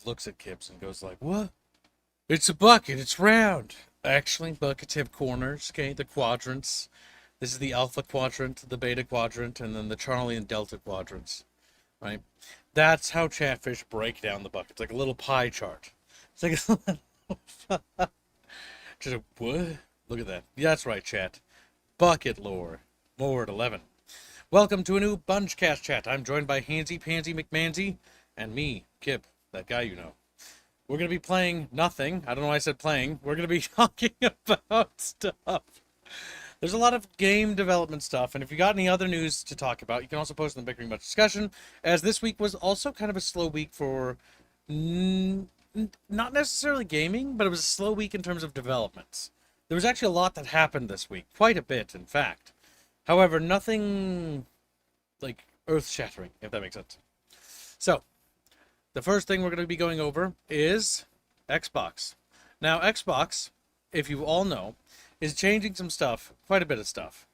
just looks at Kips and goes like, what? It's a bucket, it's round. Actually, buckets have corners, okay? The quadrants. This is the alpha quadrant, the beta quadrant, and then the Charlie and Delta quadrants, right? That's how chatfish break down the bucket. It's like a little pie chart. It's like a little... Just a, what? Look at that. Yeah, that's right, chat. Bucket lore. More at 11. Welcome to a new Bunchcast chat. I'm joined by Hansy Pansy McMansy and me, Kip, that guy you know. We're going to be playing nothing. I don't know why I said playing. We're going to be talking about stuff. There's a lot of game development stuff, and if you got any other news to talk about, you can also post in the Bickering Bunch discussion, as this week was also kind of a slow week for not necessarily gaming, but it was a slow week in terms of developments. There was actually a lot that happened this week, quite a bit, in fact. However, nothing, like, earth-shattering, if that makes sense. So, the first thing we're going to be going over is Xbox. Now, Xbox, if you all know, is changing some stuff, quite a bit of stuff.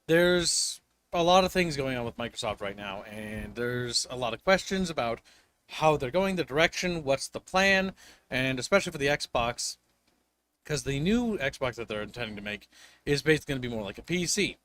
There's a lot of things going on with Microsoft right now, and there's a lot of questions about how they're going, the direction, what's the plan, and especially for the Xbox, because the new Xbox that they're intending to make is basically going to be more like a PC.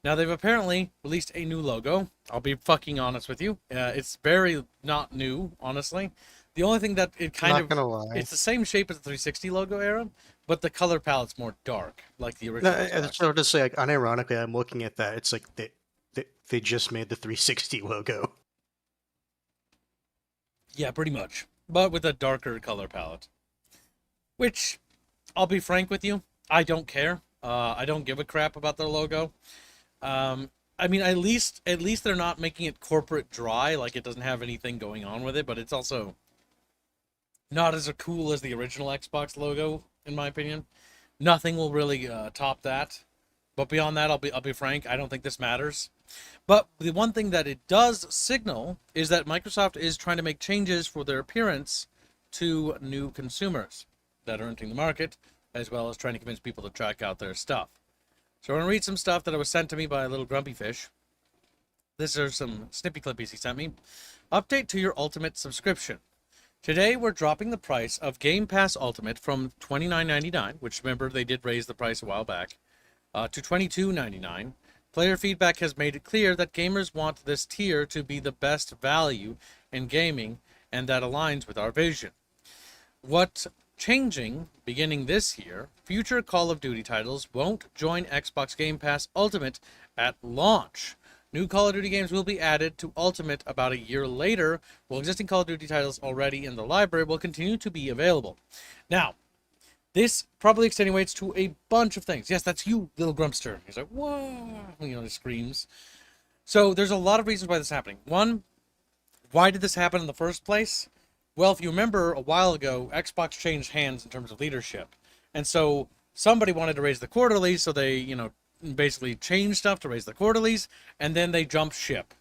Now, they've apparently released a new logo. I'll be fucking honest with you. It's very not new, honestly. The only thing that it kind of... Not gonna lie. It's the same shape as the 360 logo era, but the color palette's more dark, like the original Xbox. I would just say, like, unironically, I'm looking at that. It's like they just made the 360 logo. Yeah, pretty much. But with a darker color palette. Which, I'll be frank with you, I don't care. I don't give a crap about their logo. I mean, at least they're not making it corporate dry, like it doesn't have anything going on with it, but it's also not as cool as the original Xbox logo, in my opinion. Nothing will really top that. But beyond that, I'll be frank, I don't think this matters. But the one thing that it does signal is that Microsoft is trying to make changes for their appearance to new consumers that are entering the market, as well as trying to convince people to check out their stuff. So I'm going to read some stuff that was sent to me by a little grumpy fish. These are some snippy clippies he sent me. Update to your Ultimate subscription. Today we're dropping the price of Game Pass Ultimate from $29.99, which remember they did raise the price a while back, to $22.99. Player feedback has made it clear that gamers want this tier to be the best value in gaming, and that aligns with our vision. What changing, beginning this year, future Call of Duty titles won't join Xbox Game Pass Ultimate at launch. New Call of Duty games will be added to Ultimate about a year later, while existing Call of Duty titles already in the library will continue to be available. Now, this probably extenuates to a bunch of things. Yes, that's you, little Grumpster. He's like, whoa, he screams. So there's a lot of reasons why this is happening. One, why did this happen in the first place? Well, if you remember a while ago, Xbox changed hands in terms of leadership. And so somebody wanted to raise the quarterlies, so they, basically changed stuff to raise the quarterlies, and then they jumped ship,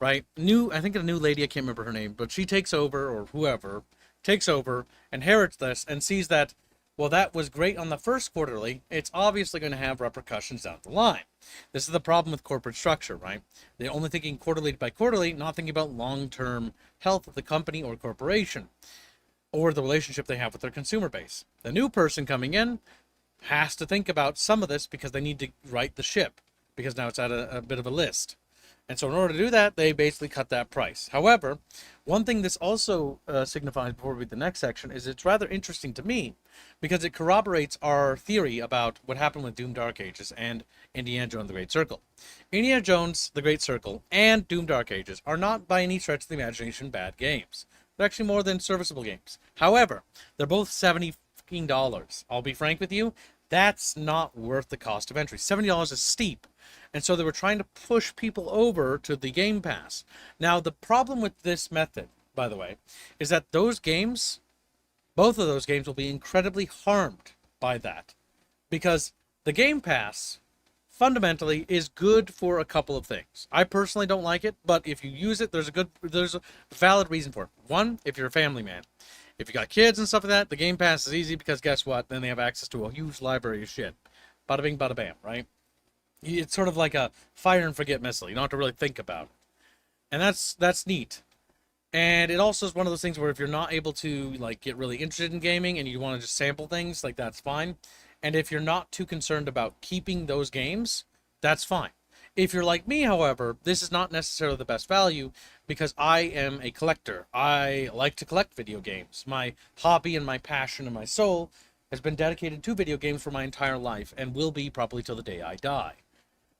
right? I think a new lady, I can't remember her name, but she takes over, or whoever, takes over, inherits this, and sees that, well, that was great on the first quarterly, it's obviously going to have repercussions down the line. This is the problem with corporate structure, right? They're only thinking quarterly by quarterly, not thinking about long-term health of the company or corporation, or the relationship they have with their consumer base. The new person coming in has to think about some of this because they need to right the ship, because now it's at a bit of a list. And so in order to do that, they basically cut that price. However, one thing this also signifies before we read the next section is it's rather interesting to me because it corroborates our theory about what happened with Doom Dark Ages and Indiana Jones The Great Circle. Indiana Jones The Great Circle and Doom Dark Ages are not by any stretch of the imagination bad games. They're actually more than serviceable games. However, they're both $70. I'll be frank with you, that's not worth the cost of entry. $70 is steep. And so they were trying to push people over to the Game Pass. Now, the problem with this method, by the way, is that those games, both of those games will be incredibly harmed by that. Because the Game Pass, fundamentally, is good for a couple of things. I personally don't like it, but if you use it, there's a valid reason for it. One, if you're a family man. If you got kids and stuff like that, the Game Pass is easy because guess what? Then they have access to a huge library of shit. Bada bing, bada bam, right? It's sort of like a fire and forget missile. You don't have to really think about it. And that's neat. And it also is one of those things where if you're not able to like get really interested in gaming and you want to just sample things, like that's fine. And if you're not too concerned about keeping those games, that's fine. If you're like me, however, this is not necessarily the best value because I am a collector. I like to collect video games. My hobby and my passion and my soul has been dedicated to video games for my entire life and will be probably till the day I die.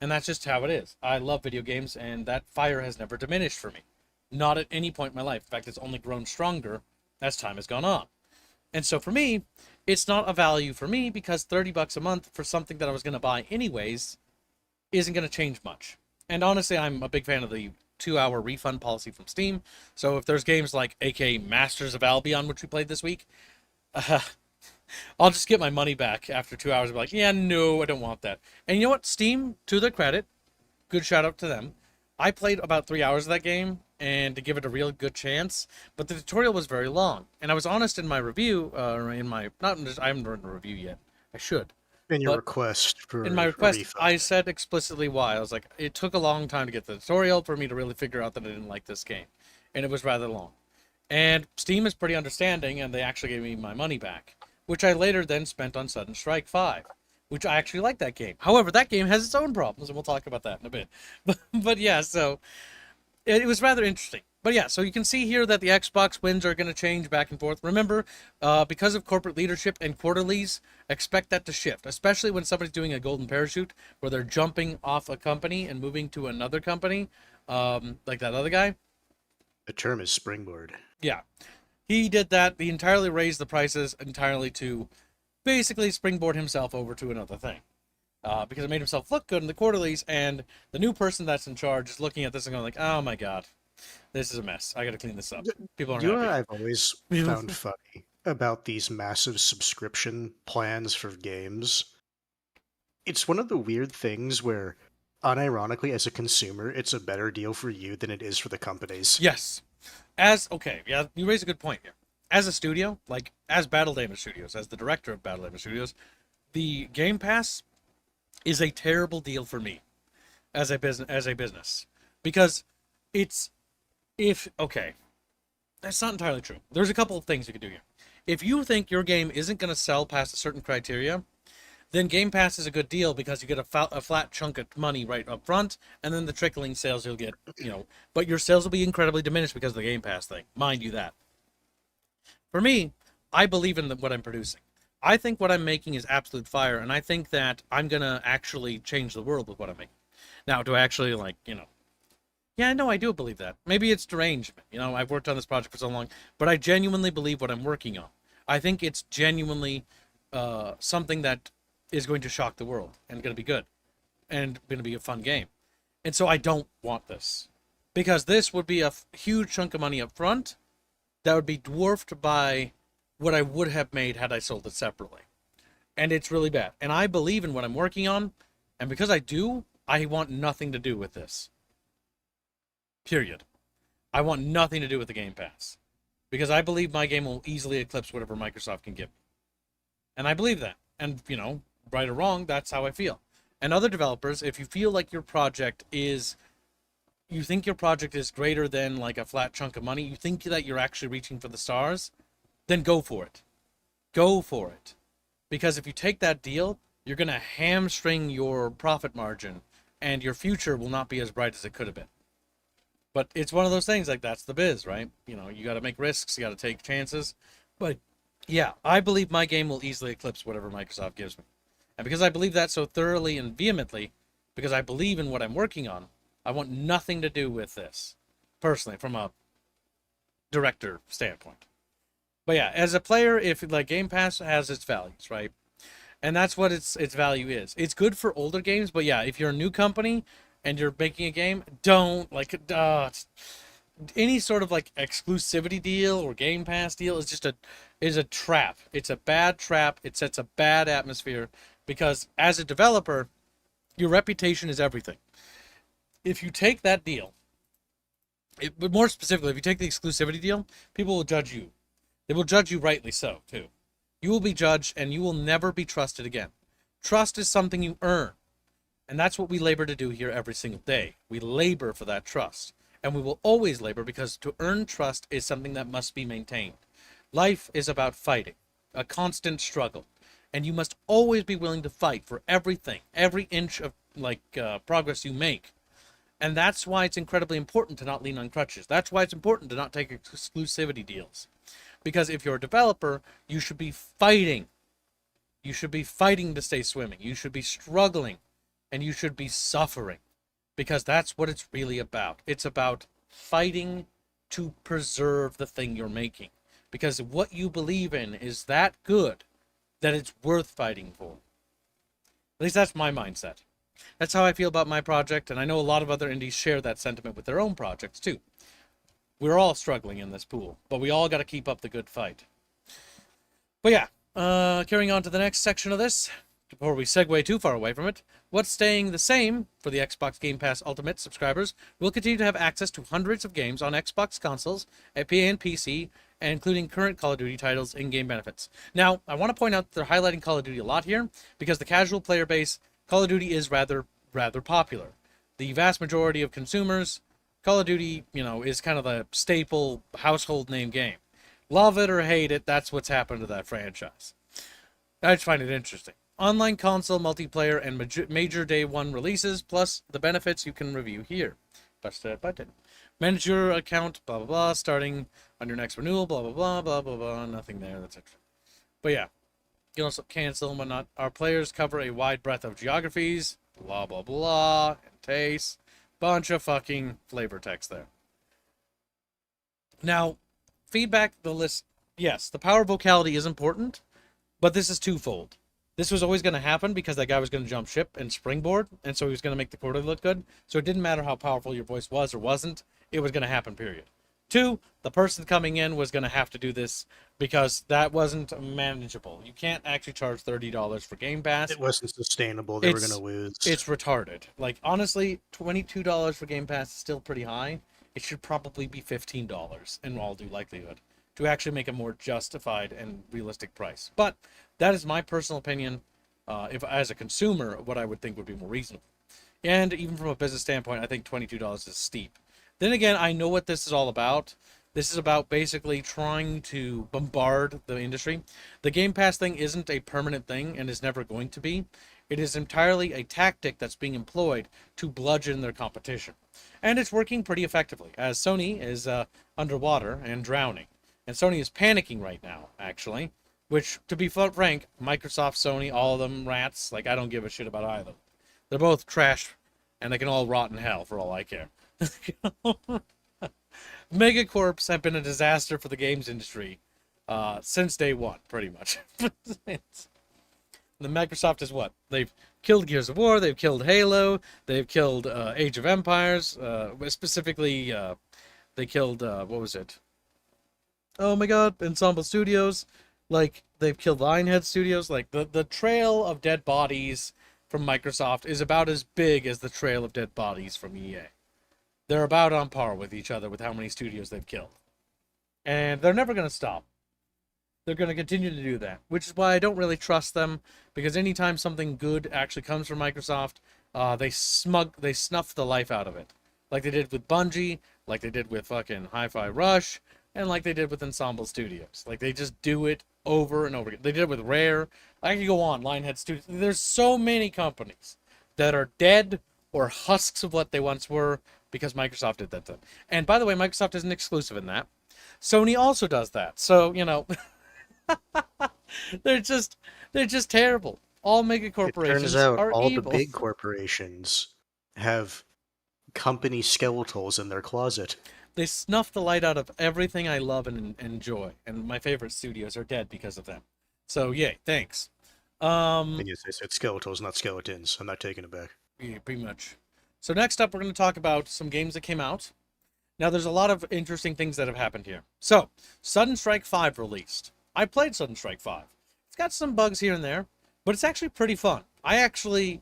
And that's just how it is. I love video games, and that fire has never diminished for me. Not at any point in my life. In fact, it's only grown stronger as time has gone on. And so for me, it's not a value for me because $30 a month for something that I was going to buy anyways isn't going to change much. And honestly, I'm a big fan of the 2-hour refund policy from Steam. So if there's games like aka Masters of Albion, which we played this week, I'll just get my money back after 2 hours and be like, yeah, no, I don't want that. And you know what? Steam, to their credit, good shout out to them. I played about 3 hours of that game and to give it a real good chance, but the tutorial was very long. And I was honest in my review, I haven't written a review yet. I should. In your request for in my request, I said explicitly why. I was like, it took a long time to get the tutorial for me to really figure out that I didn't like this game. And it was rather long. And Steam is pretty understanding, and they actually gave me my money back, which I later then spent on Sudden Strike 5, which I actually like that game. However, that game has its own problems, and we'll talk about that in a bit. But yeah, so it was rather interesting. But yeah, so you can see here that the Xbox wins are going to change back and forth. Remember, because of corporate leadership and quarterlies, expect that to shift, especially when somebody's doing a golden parachute where they're jumping off a company and moving to another company, like that other guy. The term is springboard. Yeah. He did that. He entirely raised the prices entirely to basically springboard himself over to another thing. Because it made himself look good in the quarterlies, and the new person that's in charge is looking at this and going like, oh my god, this is a mess. I gotta clean this up. People aren't happy. I've always found funny about these massive subscription plans for games. It's one of the weird things where, unironically, as a consumer, it's a better deal for you than it is for the companies. Yes. You raise a good point here. As a studio, like as Battle Damage Studios, as the director of Battle Damage Studios, the Game Pass is a terrible deal for me as a business because that's not entirely true. There's a couple of things you can do here. If you think your game isn't going to sell past a certain criteria, then Game Pass is a good deal because you get a flat chunk of money right up front, and then the trickling sales you'll get, but your sales will be incredibly diminished because of the Game Pass thing. Mind you that. For me, I believe in what I'm producing. I think what I'm making is absolute fire, and I think that I'm going to actually change the world with what I'm making. Now, do I actually, yeah, no, I do believe that. Maybe it's derangement. I've worked on this project for so long, but I genuinely believe what I'm working on. I think it's genuinely something that is going to shock the world and going to be good and going to be a fun game. And so I don't want this because this would be a huge chunk of money up front that would be dwarfed by what I would have made had I sold it separately. And it's really bad. And I believe in what I'm working on. And because I do, I want nothing to do with this. Period. I want nothing to do with the Game Pass. Because I believe my game will easily eclipse whatever Microsoft can give me. And I believe that. And, right or wrong, that's how I feel. And other developers, if you feel like you think your project is greater than like a flat chunk of money, you think that you're actually reaching for the stars, then go for it. Go for it. Because if you take that deal, you're going to hamstring your profit margin and your future will not be as bright as it could have been. But it's one of those things, like that's the biz, right? You got to make risks, you got to take chances. But yeah, I believe my game will easily eclipse whatever Microsoft gives me. And because I believe that so thoroughly and vehemently, because I believe in what I'm working on, I want nothing to do with this, personally, from a director standpoint. But yeah, as a player, if Game Pass has its values, right? And that's what its value is. It's good for older games, but yeah, if you're a new company and you're making a game, don't any sort of exclusivity deal or Game Pass deal is a trap. It's a bad trap. It sets a bad atmosphere because as a developer, your reputation is everything. If you take that deal, but more specifically, if you take the exclusivity deal, people will judge you. They will judge you rightly so, too. You will be judged, and you will never be trusted again. Trust is something you earn. And that's what we labor to do here every single day. We labor for that trust. And we will always labor because to earn trust is something that must be maintained. Life is about fighting, a constant struggle. And you must always be willing to fight for everything, every inch of progress you make. And that's why it's incredibly important to not lean on crutches. That's why it's important to not take exclusivity deals. Because if you're a developer, you should be fighting. You should be fighting to stay swimming. You should be struggling. And you should be suffering. Because that's what it's really about. It's about fighting to preserve the thing you're making. Because what you believe in is that good that it's worth fighting for. At least that's my mindset. That's how I feel about my project, and I know a lot of other indies share that sentiment with their own projects too. We're all struggling in this pool, but we all got to keep up the good fight. But yeah, carrying on to the next section of this, before we segue too far away from it, what's staying the same for the Xbox Game Pass Ultimate subscribers will continue to have access to hundreds of games on Xbox consoles, PA and PC, and including current Call of Duty titles in-game benefits. Now, I want to point out that they're highlighting Call of Duty a lot here, because the casual player base, Call of Duty is rather popular. The vast majority of consumers, Call of Duty, is kind of a staple household name game. Love it or hate it, that's what's happened to that franchise. I just find it interesting. Online console multiplayer and major day one releases, plus the benefits you can review here. Press that button. Manage your account, blah, blah, blah, starting on your next renewal, blah, blah, blah, blah, blah, blah, nothing there, that's it. But yeah, you can also cancel and whatnot. Our players cover a wide breadth of geographies, blah, blah, blah, and tastes. Bunch of fucking flavor text there. Now, feedback, the list, yes, the power vocality is important, but this is twofold. This was always going to happen because that guy was going to jump ship and springboard, and so he was going to make the quota look good. So it didn't matter how powerful your voice was or wasn't, it was going to happen, period. Two, the person coming in was going to have to do this because that wasn't manageable. You can't actually charge $30 for Game Pass. It wasn't sustainable. They were going to lose. It's retarded. Like, honestly, $22 for Game Pass is still pretty high. It should probably be $15 in all due likelihood to actually make a more justified and realistic price. But that is my personal opinion. If as a consumer, what I would think would be more reasonable. And even from a business standpoint, I think $22 is steep. Then again, I know what this is all about. This is about basically trying to bombard the industry. The Game Pass thing isn't a permanent thing and is never going to be. It is entirely a tactic that's being employed to bludgeon their competition. And it's working pretty effectively, as Sony is underwater and drowning. And Sony is panicking right now, actually. Which, to be frank, Microsoft, Sony, all of them rats. Like, I don't give a shit about either. They're both trash, and they can all rot in hell for all I care. Megacorps have been a disaster for the games industry since day one, pretty much. The Microsoft is what? They've killed Gears of War, they've killed Halo, they've killed Age of Empires, specifically, they killed, what was it? Oh my god, Ensemble Studios. Like, they've killed Lionhead Studios. Like, the trail of dead bodies from Microsoft is about as big as the trail of dead bodies from EA. They're about on par with each other with how many studios they've killed. And they're never going to stop. They're going to continue to do that, which is why I don't really trust them, because anytime something good actually comes from Microsoft, they snuff the life out of it. Like they did with Bungie, like they did with fucking Hi-Fi Rush, and like they did with Ensemble Studios. Like, they just do it over and over again. They did it with Rare. I can go on, Lionhead Studios. There's so many companies that are dead or husks of what they once were because Microsoft did that to them. And by the way, Microsoft isn't exclusive in that. Sony also does that. So, they're just terrible. All mega corporations It turns out are all evil. the big corporations have company skeletons in their closet. They snuff the light out of everything I love and enjoy, and my favorite studios are dead because of them. So, yay, thanks. And yes, I said skeletons, not skeletons. I'm not taking it back. Yeah, pretty much. So next up, we're going to talk about some games that came out. Now, there's a lot of interesting things that have happened here. So, Sudden Strike 5 released. I played Sudden Strike 5. It's got some bugs here and there, but it's actually pretty fun. I actually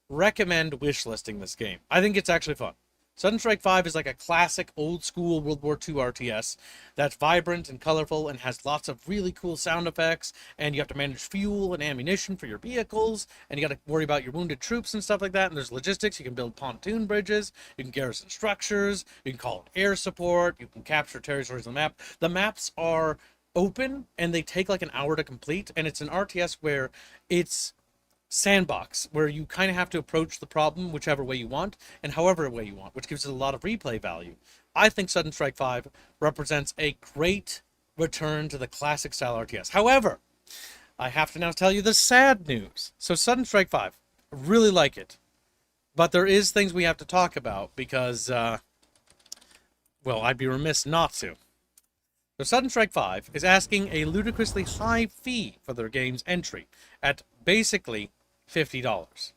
recommend wishlisting this game. I think it's actually fun. Sudden Strike 5 is like a classic old school World War II RTS that's vibrant and colorful and has lots of really cool sound effects, and you have to manage fuel and ammunition for your vehicles, and you got to worry about your wounded troops and stuff like that, and there's logistics. You can build pontoon bridges, you can garrison structures, you can call in air support, you can capture territories on the map. The maps are open and they take like an hour to complete, and it's an RTS where it's sandbox where you kind of have to approach the problem whichever way you want and however way you want, which gives it a lot of replay value. I think Sudden Strike 5 represents a great return to the classic style RTS. However, I have to now tell you the sad news. So Sudden Strike 5, I really like it, but there is things we have to talk about because, well, I'd be remiss not to. So Sudden Strike 5 is asking a ludicrously high fee for their game's entry at basically $50.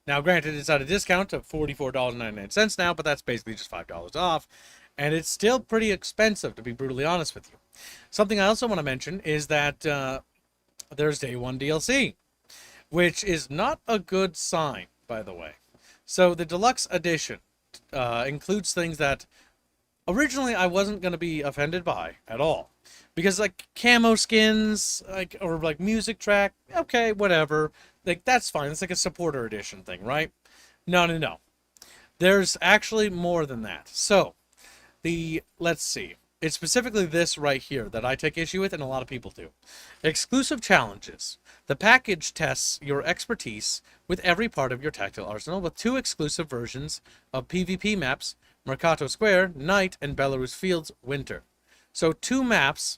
Now, granted, it's at a discount of $44.99 now, but that's basically just $5 off, and it's still pretty expensive, to be brutally honest with you. Something I also want to mention is that there's Day 1 DLC, which is not a good sign, by the way. So the Deluxe Edition includes things that originally I wasn't going to be offended by at all. Because, like, camo skins, like, or, like, music track, okay, whatever. Like, that's fine. It's like a supporter edition thing, right? No. There's actually more than that. So, let's see. It's specifically this right here that I take issue with, and a lot of people do. Exclusive challenges. The package tests your expertise with every part of your tactical arsenal with 2 exclusive versions of PvP maps, Mercato Square, Night, and Belarus Fields, Winter. So 2 maps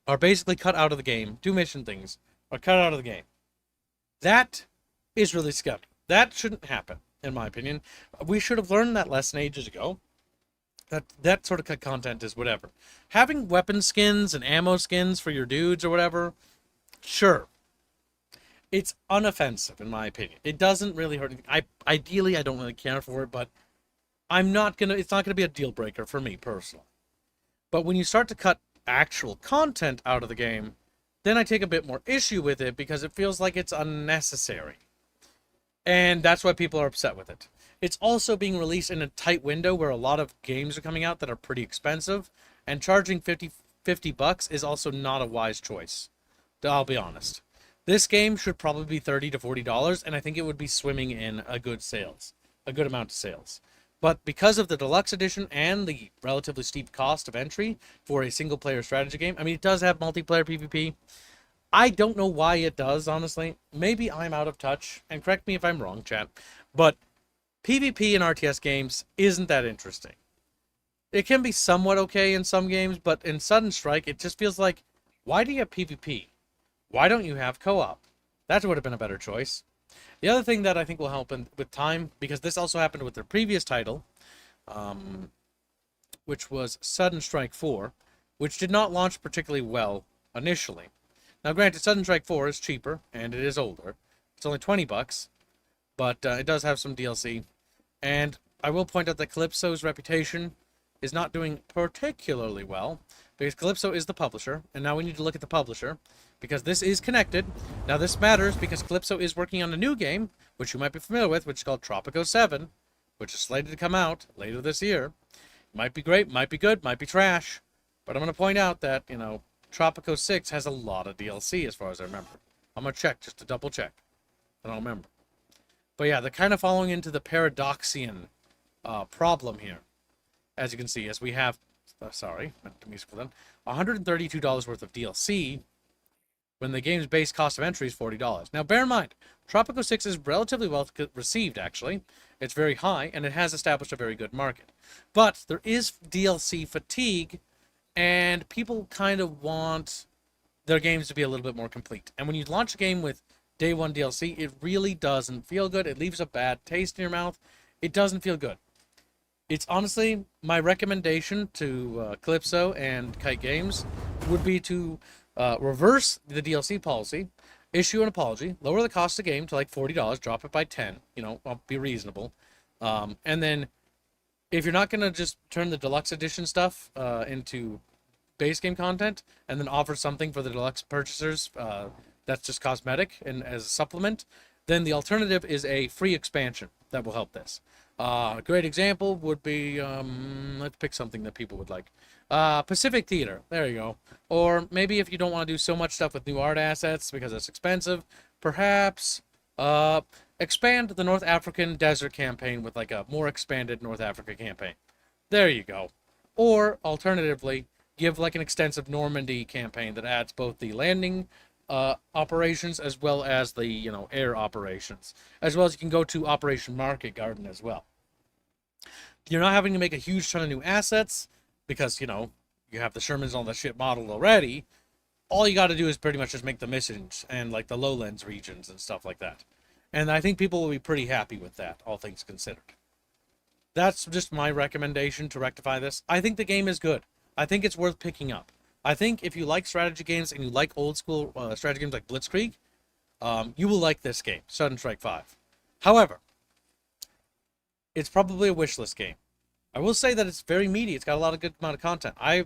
are basically cut out of the game. 2 mission things are cut out of the game. That is really scummy. That shouldn't happen, in my opinion. We should have learned that lesson ages ago. That sort of content is whatever. Having weapon skins and ammo skins for your dudes or whatever, sure. It's unoffensive, in my opinion. It doesn't really hurt anything. Ideally, I don't really care for it, but it's not gonna be a deal breaker for me personally. But when you start to cut actual content out of the game, then I take a bit more issue with it because it feels like it's unnecessary. And that's why people are upset with it. It's also being released in a tight window where a lot of games are coming out that are pretty expensive, and charging $50 is also not a wise choice. I'll be honest. This game should probably be $30 to $40, and I think it would be swimming in a good amount of sales. But because of the Deluxe Edition and the relatively steep cost of entry for a single-player strategy game, I mean, it does have multiplayer PvP. I don't know why it does, honestly. Maybe I'm out of touch, and correct me if I'm wrong, chat, but PvP in RTS games isn't that interesting. It can be somewhat okay in some games, but in Sudden Strike, it just feels like, why do you have PvP? Why don't you have co-op? That would have been a better choice. The other thing that I think will help with time, because this also happened with their previous title, which was Sudden Strike 4, which did not launch particularly well initially. Now, granted, Sudden Strike 4 is cheaper, and it is older. It's only $20, but it does have some DLC. And I will point out that Calypso's reputation is not doing particularly well, because Calypso is the publisher, and now we need to look at the publisher, because this is connected. Now, this matters because Calypso is working on a new game, which you might be familiar with, which is called Tropico 7, which is slated to come out later this year. Might be great, might be good, might be trash, but I'm going to point out that, Tropico 6 has a lot of DLC as far as I remember. I'm going to check just to double check. I don't remember. But yeah, they're kind of following into the Paradoxian problem here. As you can see, as we have, $132 worth of DLC when the game's base cost of entry is $40. Now, bear in mind, Tropico 6 is relatively well received, actually. It's very high, and it has established a very good market. But there is DLC fatigue, and people kind of want their games to be a little bit more complete. And when you launch a game with Day 1 DLC, it really doesn't feel good. It leaves a bad taste in your mouth. It doesn't feel good. It's honestly, my recommendation to Calypso and Kite Games would be to reverse the DLC policy, issue an apology, lower the cost of the game to like $40, drop it by 10, I'll be reasonable. And then if you're not going to just turn the deluxe edition stuff into base game content and then offer something for the deluxe purchasers that's just cosmetic and as a supplement, then the alternative is a free expansion that will help this. A great example would be, let's pick something that people would like. Pacific Theater. There you go. Or maybe if you don't want to do so much stuff with new art assets because it's expensive, perhaps expand the North African desert campaign with like a more expanded North Africa campaign. There you go. Or alternatively, give like an extensive Normandy campaign that adds both the landing operations as well as the air operations, as well as you can go to Operation Market Garden as well. You're not having to make a huge ton of new assets because you have the Shermans on the ship modeled already. All you got to do is pretty much just make the missions and like the lowlands regions and stuff like that. And I think people will be pretty happy with that, all things considered. That's just my recommendation to rectify this. I think the game is good. I think it's worth picking up. I think if you like strategy games and you like old school strategy games like Blitzkrieg, you will like this game, Sudden Strike 5. However, it's probably a wishlist game. I will say that it's very meaty. It's got a lot of good amount of content. I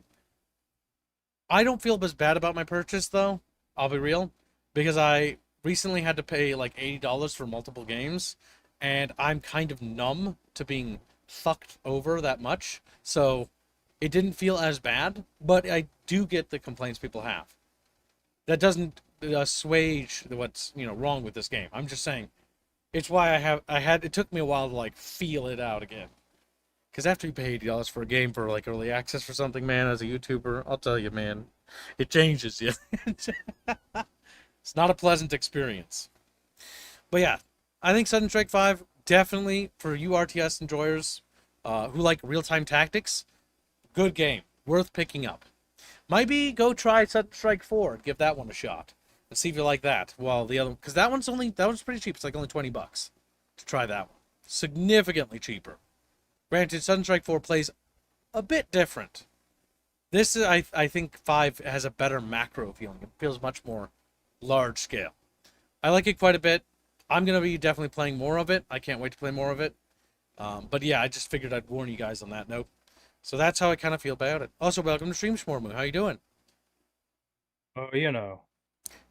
don't feel as bad about my purchase though. I'll be real, because I recently had to pay like $80 for multiple games, and I'm kind of numb to being fucked over that much. So it didn't feel as bad, but I do get the complaints people have. That doesn't assuage what's wrong with this game. I'm just saying, it's why it took me a while to like feel it out again. Because after you pay $80 for a game for like early access for something, man, as a YouTuber, I'll tell you, man, it changes you. It's not a pleasant experience. But yeah, I think Sudden Strike 5, definitely for you RTS enjoyers who like real-time tactics, good game, worth picking up. Maybe go try Sudden Strike 4 and give that one a shot and see if you like that. While the other, because that one's pretty cheap. It's like only $20 to try that one. Significantly cheaper. Granted, Sudden Strike 4 plays a bit different. This is, I think 5 has a better macro feeling. It feels much more large scale. I like it quite a bit. I'm going to be definitely playing more of it. I can't wait to play more of it. But yeah, I just figured I'd warn you guys on that note. So that's how I kind of feel about it. Also, welcome to Stream Shmormoo. How you doing? Oh,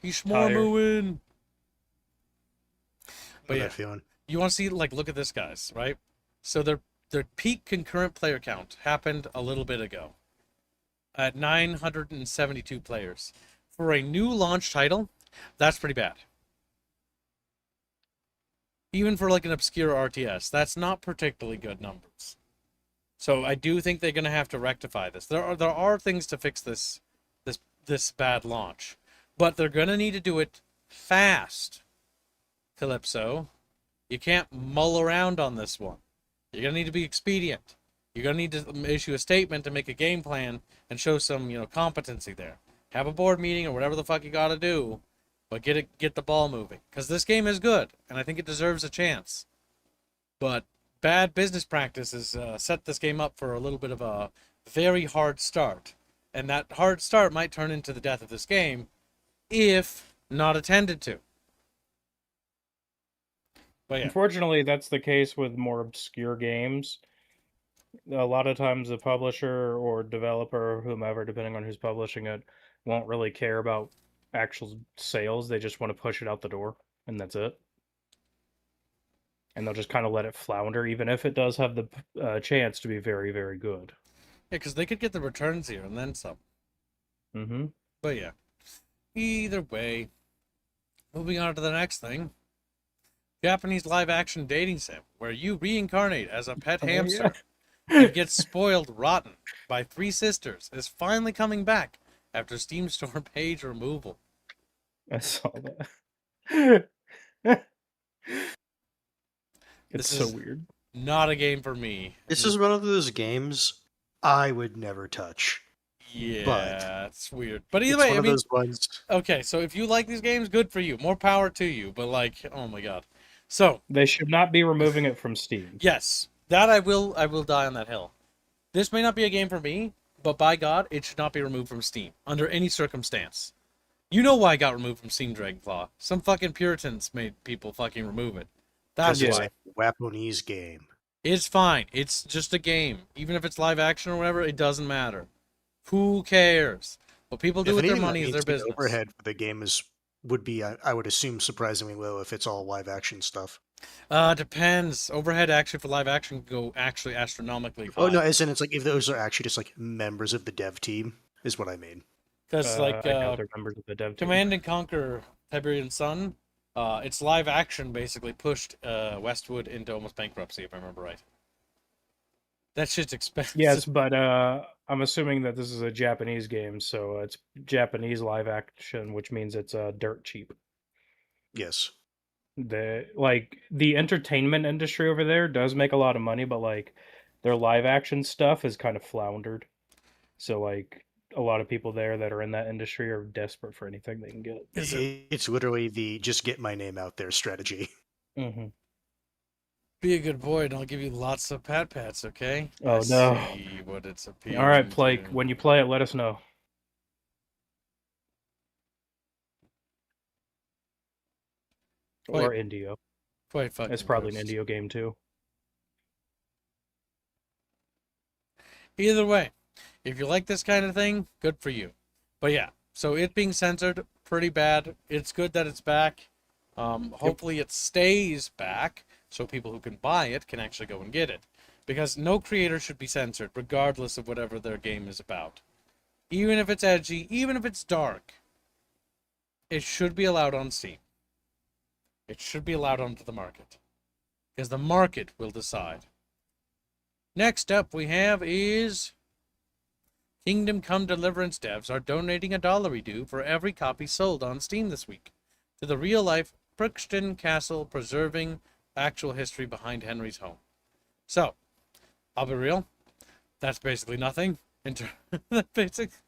He's tired. shmormooing. But What yeah, that feeling? you want to see, like, look at this, guys, right? So their peak concurrent player count happened a little bit ago at 972 players. For a new launch title, that's pretty bad. Even for like an obscure RTS, that's not particularly good numbers. So I do think they're gonna have to rectify this. There are things to fix this bad launch, but they're gonna need to do it fast. Calypso, you can't mull around on this one. You're gonna need to be expedient. You're gonna need to issue a statement to make a game plan and show some competency there. Have a board meeting or whatever the fuck you gotta do, but get the ball moving. Because this game is good, and I think it deserves a chance. But bad business practices set this game up for a little bit of a very hard start. And that hard start might turn into the death of this game if not attended to. But yeah. Unfortunately, that's the case with more obscure games. A lot of times the publisher or developer or whomever, depending on who's publishing it, won't really care about actual sales. They just want to push it out the door, and that's it. And they'll just kind of let it flounder, even if it does have the chance to be very, very good. Yeah, because they could get the returns here and then some. Mm-hmm. But yeah. Either way. Moving on to the next thing. Japanese live-action dating sim, where you reincarnate as a pet hamster and get spoiled rotten by three sisters, is finally coming back after Steam Store page removal. I saw that. It's This so is weird. not a game for me. This is one of those games I would never touch. Yeah, it's weird. But either It's way, one I of mean, those ones. okay, so if you like these games, good for you. More power to you. But like, oh my god. So They should not be removing it from Steam. yes, that I will die on that hill. This may not be a game for me, but by God, it should not be removed from Steam under any circumstance. You know why it got removed from Steam, Dragonflaw? Some fucking Puritans made people fucking remove it. That's Because why. it's a Japanese game. It's fine. It's just a game. Even if it's live action or whatever, it doesn't matter. Who cares? What people do If with their anything, that money is means their the business. overhead for the game would be, I would assume, surprisingly low if it's all live action stuff. Depends. Overhead actually for live action can go actually astronomically Oh no, high. as in it's like if those are actually just like members of the dev team, is what I mean. Because like I doubt they're members of the dev team. Command and Conquer Tiberian Sun, its live action basically pushed Westwood into almost bankruptcy, if I remember right. That shit's expensive. Yes, but I'm assuming that this is a Japanese game, so it's Japanese live action, which means it's dirt cheap. Yes. The entertainment industry over there does make a lot of money, but like their live action stuff is kind of floundered. So like a lot of people there that are in that industry are desperate for anything they can get. Is it It's literally the just get my name out there strategy. Mm-hmm. be a good boy and I'll give you lots of pats, okay? Oh, Let's no. see what it's appealing All right, Blake. to. When you play it, let us know. Or Indio. Quite fucking It's probably an gross. Indio game too. Either way, if you like this kind of thing, good for you. But yeah, so it being censored, pretty bad. It's good that it's back. Hopefully it stays back so people who can buy it can actually go and get it. Because no creator should be censored, regardless of whatever their game is about. Even if it's edgy, even if it's dark, it should be allowed on Steam. It should be allowed onto the market. Because the market will decide. Next up we have is Kingdom Come Deliverance devs are donating $1 due for every copy sold on Steam this week to the real-life Brixton Castle preserving actual history behind Henry's home. So, I'll be real, that's basically nothing.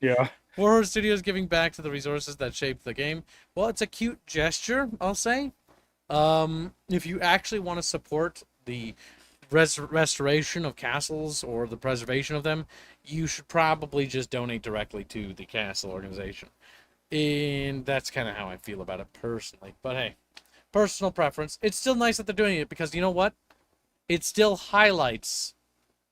Yeah. Horror Studios giving back to the resources that shaped the game. Well, it's a cute gesture, I'll say. If you actually want to support the restoration of castles or the preservation of them, you should probably just donate directly to the castle organization. And that's kind of how I feel about it personally. But hey, personal preference. It's still nice that they're doing it because you know what? It still highlights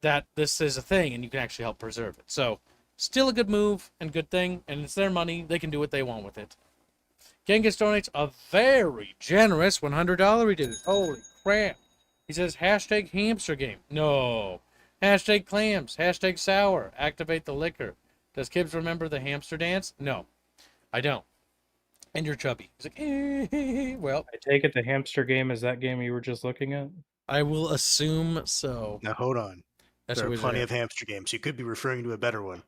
that this is a thing and you can actually help preserve it. So, still a good move and good thing, and it's their money. They can do what they want with it. Genghis donates a very generous $100 reduce. Holy crap. He says, hashtag hamster game. No. Hashtag clams. Hashtag sour. Activate the liquor. Does Kibbs remember the hamster dance? No, I don't. And you're chubby. He's like, well. I take it the hamster game is that game you were just looking at? I will assume so. Now hold on. That's There are always plenty it. of hamster games. You could be referring to a better one.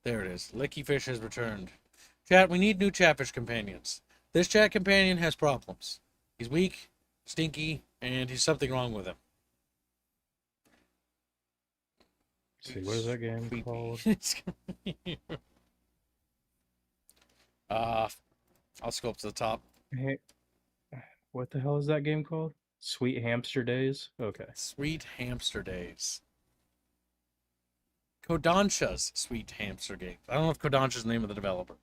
There it is. Licky Fish has returned. Chat, we need new Chatfish companions. This chat companion has problems. He's weak, stinky, and he's something wrong with him. Let's see, what is that game Creepy. called? I'll scroll up to the top. Hey, what the hell is that game called? Sweet Hamster Days? Okay. Sweet Hamster Days. Kodansha's Sweet Hamster Game. I don't know if Kodansha's the name of the developer.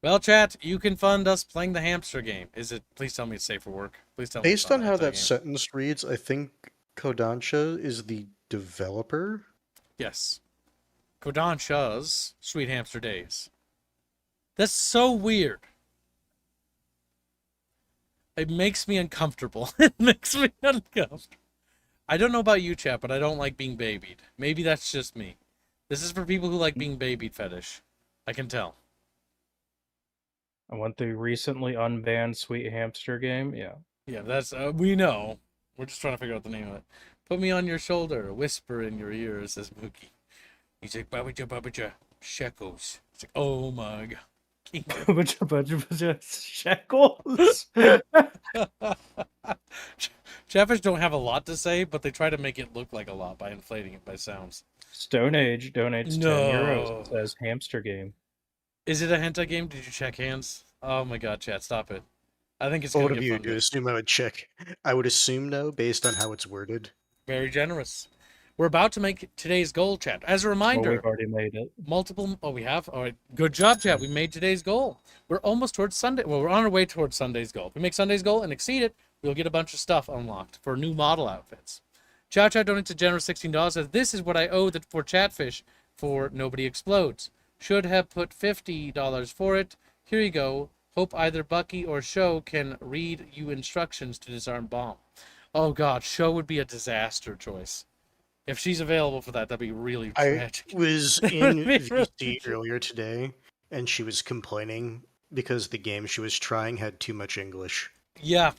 Well, chat, you can fund us playing the hamster game. Is it? Please tell me it's safe for work. Please tell me. Based on how that game. sentence reads, I think Kodansha is the developer. Yes. Kodansha's Sweet Hamster Days. That's so weird. It makes me uncomfortable. It makes me uncomfortable. I don't know about you, chat, but I don't like being babied. Maybe that's just me. This is for people who like being babied fetish. I can tell. I want the recently unbanned Sweet Hamster game. Yeah. Yeah, that's we know. We're just trying to figure out the name of it. Put me on your shoulder, whisper in your ear, says Mookie. He's like, Babaja, shekels. It's like, oh my god. Shekels. Chatfish don't have a lot to say, but they try to make it look like a lot by inflating it by sounds. Stone Age donates No. 10 euros. It says hamster game. Is it a hentai game? Did you check hands? Oh my god, chat, stop it. I think it's What gonna of get you funded. to assume I would check? I would assume no, based on how it's worded. Very generous. We're about to make today's goal, chat. As a reminder, Well, we've already made it. multiple. Oh, we have. All right, good job, chat. We made today's goal. We're almost towards Sunday. Well, we're on our way towards Sunday's goal. If we make Sunday's goal and exceed it, we'll get a bunch of stuff unlocked for new model outfits. Chow Chow donates a generous $16. Says this is what I owe for Chatfish for Nobody Explodes. Should have put $50 for it. Here you go. Hope either Bucky or Show can read you instructions to disarm bomb. Oh god, Show would be a disaster choice. If she's available for that, that'd be really I tragic. was That in would be really VC earlier today, and she was complaining because the game she was trying had too much English. Yeah.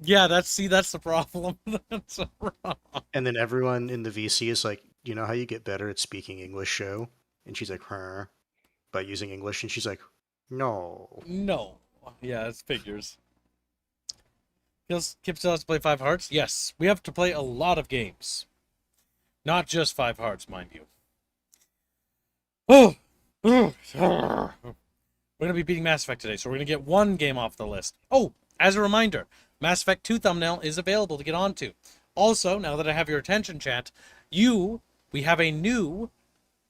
Yeah, that's the problem. That's wrong. And then everyone in the VC is like, you know how you get better at speaking English, Show? And she's like, huh? By using English, and she's like, no. No. Yeah, it's figures. Kip still has to play 5 Hearts? Yes. We have to play a lot of games. Not just 5 Hearts, mind you. Oh! We're going to be beating Mass Effect today, so we're going to get one game off the list. Oh, as a reminder, Mass Effect 2 thumbnail is available to get onto. Also, now that I have your attention, chat, we have a new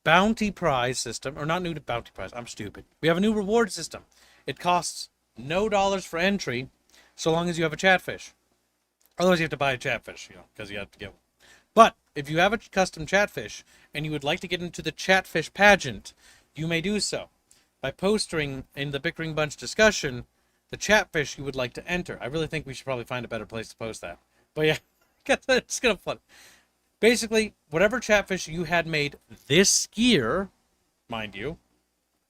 bounty prize system, or not new bounty prize, I'm stupid. We have a new reward system. It costs no dollars for entry, so long as you have a chatfish. Otherwise, you have to buy a chatfish, because you have to get one. But if you have a custom chatfish and you would like to get into the chatfish pageant, you may do so by posting in the Bickering Bunch discussion the chatfish you would like to enter. I really think we should probably find a better place to post that. But yeah, it's gonna fun. Basically, whatever chatfish you had made this year, mind you,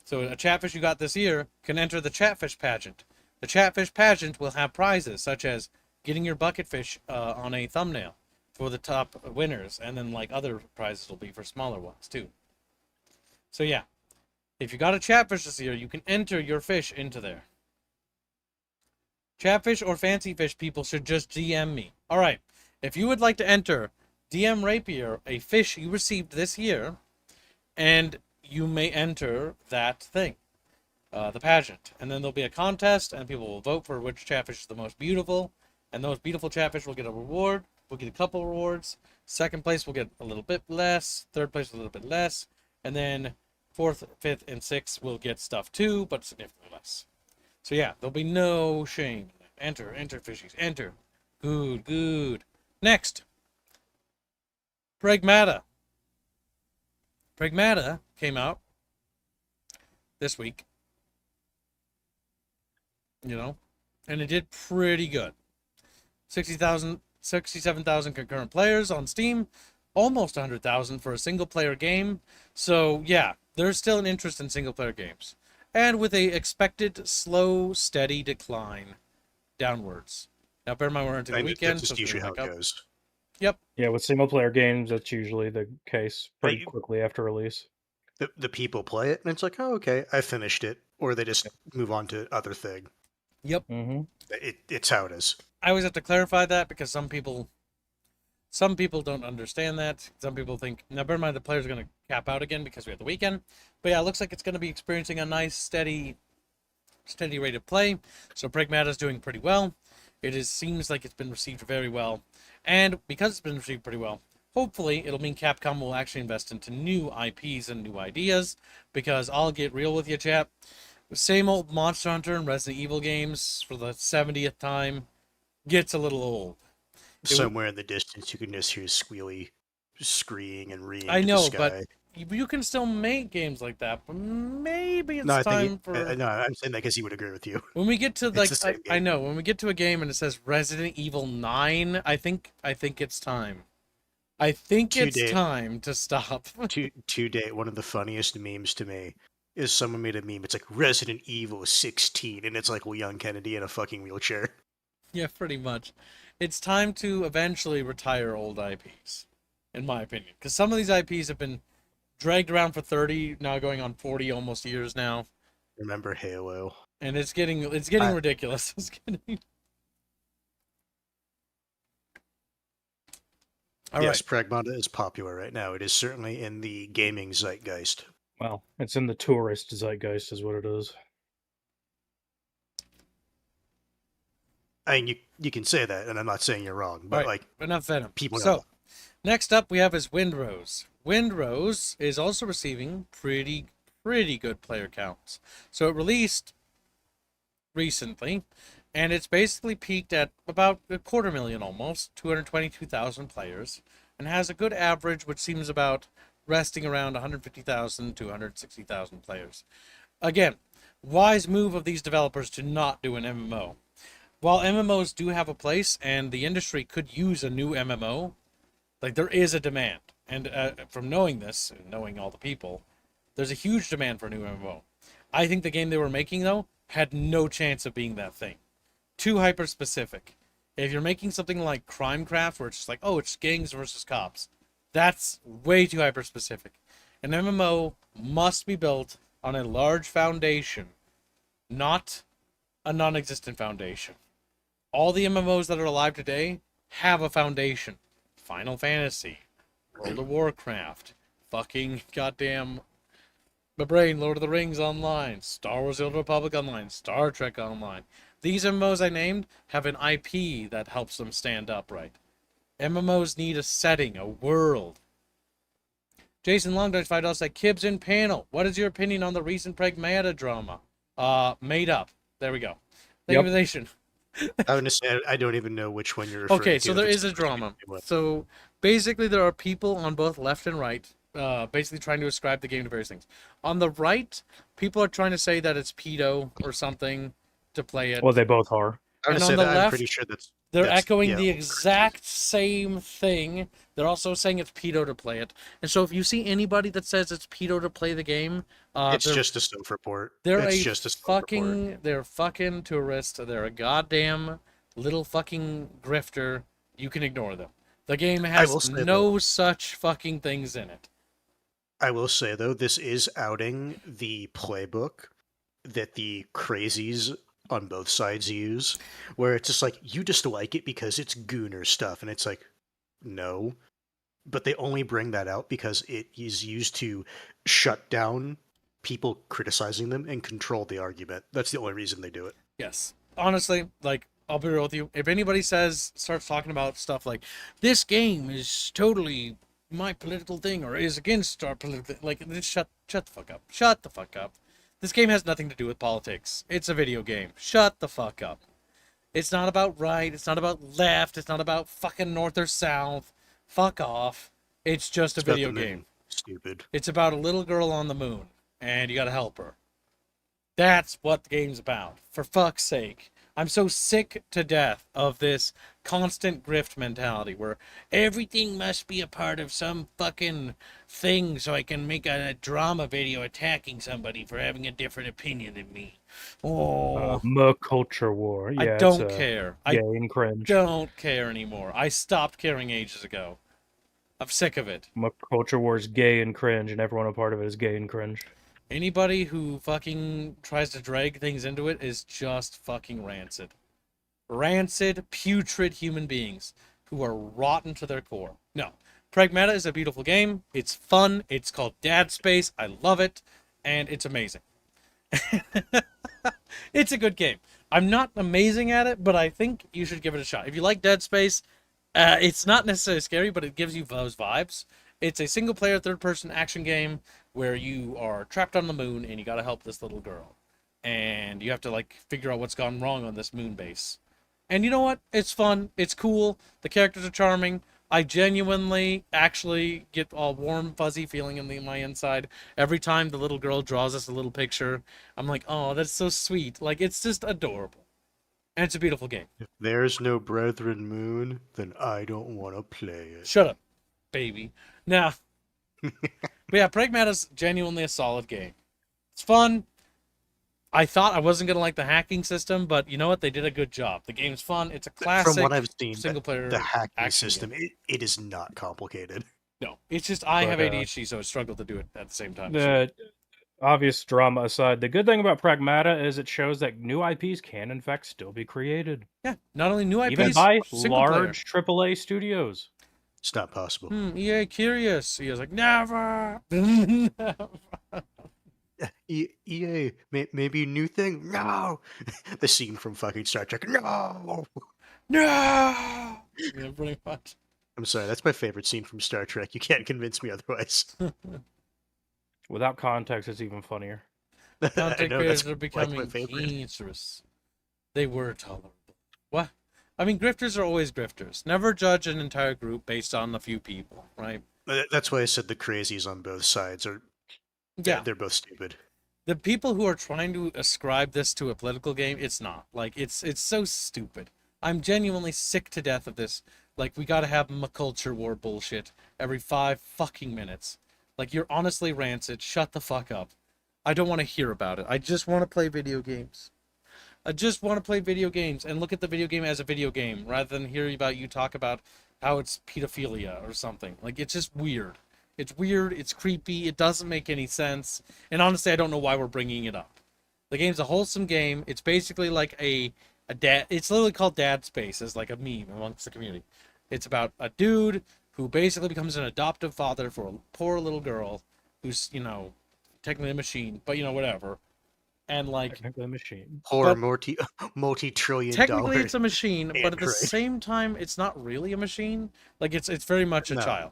so a chatfish you got this year can enter the chatfish pageant. The chatfish pageant will have prizes such as getting your bucketfish on a thumbnail for the top winners, and then like other prizes will be for smaller ones too. So yeah, if you got a chatfish this year, you can enter your fish into there. Chatfish or fancy fish people should just DM me. All right, if you would like to enter, DM Rapier a fish you received this year, and you may enter that thing, the pageant. And then there'll be a contest, and people will vote for which chatfish is the most beautiful, and those beautiful chatfish will get a reward. We'll get a couple rewards. Second place will get a little bit less. Third place a little bit less. And then fourth, fifth, and sixth will get stuff too, but significantly less. So yeah, there'll be no shame. Enter fishies, enter. Good. Next. Pragmata. Pragmata came out this week. And it did pretty good. 67,000 concurrent players on Steam, almost 100,000 for a single-player game. So, yeah, there's still an interest in single-player games. And with a expected slow, steady decline downwards. Now, bear in mind we're into the weekend. That's just usually how it goes. Yep. Yeah, with single-player games, that's usually the case pretty quickly after release. The people play it, and it's like, oh, okay, I finished it. Or they just move on to other thing. Yep. Mm-hmm. It's how it is. I always have to clarify that because some people don't understand that. Some people think, now bear in mind the players are going to cap out again because we have the weekend. But yeah, it looks like it's going to be experiencing a nice, steady rate of play. So Pragmata is doing pretty well. Seems like it's been received very well. And because it's been received pretty well, hopefully it'll mean Capcom will actually invest into new IPs and new ideas. Because I'll get real with you, chat. The same old Monster Hunter and Resident Evil games for the 70th time gets a little old. Somewhere in the distance, you can just hear Squealy screeing and reeing. I know, to the sky. but you can still make games like that. But maybe it's time for. No, I'm saying that because he would agree with you. When we get to I know when we get to a game and it says Resident Evil 9, I think it's time. I think it's time to stop. To date, one of the funniest memes to me is someone made a meme. It's like Resident Evil 16, and it's like Leon Kennedy in a fucking wheelchair. Yeah, pretty much. It's time to eventually retire old IPs, in my opinion. Because some of these IPs have been dragged around for 30, now going on 40 almost years now. Remember Halo. And it's getting ridiculous. It's getting... Yes, Pragmata is popular right now. It is certainly in the gaming zeitgeist. Well, it's in the tourist zeitgeist is what it is. I mean, you can say that, and I'm not saying you're wrong, but enough venom. People so, know. Next up we have is Windrose. Windrose is also receiving pretty good player counts. So it released recently, and it's basically peaked at about 250,000 almost, 222,000 players, and has a good average, which seems about resting around 150,000 to 160,000 players. Again, wise move of these developers to not do an MMO. While MMOs do have a place, and the industry could use a new MMO, like there is a demand. And from knowing this, and knowing all the people, there's a huge demand for a new MMO. I think the game they were making, though, had no chance of being that thing. Too hyper-specific. If you're making something like Crimecraft, where it's just like, oh, it's gangs versus cops, that's way too hyper-specific. An MMO must be built on a large foundation, not a non-existent foundation. All the MMOs that are alive today have a foundation. Final Fantasy, World of Warcraft, fucking goddamn my brain, Lord of the Rings Online, Star Wars The Old Republic Online, Star Trek Online. These MMOs I named have an IP that helps them stand upright. MMOs need a setting, a world. Jason Longdodge $5 said, Kibbs in panel. What is your opinion on the recent Pragmata drama? Made up. There we go. Thank you for the nation. I would say I don't even know which one you're referring to. Okay, so there is a drama. So basically, there are people on both left and right, basically trying to ascribe the game to various things. On the right, people are trying to say that it's pedo or something to play it. Well, they both are. And on the left, I'm pretty sure they're echoing the exact same thing. They're also saying it's pedo to play it. And so if you see anybody that says it's pedo to play the game, it's just a stuff report. They're they're fucking tourists. They're a goddamn little fucking grifter. You can ignore them. The game has no such fucking things in it. I will say, though, this is outing the playbook that the crazies on both sides use, where it's just like, you just like it because it's Gooner stuff, and it's like, no. But they only bring that out because it is used to shut down people criticizing them and control the argument. That's the only reason they do it. Yes. Honestly, like, I'll be real with you. If anybody starts talking about stuff like, this game is totally my political thing or is against our political, like, just shut the fuck up. Shut the fuck up. This game has nothing to do with politics. It's a video game. Shut the fuck up. It's not about right. It's not about left. It's not about fucking north or south. Fuck off. It's just a video game. Stupid. It's about a little girl on the moon, and you gotta help her. That's what the game's about. For fuck's sake. I'm so sick to death of this constant grift mentality where everything must be a part of some fucking thing so I can make a drama video attacking somebody for having a different opinion than me. Oh, culture war. Yeah, I don't care. Gay and cringe. Don't care anymore. I stopped caring ages ago. I'm sick of it. Culture war is gay and cringe, and everyone a part of it is gay and cringe. Anybody who fucking tries to drag things into it is just fucking rancid. Rancid, putrid human beings who are rotten to their core. No. Pragmata is a beautiful game. It's fun. It's called Dad Space. I love it. And it's amazing. It's a good game. I'm not amazing at it, but I think you should give it a shot. If you like Dead Space, it's not necessarily scary, but it gives you those vibes. It's a single-player, third-person action game where you are trapped on the moon and you gotta help this little girl. And you have to, like, figure out what's gone wrong on this moon base. And you know what? It's fun. It's cool. The characters are charming. I genuinely actually get all warm, fuzzy feeling in my inside every time the little girl draws us a little picture. I'm like, oh, that's so sweet. Like, it's just adorable. And it's a beautiful game. If there's no Brethren Moon, then I don't want to play it. Shut up, baby. Now, but yeah, Pragmata's genuinely a solid game. It's fun. I thought I wasn't going to like the hacking system, but you know what? They did a good job. The game's fun. It's a classic From what I've seen, single-player the hacking system, game. it is not complicated. No, it's just I have ADHD, so I struggle to do it at the same time. The obvious drama aside, the good thing about Pragmata is it shows that new IPs can, in fact, still be created. Yeah, not only new IPs, even by large AAA studios. It's not possible. EA curious. EA's like, never. EA, maybe a new thing? No! The scene from fucking Star Trek. No! No! Yeah, pretty much. I'm sorry, that's my favorite scene from Star Trek. You can't convince me otherwise. Without context, it's even funnier. Content creators are becoming cancerous. They were tolerable. What? I mean, grifters are always grifters. Never judge an entire group based on a few people, right? That's why I said the crazies on both sides are... Yeah. They're both stupid. The people who are trying to ascribe this to a political game, it's not. Like, it's so stupid. I'm genuinely sick to death of this. Like, we gotta have culture war bullshit every 5 fucking minutes. Like, you're honestly rancid. Shut the fuck up. I don't want to hear about it. I just want to play video games. I just want to play video games and look at the video game as a video game rather than hearing about you talk about how it's pedophilia or something. Like, it's just weird. It's weird, it's creepy, it doesn't make any sense, and honestly, I don't know why we're bringing it up. The game's a wholesome game. It's basically like a dad. It's literally called Dad Space, as like a meme amongst the community. It's about a dude who basically becomes an adoptive father for a poor little girl who's, you know, technically a machine, but, you know, whatever. And like, Technically a machine. Or But- multi-trillion technically dollar it's a machine, but at the android. same time, it's not really a machine. Like, it's very much a No. child.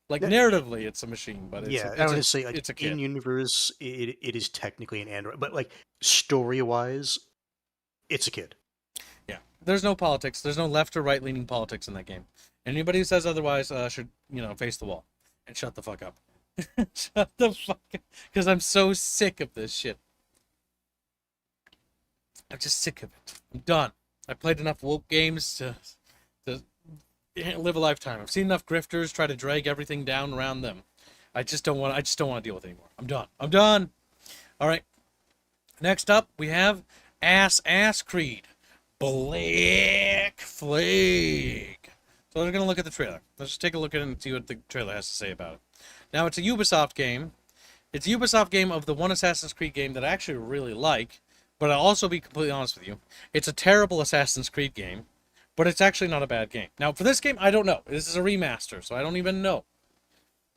Like, No, narratively, it's a machine, but it's yeah, a, I it's would a, say like it's a kid. in universe, it is technically an android, but like story-wise, it's a kid. Yeah, there's no politics. There's no left or right leaning politics in that game. Anybody who says otherwise should, you know, face the wall and shut the fuck up. Shut the fuck up, because I'm so sick of this shit. I'm just sick of it. I'm done. I played enough woke games to live a lifetime. I've seen enough grifters try to drag everything down around them. I just don't want to deal with it anymore. I'm done. I'm done. All right. Next up, we have Ass Creed. Black Flag. So we're going to look at the trailer. Let's just take a look at it and see what the trailer has to say about it. Now, it's a Ubisoft game. It's a Ubisoft game of the one Assassin's Creed game that I actually really like, but I'll also be completely honest with you. It's a terrible Assassin's Creed game, but it's actually not a bad game. Now, for this game, I don't know. This is a remaster, so I don't even know.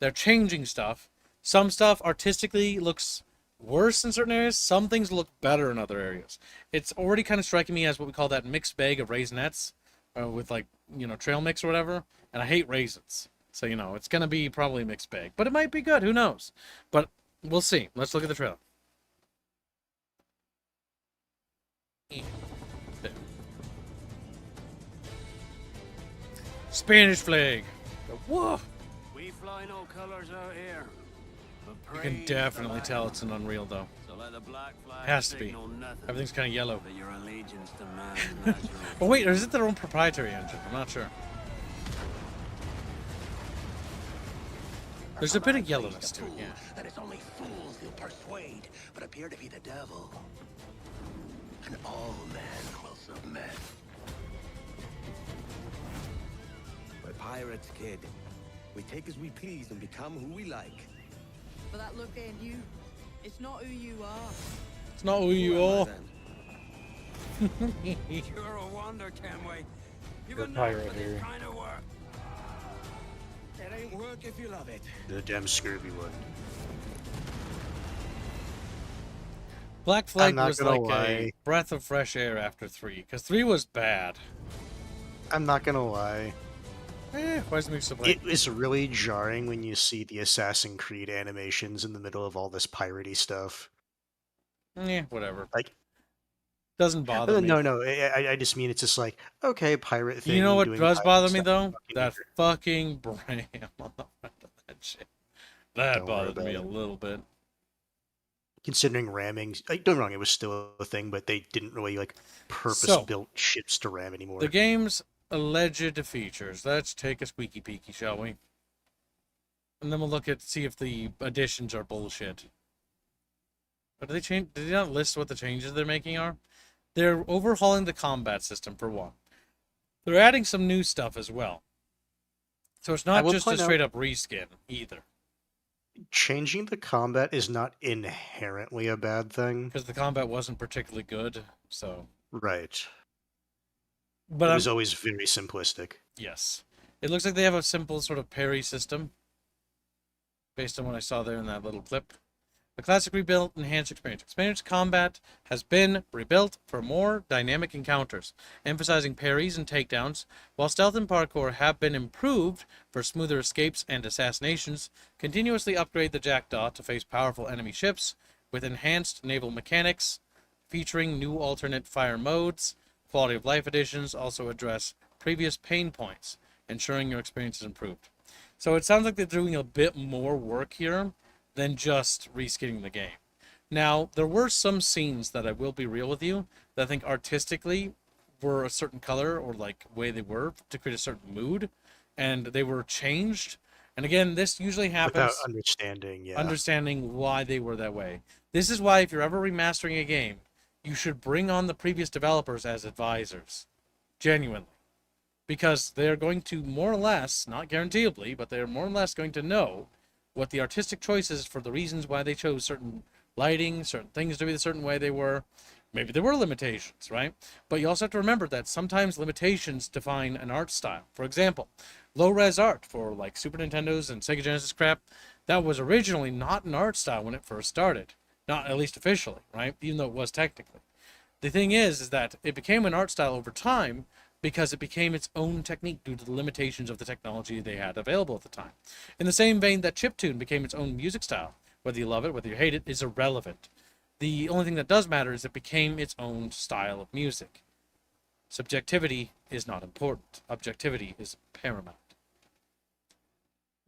They're changing stuff. Some stuff artistically looks worse in certain areas. Some things look better in other areas. It's already kind of striking me as what we call that mixed bag of raisinets with, like, you know, trail mix or whatever. And I hate raisins. So, you know, it's going to be probably a mixed bag. But it might be good. Who knows? But we'll see. Let's look at the trailer. Spanish flag. Whoa. We fly no colors out here. You can definitely tell it's an Unreal, though. So let the black flag Has to be. signal nothing Everything's kind of yellow. but your allegiance to man's natural. Oh, wait, or is it their own proprietary engine? I'm not sure. There's a bit of yellowness to it, yeah. That it's only fools who persuade, but appear to be the devil. And all men will submit. We're pirates, kid. We take as we please and become who we like. But that look ain't you. It's not who you are. It's not who you Who am I are. then? You're a wonder, Kenway. You've You're a a nerve pirate for this here. kind of work. It ain't work if you love it. The damn scurvy one. Black Flag not was gonna like a lie. breath of fresh air after 3, because 3 was bad. I'm not gonna lie. Why is it mixed up like... It is really jarring when you see the Assassin's Creed animations in the middle of all this piratey stuff. Whatever. Like, Doesn't bother me. no, I just mean it's just like, okay, pirate thing. You know what doing does pirate bother me, stuff, though? fucking That weird. fucking Bram on the front of that shit. That Don't worry bothered me a about it. little bit. Considering ramming, don't get me wrong, it was still a thing, but they didn't really like purpose-built ships to ram anymore. The game's alleged features. Let's take a squeaky peeky, shall we? And then we'll look at see if the additions are bullshit. But did they change? Did they not list what the changes they're making are? They're overhauling the combat system for one. They're adding some new stuff as well. So it's I not will just a point out- straight up reskin either. Changing the combat is not inherently a bad thing. Because the combat wasn't particularly good. So, Right. but It was always very simplistic. yes, it looks like they have a simple sort of parry system. Based on what I saw there in that little clip. The classic rebuilt enhanced experience. Experience combat has been rebuilt for more dynamic encounters, emphasizing parries and takedowns, while stealth and parkour have been improved for smoother escapes and assassinations. Continuously upgrade the Jackdaw to face powerful enemy ships with enhanced naval mechanics, featuring new alternate fire modes. Quality of life additions also address previous pain points, ensuring your experience is improved. So it sounds like they're doing a bit more work here than just reskinning the game. Now, there were some scenes that I will be real with you that I think artistically were a certain color or like way they were to create a certain mood, and they were changed. And again, this usually Without happens understanding, yeah. understanding why they were that way. This is why if you're ever remastering a game, you should bring on the previous developers as advisors. Genuinely. Because they're going to more or less, not guaranteeably, but they're more or less going to know what the artistic choices for the reasons why they chose certain lighting, certain things to be the certain way they were. Maybe there were limitations, right? But you also have to remember that sometimes limitations define an art style. For example, low-res art for like Super Nintendos and Sega Genesis crap, that was originally not an art style when it first started. Not at least officially, right? Even though it was technically. The thing is that it became an art style over time because it became its own technique due to the limitations of the technology they had available at the time. In the same vein that chiptune became its own music style. Whether you love it, whether you hate it, is irrelevant. The only thing that does matter is it became its own style of music. Subjectivity is not important. Objectivity is paramount.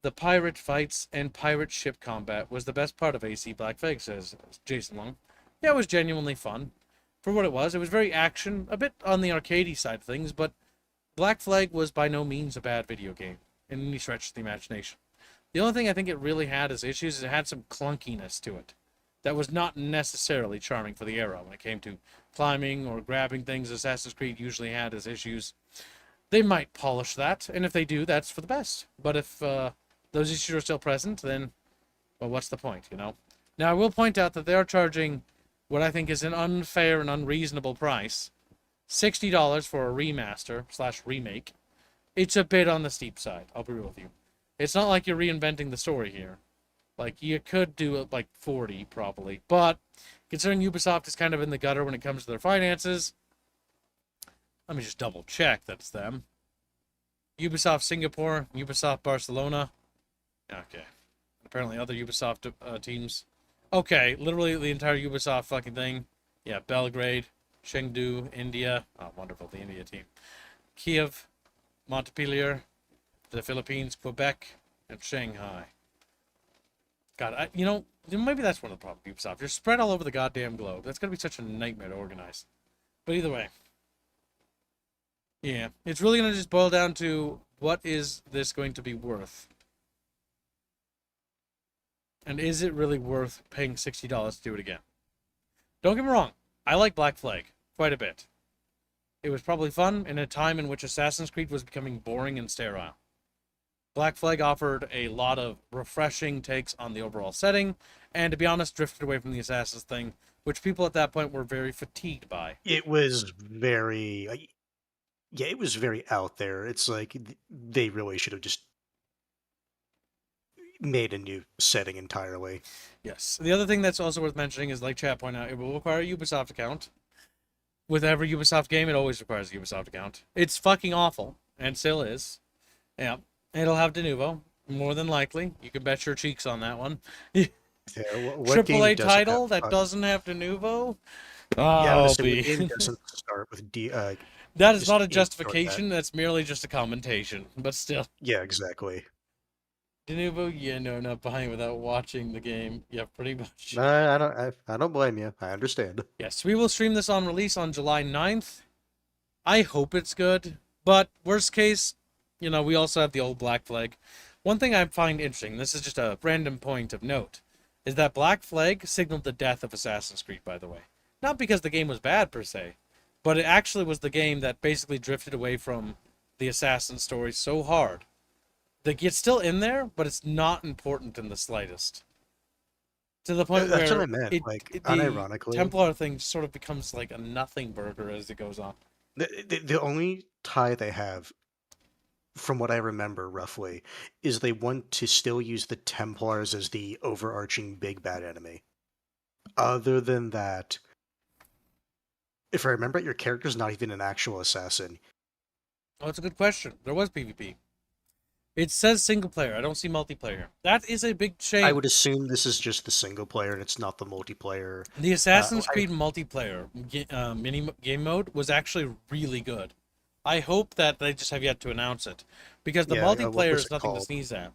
The pirate fights and pirate ship combat was the best part of AC Black Flag, says Jason Long. Yeah, it was genuinely fun. For what it was very action, a bit on the arcadey side of things, but Black Flag was by no means a bad video game, in any stretch of the imagination. The only thing I think it really had as issues is it had some clunkiness to it that was not necessarily charming for the era when it came to climbing or grabbing things. Assassin's Creed usually had as issues. They might polish that, and if they do, that's for the best. But if those issues are still present, then, well, what's the point, you know? Now, I will point out that they are charging what I think is an unfair and unreasonable price, $60 for a remaster/remake. It's a bit on the steep side, I'll be real with you. It's not like you're reinventing the story here. Like, you could do it like 40, probably. But, considering Ubisoft is kind of in the gutter when it comes to their finances, let me just double check that's them. Ubisoft Singapore, Ubisoft Barcelona. Okay. Apparently other Ubisoft teams. Okay, literally the entire Ubisoft fucking thing. Yeah, Belgrade, Chengdu, India. Oh, wonderful, the India team. Kiev, Montpellier, the Philippines, Quebec, and Shanghai. God, maybe that's one of the problems with Ubisoft. You're spread all over the goddamn globe. That's going to be such a nightmare to organize. But either way. Yeah, it's really going to just boil down to what is this going to be worth? And is it really worth paying $60 to do it again? Don't get me wrong. I like Black Flag quite a bit. It was probably fun in a time in which Assassin's Creed was becoming boring and sterile. Black Flag offered a lot of refreshing takes on the overall setting, and to be honest, drifted away from the Assassins thing, which people at that point were very fatigued by. It was very, yeah, it was very out there. It's like they really should have just made a new setting entirely. Yes. The other thing that's also worth mentioning is, like chat pointed out, it will require a Ubisoft account. With every Ubisoft game, it always requires a Ubisoft account. It's fucking awful, and still is. Yeah. It'll have de novo, more than likely. You can bet your cheeks on that one. Yeah, what game AAA doesn't title have, that doesn't have de novo? yeah, Oh, what game doesn't start with that is just not a ignore justification. That's merely just a commentation. But still. Yeah, exactly. De novo? Yeah, no, not buying without watching the game. Yeah, pretty much. I don't blame you. I understand. Yes, we will stream this on release on July 9th. I hope it's good. But worst case, we also have the old Black Flag. One thing I find interesting, this is just a random point of note, is that Black Flag signaled the death of Assassin's Creed, by the way. Not because the game was bad, per se, but it actually was the game that basically drifted away from the Assassin story so hard. That it's still in there, but it's not important in the slightest. To the point That's where what I meant. the Unironically, Templar thing sort of becomes like a nothing burger as it goes on. the only tie they have, from what I remember roughly, is they want to still use the Templars as the overarching big bad enemy. Other than that, if I remember, your character's not even an actual assassin. Oh, that's a good question. There was PvP. It says single player. I don't see multiplayer. That is a big shame. I would assume this is just the single player and it's not the multiplayer. The Assassin's Creed multiplayer mini game mode was actually really good. I hope that they just have yet to announce it. Because the multiplayer is nothing to sneeze at.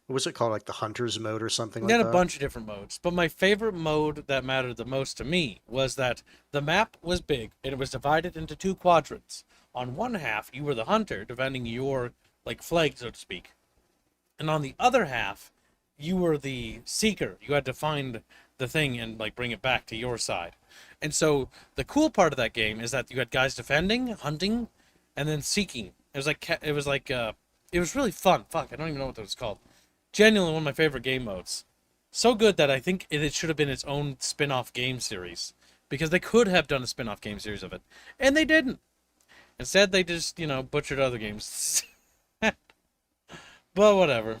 what was it called? Like the Hunter's mode or something They like had a that? bunch of different modes, but my favorite mode that mattered the most to me was that the map was big and it was divided into two quadrants. On one half, you were the hunter, defending your like flag, so to speak, and on the other half, you were the seeker. You had to find the thing and like bring it back to your side. And so the cool part of that game is that you had guys defending, hunting, and then seeking. It was really fun. Fuck, I don't even know what that was called. Genuinely one of my favorite game modes. So good that I think it should have been its own spin-off game series. Because they could have done a spin-off game series of it. And they didn't. Instead, they just, butchered other games. But whatever.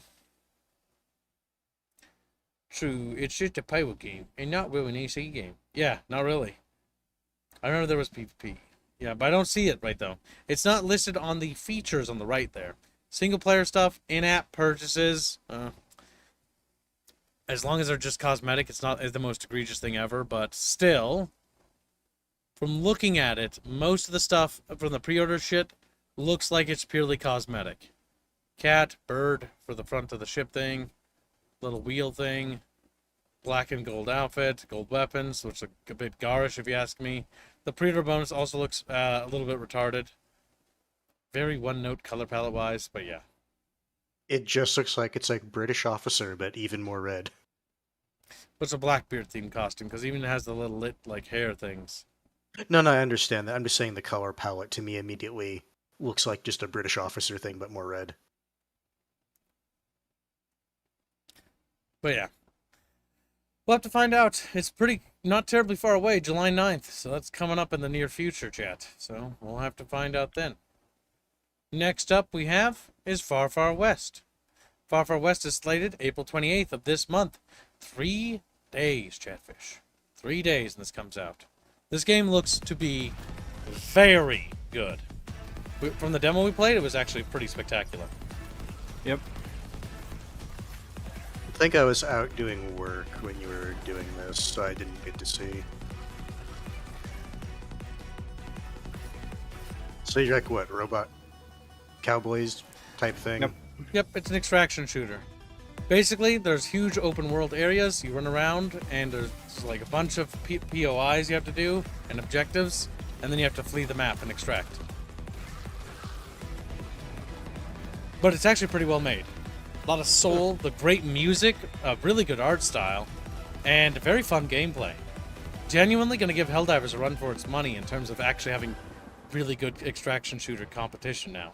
True, it's just a pirate game, and not really an AC game. Yeah, not really. I remember there was PvP. Yeah, but I don't see it right, though. It's not listed on the features on the right there. Single-player stuff, in-app purchases. As long as they're just cosmetic, it's not the most egregious thing ever, but still, from looking at it, most of the stuff from the pre-order shit looks like it's purely cosmetic. Cat, bird for the front of the ship thing, little wheel thing, black and gold outfit, gold weapons, which look a bit garish if you ask me. The pre-order bonus also looks a little bit retarded. Very one-note color palette-wise, but yeah. It just looks like it's like British Officer, but even more red. But it's a Blackbeard themed costume, because even it has the little lit, like, hair things. No, I understand that. I'm just saying the color palette to me immediately looks like just a British Officer thing, but more red. But yeah. We'll have to find out. It's not terribly far away, July 9th, so that's coming up in the near future, chat. So we'll have to find out then. Next up we have is Far Far West. Far Far West is slated April 28th of this month. 3 days, Chatfish. 3 days and this comes out. This game looks to be very good. From the demo we played, it was actually pretty spectacular. Yep. I think I was out doing work when you were doing this, so I didn't get to see. So you're like, what, robot cowboys type thing? Yep. Yep, it's an extraction shooter. Basically, there's huge open world areas. You run around, and there's like a bunch of POIs you have to do, and objectives, and then you have to flee the map and extract. But it's actually pretty well made. A lot of soul, the great music, a really good art style, and very fun gameplay. Genuinely going to give Helldivers a run for its money in terms of actually having really good extraction shooter competition now.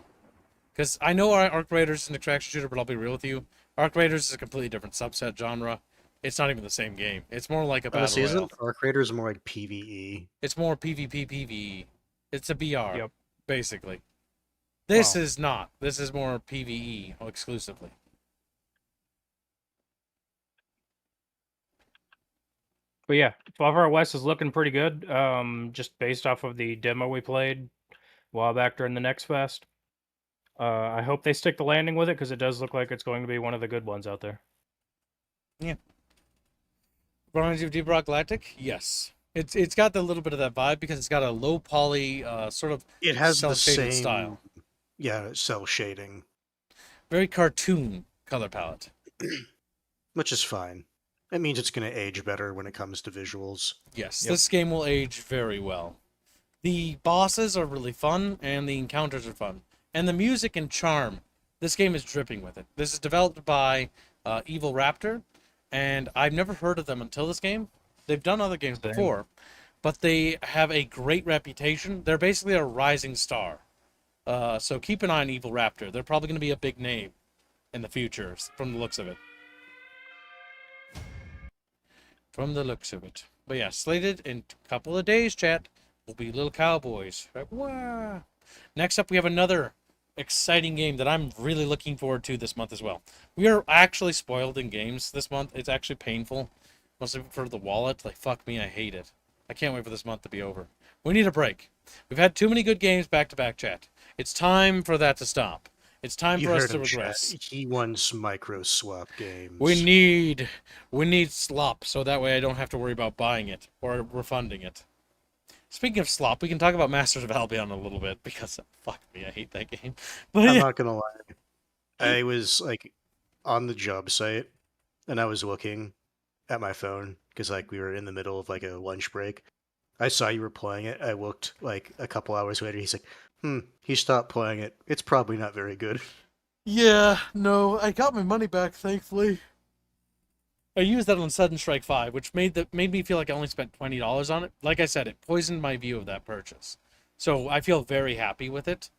Because I know Arc Raiders is an extraction shooter, but I'll be real with you. Arc Raiders is a completely different subset genre. It's not even the same game. It's more like a battle royale. Isn't Arc Raiders more like PvE? It's more PvP, PvE. It's a BR, Yep. basically. This Wow. is not. This is more PvE exclusively. But yeah, Far Far West is looking pretty good. Just based off of the demo we played a while back during the Next Fest. I hope they stick the landing with it because it does look like it's going to be one of the good ones out there. Yeah. Reminds you of Deep Rock Galactic? Yes. It's got the little bit of that vibe because it's got a low poly sort of It has the cel-shaded same style. Yeah, cell shading, Very cartoon color palette. which is fine. It means it's going to age better when it comes to visuals. Yes, Yep. this game will age very well. The bosses are really fun, and the encounters are fun. And the music and charm, this game is dripping with it. This is developed by Evil Raptor, and I've never heard of them until this game. They've done other games Same. before, but they have a great reputation. They're basically a rising star. So keep an eye on Evil Raptor. They're probably going to be a big name in the future, from the looks of it. From the looks of it. But yeah, slated in a couple of days, chat. We'll be little cowboys. Like, wah. Next up, we have another exciting game that I'm really looking forward to this month as well. We are actually spoiled in games this month. It's actually painful. Mostly for the wallet. Like, fuck me, I hate it. I can't wait for this month to be over. We need a break. We've had too many good games back-to-back, chat. It's time for that to stop. It's time You for us heard to him, chat. regress. He wants micro swap games. We need slop, so that way I don't have to worry about buying it or refunding it. Speaking of slop, we can talk about Masters of Albion a little bit because fuck me, I hate that game. But I'm yeah, not gonna lie. I was like, on the job site, and I was looking at my phone because like we were in the middle of like a lunch break. I saw you were playing it. I looked like a couple hours later. He's like, he stopped playing it. It's probably not very good. Yeah, no, I got my money back, thankfully. I used that on Sudden Strike 5, which made me feel like I only spent $20 on it. Like I said, it poisoned my view of that purchase. So I feel very happy with it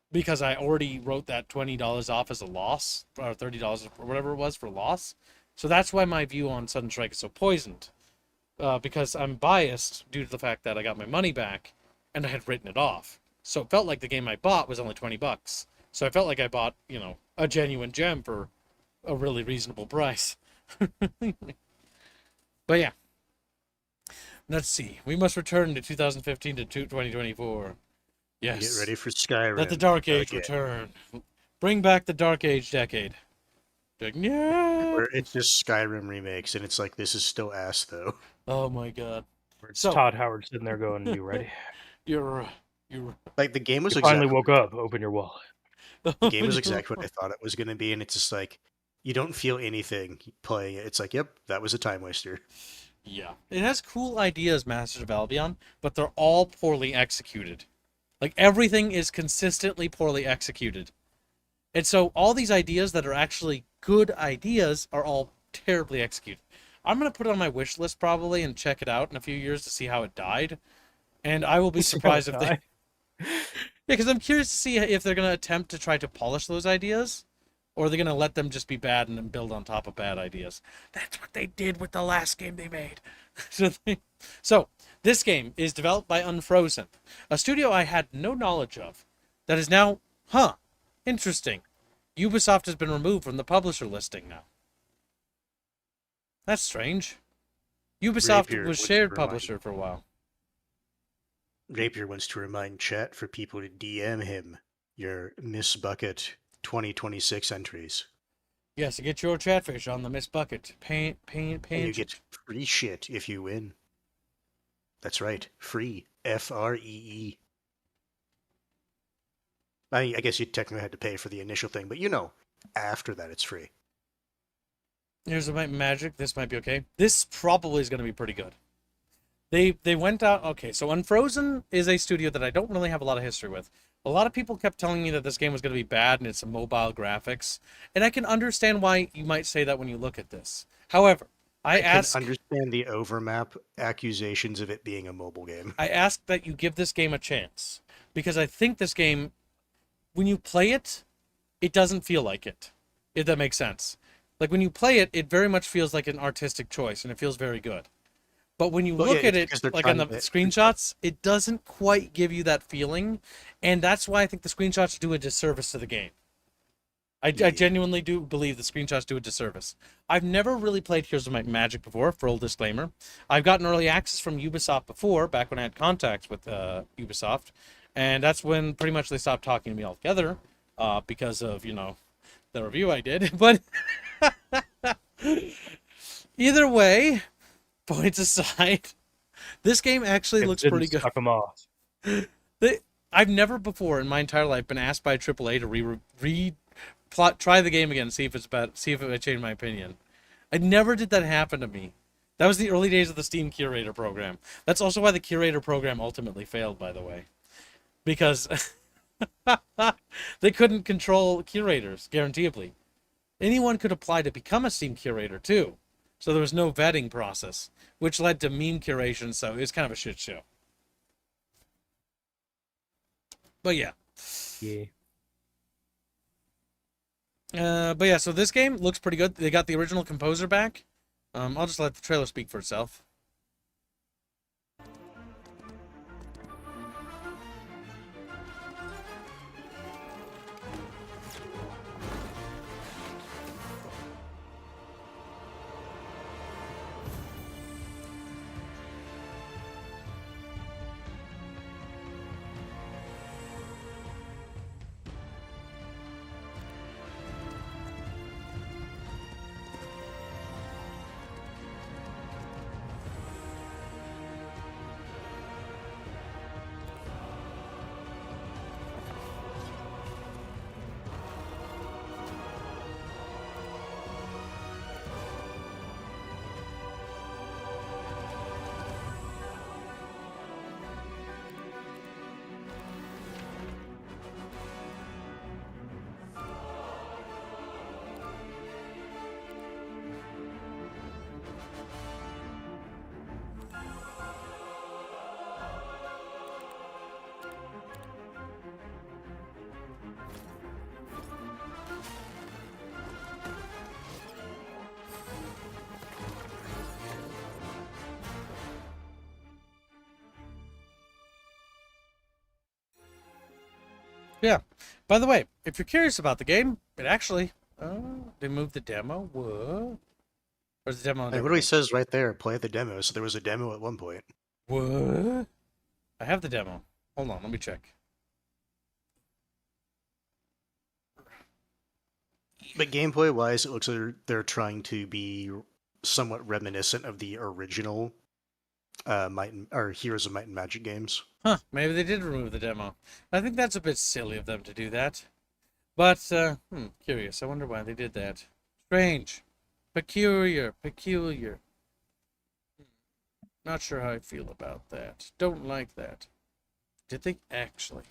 because I already wrote that $20 off as a loss, or $30 or whatever it was for loss. So that's why my view on Sudden Strike is so poisoned. Because I'm biased due to the fact that I got my money back and I had written it off. So it felt like the game I bought was only $20. So I felt like I bought, a genuine gem for a really reasonable price. But yeah. Let's see. We must return to 2015 to 2024. Yes. Get ready for Skyrim. Let the Dark Age again. return. Bring back the Dark Age decade. Yeah. Where it's just Skyrim remakes, and it's like, this is still ass, though. Oh my god. It's So- Todd Howard sitting there going, "You ready? You're Like, the game was You finally exactly, woke up. Open your wallet." the game was exactly what I thought it was going to be, and it's just like, you don't feel anything playing it. It's like, yep, that was a time waster. Yeah. It has cool ideas, Masters of Albion, but they're all poorly executed. Like, everything is consistently poorly executed. And so all these ideas that are actually good ideas are all terribly executed. I'm going to put it on my wish list probably and check it out in a few years to see how it died. And I will be surprised if they... Yeah, because I'm curious to see if they're going to attempt to try to polish those ideas, or they're going to let them just be bad and then build on top of bad ideas. That's what they did with the last game they made. So, this game is developed by Unfrozen, a studio I had no knowledge of, that is now, interesting. Ubisoft has been removed from the publisher listing now. That's strange. Ubisoft Rapier was would shared remind- publisher for a while. Rapier wants to remind chat for people to DM him your Miss Bucket 2026 entries. Yes, get your chatfish on the Miss Bucket. And you get free shit if you win. That's right, free. Free. I guess you technically had to pay for the initial thing, but after that it's free. Here's my magic. This might be okay. This probably is going to be pretty good. They went out... Okay, so Unfrozen is a studio that I don't really have a lot of history with. A lot of people kept telling me that this game was going to be bad and it's a mobile graphics. And I can understand why you might say that when you look at this. However, I can understand the overmap accusations of it being a mobile game. I ask that you give this game a chance. Because I think this game, when you play it, it doesn't feel like it. If that makes sense. Like, when you play it, it very much feels like an artistic choice, and it feels very good. But when you look at it, like on the screenshots, it doesn't quite give you that feeling, and that's why I think the screenshots do a disservice to the game. I genuinely do believe the screenshots do a disservice. I've never really played Heroes of Might and Magic before, full disclaimer. I've gotten early access from Ubisoft before, back when I had contacts with Ubisoft, and that's when pretty much they stopped talking to me altogether, because of, the review I did. But either way, points aside, this game actually looks pretty good. Suck 'em off. I've never before in my entire life been asked by AAA to try the game again, see if it's bad, see if it would change my opinion. I never did that happen to me. That was the early days of the Steam Curator program. That's also why the Curator program ultimately failed, by the way, because they couldn't control curators, guaranteedly. Anyone could apply to become a Steam Curator too. So there was no vetting process, which led to meme curation, so it was kind of a shit show. But yeah. Yeah. So this game looks pretty good. They got the original composer back. I'll just let the trailer speak for itself. Yeah. By the way, if you're curious about the game, it actually they moved the demo. What? Where's the demo? And it literally says right there, play the demo. So there was a demo at one point. What? I have the demo. Hold on, let me check. But gameplay-wise, it looks like they're trying to be somewhat reminiscent of the original Heroes of Might and Magic games. Huh, maybe they did remove the demo. I think that's a bit silly of them to do that. But, curious. I wonder why they did that. Strange. Peculiar. Not sure how I feel about that. Don't like that. Did they actually?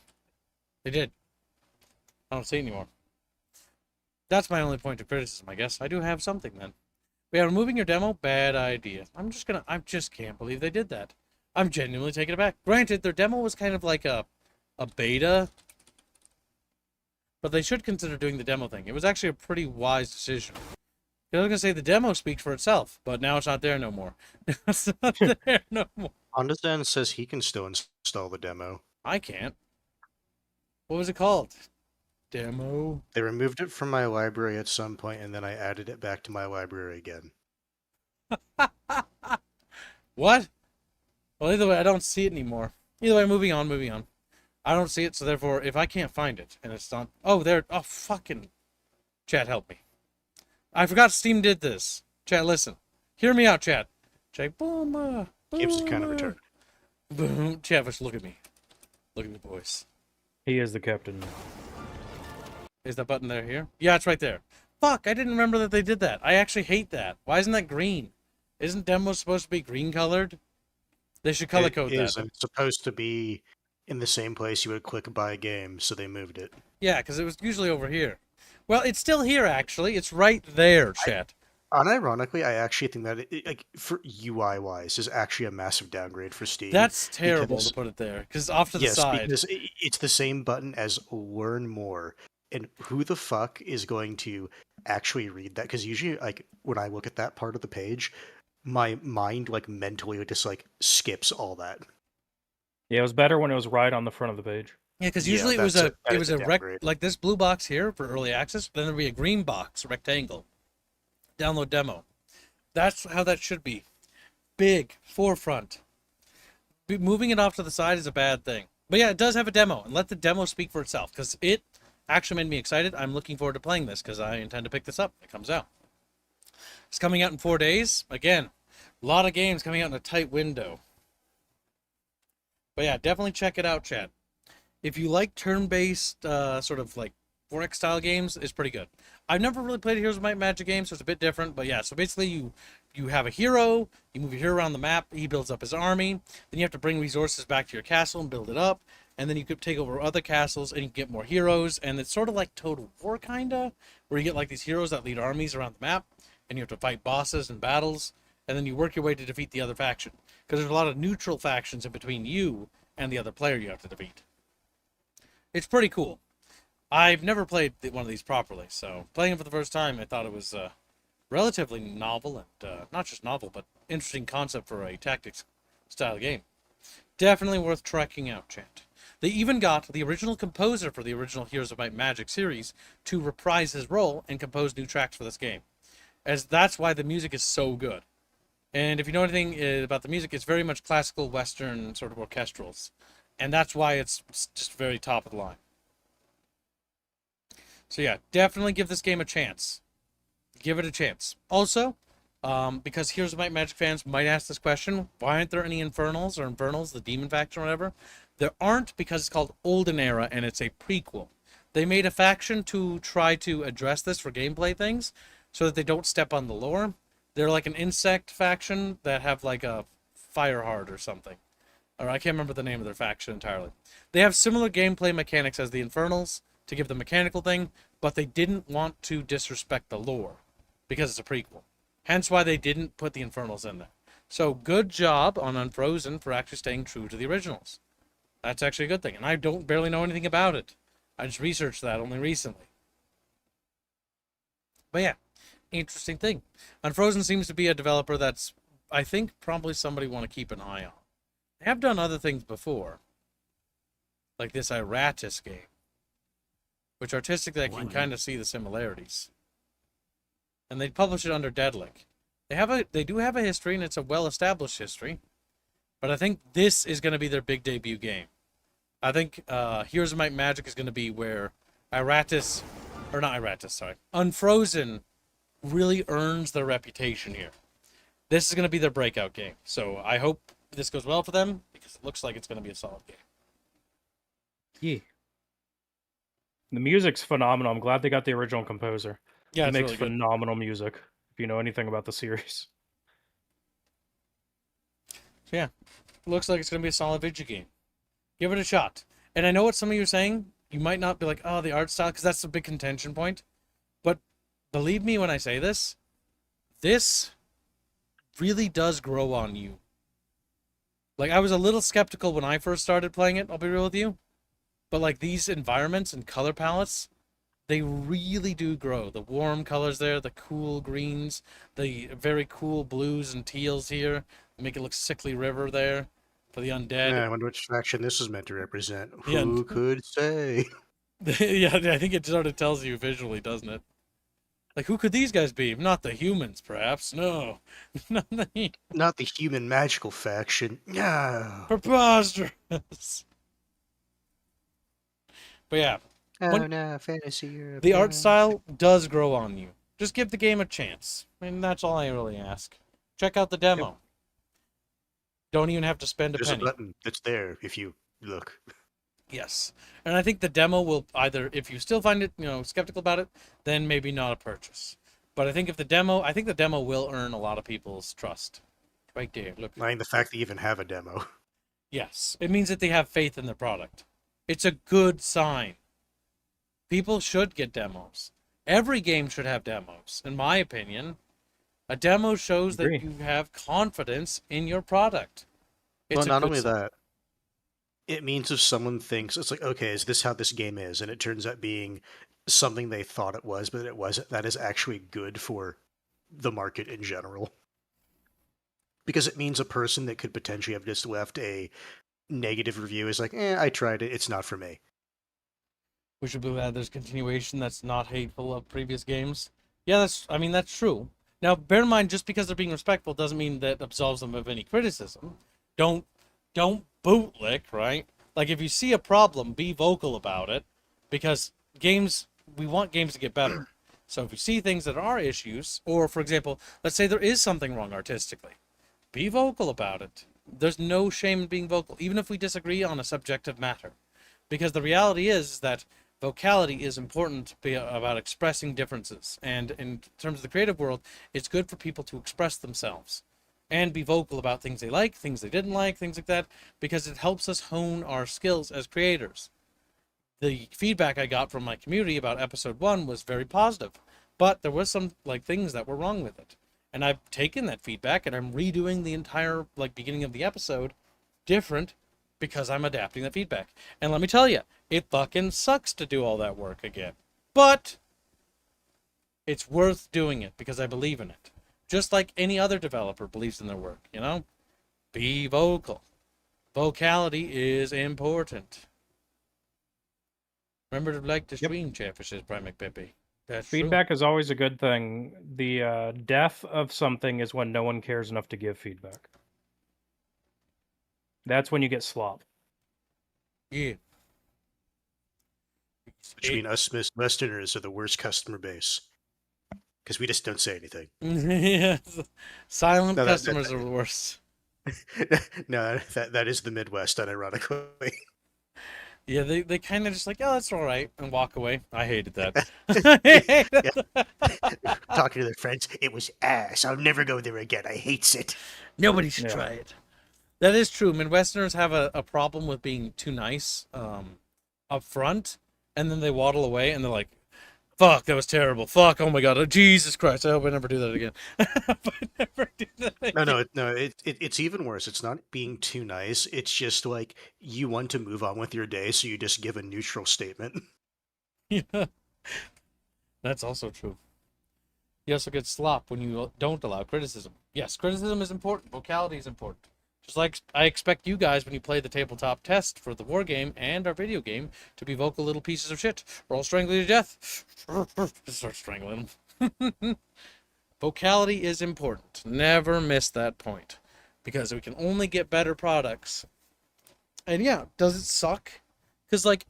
They did. I don't see it anymore. That's my only point of criticism, I guess. I do have something then. Yeah, removing your demo, bad idea. I just can't believe they did that. I'm genuinely taken aback. Granted, their demo was kind of like a beta, but they should consider doing the demo thing. It was actually a pretty wise decision. I was gonna say the demo speaks for itself, but now it's not there no more. It's not there no more. Understand says he can still install the demo. I can't. What was it called? Demo? They removed it from my library at some point, and then I added it back to my library again. What? Well, either way, I don't see it anymore. Either way, moving on. I don't see it, so therefore, if I can't find it, and it's not... Oh, there... Oh, fucking... Chat, help me. I forgot Steam did this. Chat, listen. Hear me out, chat. Chat, boom, Game's kind of retarded. Boom. Chat, just look at me. Look at me, boys. He is the captain. Is that button there here? Yeah, it's right there. Fuck, I didn't remember that they did that. I actually hate that. Why isn't that green? Isn't demo supposed to be green colored? They should color code It is, that. and it's supposed to be in the same place you would click buy game, so they moved it. Yeah, because it was usually over here. Well, it's still here, actually. It's right there, chat. Unironically, I actually think that like for UI-wise, is actually a massive downgrade for Steam. That's terrible because- to put it there, because off to the Yes, side. because it's the same button as Learn More. And who the fuck is going to actually read that? Because usually, like, when I look at that part of the page, my mind, like, mentally just, like, skips all that. Yeah, it was better when it was right on the front of the page. Yeah, because Yeah, usually it was that's a a downgrade. like this blue box here for early access, then there'd be a green box, rectangle. Download demo. That's how that should be. Big, forefront. Moving it off to the side is a bad thing. But yeah, it does have a demo, and let the demo speak for itself, because it actually made me excited. I'm looking forward to playing this, because I intend to pick this up when it comes out. It's coming out in 4 days. Again, a lot of games coming out in a tight window. But yeah, definitely check it out, chat. If you like turn-based, sort of like 4X style games, it's pretty good. I've never really played a Heroes of Might and Magic game, so it's a bit different. But yeah, so basically you have a hero, you move your hero around the map, he builds up his army, then you have to bring resources back to your castle and build it up, and then you could take over other castles and you get more heroes, and it's sort of like Total War, kinda, where you get like these heroes that lead armies around the map, and you have to fight bosses and battles, and then you work your way to defeat the other faction. Because there's a lot of neutral factions in between you and the other player you have to defeat. It's pretty cool. I've never played one of these properly, so playing it for the first time, I thought it was relatively novel, and not just novel, but interesting concept for a tactics style game. Definitely worth checking out, chat. They even got the original composer for the original Heroes of Might and Magic series to reprise his role and compose new tracks for this game, as that's why the music is so good. And if you know anything about the music, it's very much classical Western sort of orchestrals, and that's why it's just very top of the line. So yeah, definitely give this game a chance. Give it a chance. Also, because Heroes of Might and Magic fans might ask this question, why aren't there any Infernals, the demon faction or whatever? There aren't, because it's called Olden Era and it's a prequel. They made a faction to try to address this for gameplay things, so that they don't step on the lore. They're like an insect faction that have like a Fireheart or something. Or I can't remember the name of their faction entirely. They have similar gameplay mechanics as the Infernals, to give the mechanical thing, but they didn't want to disrespect the lore because it's a prequel. Hence why they didn't put the Infernals in there. So good job on Unfrozen for actually staying true to the originals. That's actually a good thing, and I don't barely know anything about it. I just researched that only recently. But yeah, interesting thing. Unfrozen seems to be a developer that's, I think, probably somebody want to keep an eye on. They have done other things before, like this Iratus game. which artistically I can kind of see the similarities. And they publish it under Deadlick. They do have a history, and it's a well-established history. But I think this is going to be their big debut game. I think Heroes of Might and Magic is going to be where Unfrozen really earns their reputation here. This is going to be their breakout game. So I hope this goes well for them, because it looks like it's going to be a solid game. Yeah. The music's phenomenal. I'm glad they got the original composer. Yeah, He it's makes really good. phenomenal music, if you know anything about the series. So yeah, looks like it's going to be a solid video game. Give it a shot. And I know what some of you are saying. You might not be like, oh, the art style, because that's a big contention point. But believe me when I say this, this really does grow on you. Like, I was a little skeptical when I first started playing it, I'll be real with you. But like, these environments and color palettes, they really do grow. The warm colors there, the cool greens, the very cool blues and teals here, make it look sickly river there for the undead. Yeah, I wonder which faction this is meant to represent. Yeah. Who could say? Yeah, I think it sort of tells you visually, doesn't it? Like, who could these guys be? Not the humans, perhaps. No. Not the Not the human magical faction. No. preposterous. But yeah, Oh When- no, fantasy Europe. the art style does grow on you. Just give the game a chance. I mean, that's all I really ask. Check out the demo. Don't even have to spend a There's a penny. button that's there if you look. Yes. And I think the demo will either, if you still find it, skeptical about it, then maybe not a purchase. But I think the demo will earn a lot of people's trust. Right there, look. Mind the fact that you even have a demo. Yes. It means that they have faith in their product. It's a good sign. People should get demos. Every game should have demos, in my opinion. A demo shows Agree. that you have confidence in your product. It's Well, a not good only sign. that, it means if someone thinks, it's like, okay, is this how this game is? And it turns out being something they thought it was, but it wasn't. That is actually good for the market in general. Because it means a person that could potentially have just left a negative review is like, I tried it, it's not for me. We should be glad there's continuation that's not hateful of previous games. Yeah, that's true. Now, bear in mind, just because they're being respectful doesn't mean that absolves them of any criticism. Don't bootlick, right? Like, if you see a problem, be vocal about it, because we want games to get better. So if you see things that are issues, or, for example, let's say there is something wrong artistically, be vocal about it. There's no shame in being vocal, even if we disagree on a subjective matter. Because the reality is that vocality is important about expressing differences. And in terms of the creative world, it's good for people to express themselves and be vocal about things they like, things they didn't like, things like that, because it helps us hone our skills as creators. The feedback I got from my community about episode 1 was very positive, but there was some things that were wrong with it. And I've taken that feedback and I'm redoing the entire beginning of the episode different because I'm adapting the feedback. And let me tell you, it fucking sucks to do all that work again. But it's worth doing it because I believe in it. Just like any other developer believes in their work, Be vocal. Vocality is important. Remember to like the stream, Chaffishes, Prime Pepe. That's Feedback is always a good thing. The death of something is when no one cares enough to give feedback. That's when you get slop. True. Yeah. Between us Westerners are the worst customer base. Because we just don't say anything. Yeah. Silent No, customers are the worst. No, that is the Midwest, unironically. Yeah, they kind of just oh, that's all right, and walk away. I hated that. Talking to their friends, it was ass. I'll never go there again. I hates it. Nobody should Yeah. try it. That is true. Midwesterners have a problem with being too nice up front, and then they waddle away, and they're like, fuck, that was terrible. Fuck, oh my god, oh, Jesus Christ, I hope I never do that again. I never do that again. No. It's even worse. It's not being too nice. It's just like you want to move on with your day, so you just give a neutral statement. Yeah. That's also true. You also get slop when you don't allow criticism. Yes, criticism is important. Vocality is important. Just like I expect you guys, when you play the tabletop test for the war game and our video game, to be vocal little pieces of shit, or I'll strangle you to death. Just start strangling them. Vocality is important. Never miss that point. Because we can only get better products. And yeah, does it suck? Because, like,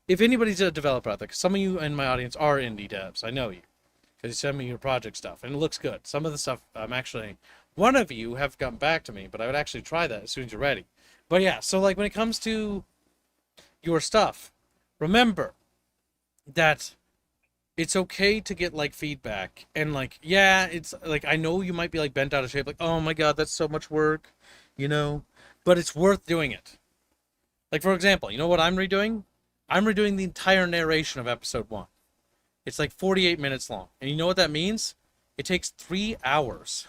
if anybody's a developer out there, 'cause some of you in my audience are indie devs. I know you. Because you send me your project stuff, and it looks good. Some of the stuff, one of you have gotten back to me, but I would actually try that as soon as you're ready. But yeah, so, like, when it comes to your stuff, remember that it's okay to get, like, feedback. And, like, yeah, it's, like, I know you might be, like, bent out of shape, like, oh my god, that's so much work, you know? But it's worth doing it. Like, for example, you know what I'm redoing? I'm redoing the entire narration of episode 1. It's like 48 minutes long. And you know what that means? It takes 3 hours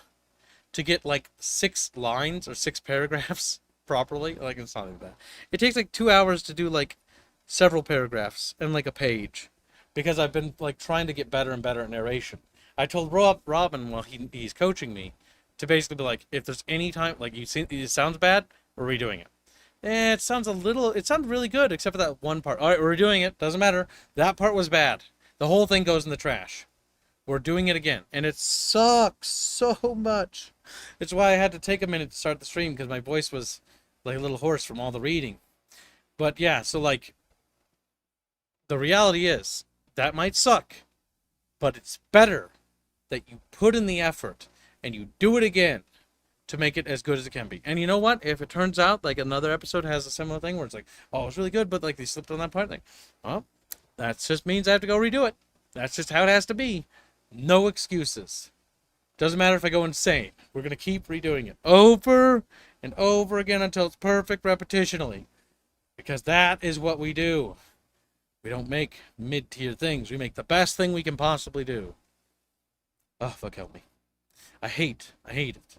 to get like 6 lines or 6 paragraphs properly. Like, it's not even that. It takes like 2 hours to do like several paragraphs and like a page. Because I've been like trying to get better and better at narration. I told Robin while he's coaching me to basically be like, if there's any time, like, you see it sounds bad, we're redoing it. It sounds really good, except for that one part. All right, we're redoing it. Doesn't matter. That part was bad. The whole thing goes in the trash. We're doing it again. And it sucks so much. It's why I had to take a minute to start the stream, because my voice was like a little hoarse from all the reading. But yeah, so, like, the reality is, that might suck. But it's better that you put in the effort and you do it again to make it as good as it can be. And you know what? If it turns out like another episode has a similar thing where it's like, oh, it's really good, but like they slipped on that part thing. Well, that just means I have to go redo it. That's just how it has to be. No excuses. Doesn't matter if I go insane. We're going to keep redoing it over and over again until it's perfect repetitionally. Because that is what we do. We don't make mid-tier things. We make the best thing we can possibly do. Oh, fuck, help me. I hate it.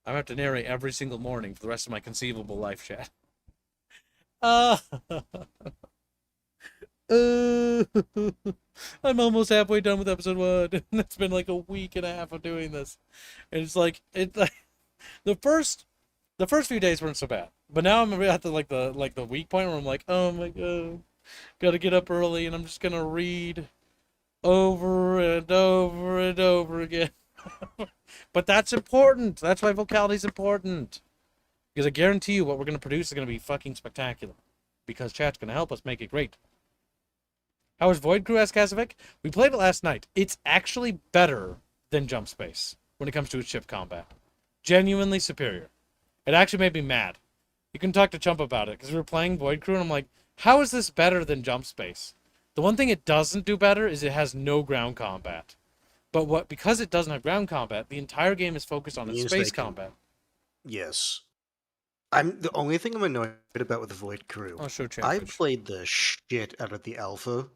I have to narrate every single morning for the rest of my conceivable life, chat. I'm almost halfway done with episode 1. It's been like a week and a half of doing this. And it's like, the first few days weren't so bad. But now I'm at the weak point where I'm like, oh my god, gotta get up early and I'm just gonna read over and over and over again. But that's important. That's why vocality is important. Because I guarantee you what we're going to produce is going to be fucking spectacular. Because chat's going to help us make it great. How was Void Crew, asked Kazovic? We played it last night. It's actually better than Jump Space when it comes to its ship combat. Genuinely superior. It actually made me mad. You can talk to Chump about it, because we were playing Void Crew, and I'm like, how is this better than Jump Space? The one thing it doesn't do better is it has no ground combat. But because it doesn't have ground combat, the entire game is focused on its space combat. Yes. The only thing I'm annoyed about with the Void Crew. Oh, sure, I played the shit out of the alpha.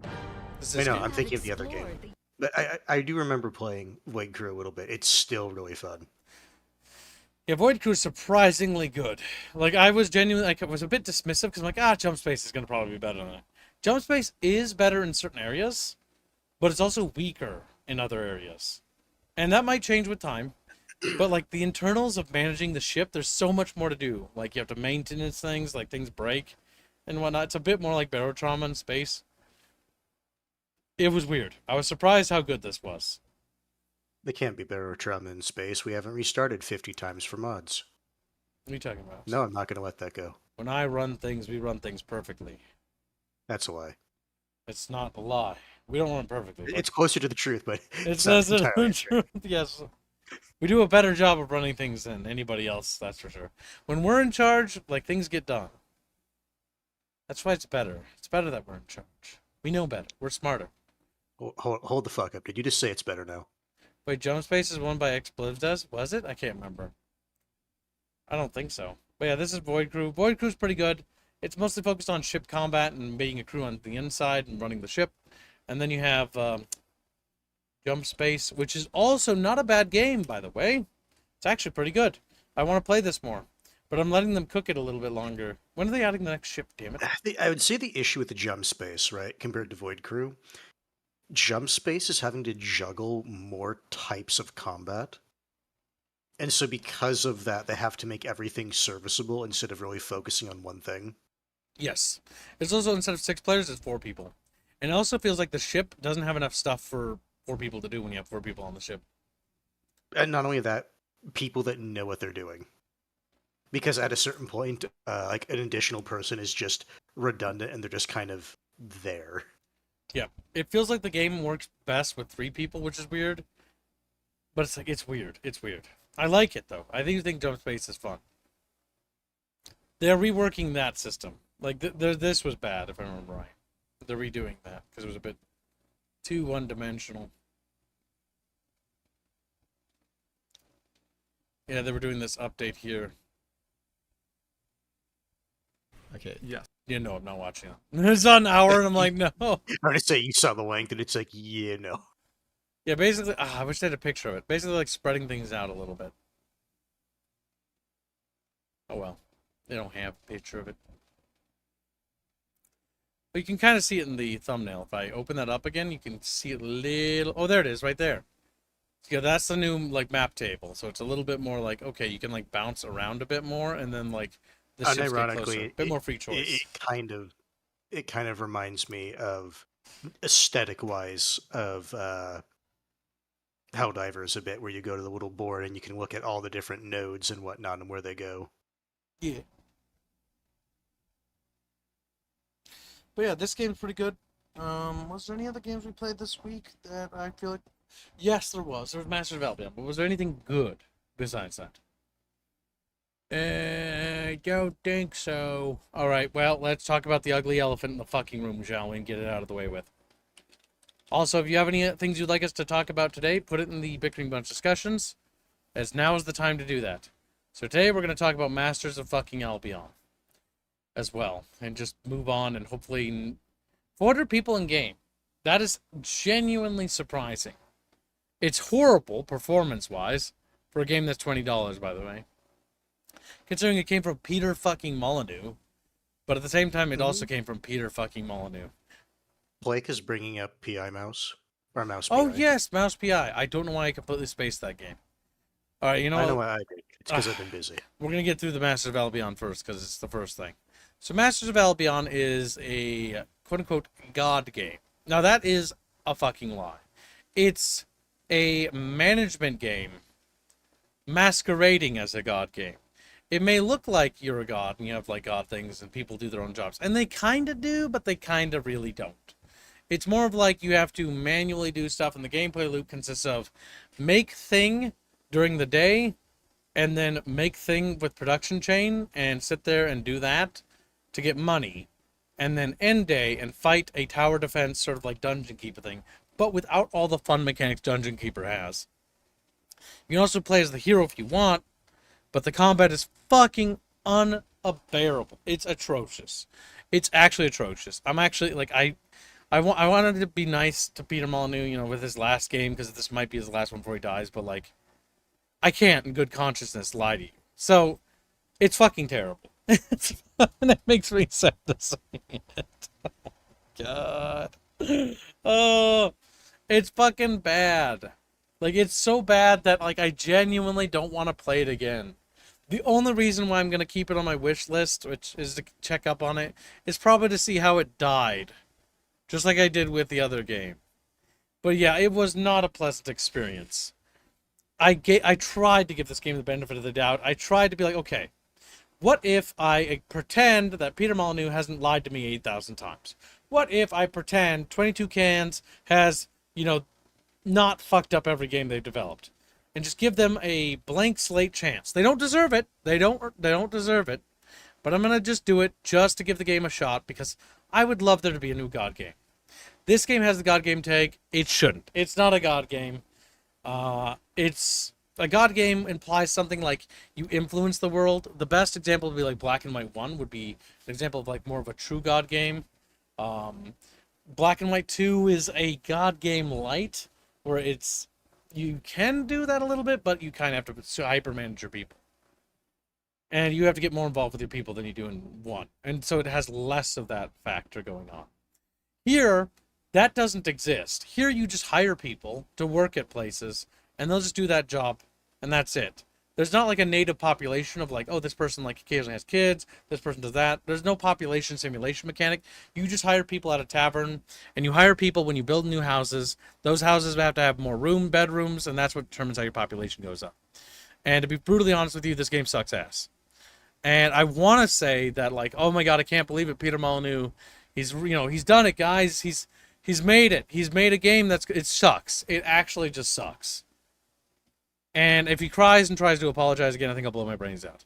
I know, I'm thinking of the other game. But I do remember playing Void Crew a little bit. It's still really fun. Yeah, Void Crew is surprisingly good. Like, I was genuinely, like, I was a bit dismissive because I'm like, Jump Space is going to probably be better than that. Jump Space is better in certain areas, but it's also weaker in other areas. And that might change with time. But, like, the internals of managing the ship, there's so much more to do. Like, you have to maintenance things, like, things break and whatnot. It's a bit more like Barotrauma in space. It was weird. I was surprised how good this was. They can't be Barotrauma in space. We haven't restarted 50 times for mods. What are you talking about? No, I'm not going to let that go. When I run things, we run things perfectly. That's a lie. It's not a lie. We don't run perfectly. It's closer to the truth, but it's not entirely true. Yes. We do a better job of running things than anybody else, that's for sure. When we're in charge, like, things get done. That's why it's better. It's better that we're in charge. We know better. We're smarter. Hold the fuck up. Did you just say it's better now? Wait, Jump Space is won by Explivs, was it? I can't remember. I don't think so. But yeah, this is Void Crew. Void Crew's pretty good. It's mostly focused on ship combat and being a crew on the inside and running the ship. And then you have Jump Space, which is also not a bad game, by the way. It's actually pretty good. I want to play this more. But I'm letting them cook it a little bit longer. When are they adding the next ship, damn it? I would say the issue with the Jump Space, right, compared to Void Crew, Jump Space is having to juggle more types of combat. And so because of that, they have to make everything serviceable instead of really focusing on one thing. Yes. It's also, instead of 6 players, it's 4 people. And it also feels like the ship doesn't have enough stuff for 4 people to do when you have 4 people on the ship. And not only that, people that know what they're doing. Because at a certain point, like an additional person is just redundant and they're just kind of there. Yeah. It feels like the game works best with 3 people, which is weird. But it's like, it's weird. It's weird. I like it, though. I think Jump Space is fun. They're reworking that system. Like, this was bad, if I remember right. They're redoing that, because it was a bit too one-dimensional. Yeah, they were doing this update here. Okay, yes. You know, I'm not watching it. It's on an hour, and I'm like, no. I'm gonna say you saw the length, and it's like, yeah, no. Yeah, basically, I wish they had a picture of it. Basically, like, spreading things out a little bit. Oh, well. They don't have a picture of it. But you can kind of see it in the thumbnail. If I open that up again, you can see it a little... Oh, there it is, right there. Yeah, that's the new, like, map table. So it's a little bit more like, okay, you can, like, bounce around a bit more, and then, like, the ships get closer. A bit more free choice. It kind of reminds me of, aesthetic-wise, of Helldivers a bit, where you go to the little board and you can look at all the different nodes and whatnot and where they go. Yeah. But yeah, this game's pretty good. Was there any other games we played this week that I feel like... Yes, there was. There was Masters of Albion, but was there anything good besides that? I don't think so. Alright, well, let's talk about the ugly elephant in the fucking room, shall we, and get it out of the way with. Also, if you have any things you'd like us to talk about today, put it in the Bickering Bunch discussions, as now is the time to do that. So today we're going to talk about Masters of fucking Albion as well, and just move on, and hopefully 400 people in game. That is genuinely surprising. It's horrible performance-wise for a game that's $20, by the way. Considering it came from Peter fucking Molyneux, but at the same time, it also came from Peter fucking Molyneux. Blake is bringing up PI Mouse. Or Mouse Oh, PI. yes, Mouse PI. I don't know why I completely spaced that game. All right, you know I what? know why I did. It's because I've been busy. We're going to get through the Masters of Albion first, because it's the first thing. So Masters of Albion is a quote-unquote god game. Now, that is a fucking lie. It's a management game masquerading as a god game. It may look like you're a god, and you have, like, god things, and people do their own jobs. And they kind of do, but they kind of really don't. It's more of like you have to manually do stuff, and the gameplay loop consists of make thing during the day, and then make thing with production chain, and sit there and do that to get money, and then end day and fight a tower defense sort of like Dungeon Keeper thing, but without all the fun mechanics Dungeon Keeper has. You can also play as the hero if you want, but the combat is fucking unbearable. It's atrocious. It's actually atrocious. I'm actually, like, I wanted to be nice to Peter Molyneux, you know, with his last game, because this might be his last one before he dies, but, like, I can't in good consciousness lie to you. So, it's fucking terrible. And it makes me sad to say it. Oh, God. Oh, it's fucking bad. Like, it's so bad that, like, I genuinely don't want to play it again. The only reason why I'm going to keep it on my wish list, which is to check up on it, is probably to see how it died. Just like I did with the other game. But yeah, it was not a pleasant experience. I tried to give this game the benefit of the doubt. I tried to be like, okay, what if I pretend that Peter Molyneux hasn't lied to me 8,000 times? What if I pretend 22 Cans has, you know, not fucked up every game they've developed? And just give them a blank slate chance. They don't deserve it. They don't deserve it. But I'm going to just do it just to give the game a shot, because I would love there to be a new God game. This game has the God game tag. It shouldn't. It's not a God game. It's a God game implies something like you influence the world. The best example would be like Black and White 1 would be an example of like more of a true God game. Black and White 2 is a God game light, where it's you can do that a little bit, but you kind of have to hyper-manage your people. And you have to get more involved with your people than you do in 1. And so it has less of that factor going on. Here, that doesn't exist. Here you just hire people to work at places, and they'll just do that job, and that's it. There's not like a native population of like, oh, this person like occasionally has kids, this person does that. There's no population simulation mechanic. You just hire people at a tavern, and you hire people when you build new houses. Those houses have to have more bedrooms, and that's what determines how your population goes up. And to be brutally honest with you, this game sucks ass. And I want to say that like, oh my god, I can't believe it, Peter Molyneux. He's done it, guys. He's made it. He's made a game it sucks. It actually just sucks. And if he cries and tries to apologize again, I think I'll blow my brains out.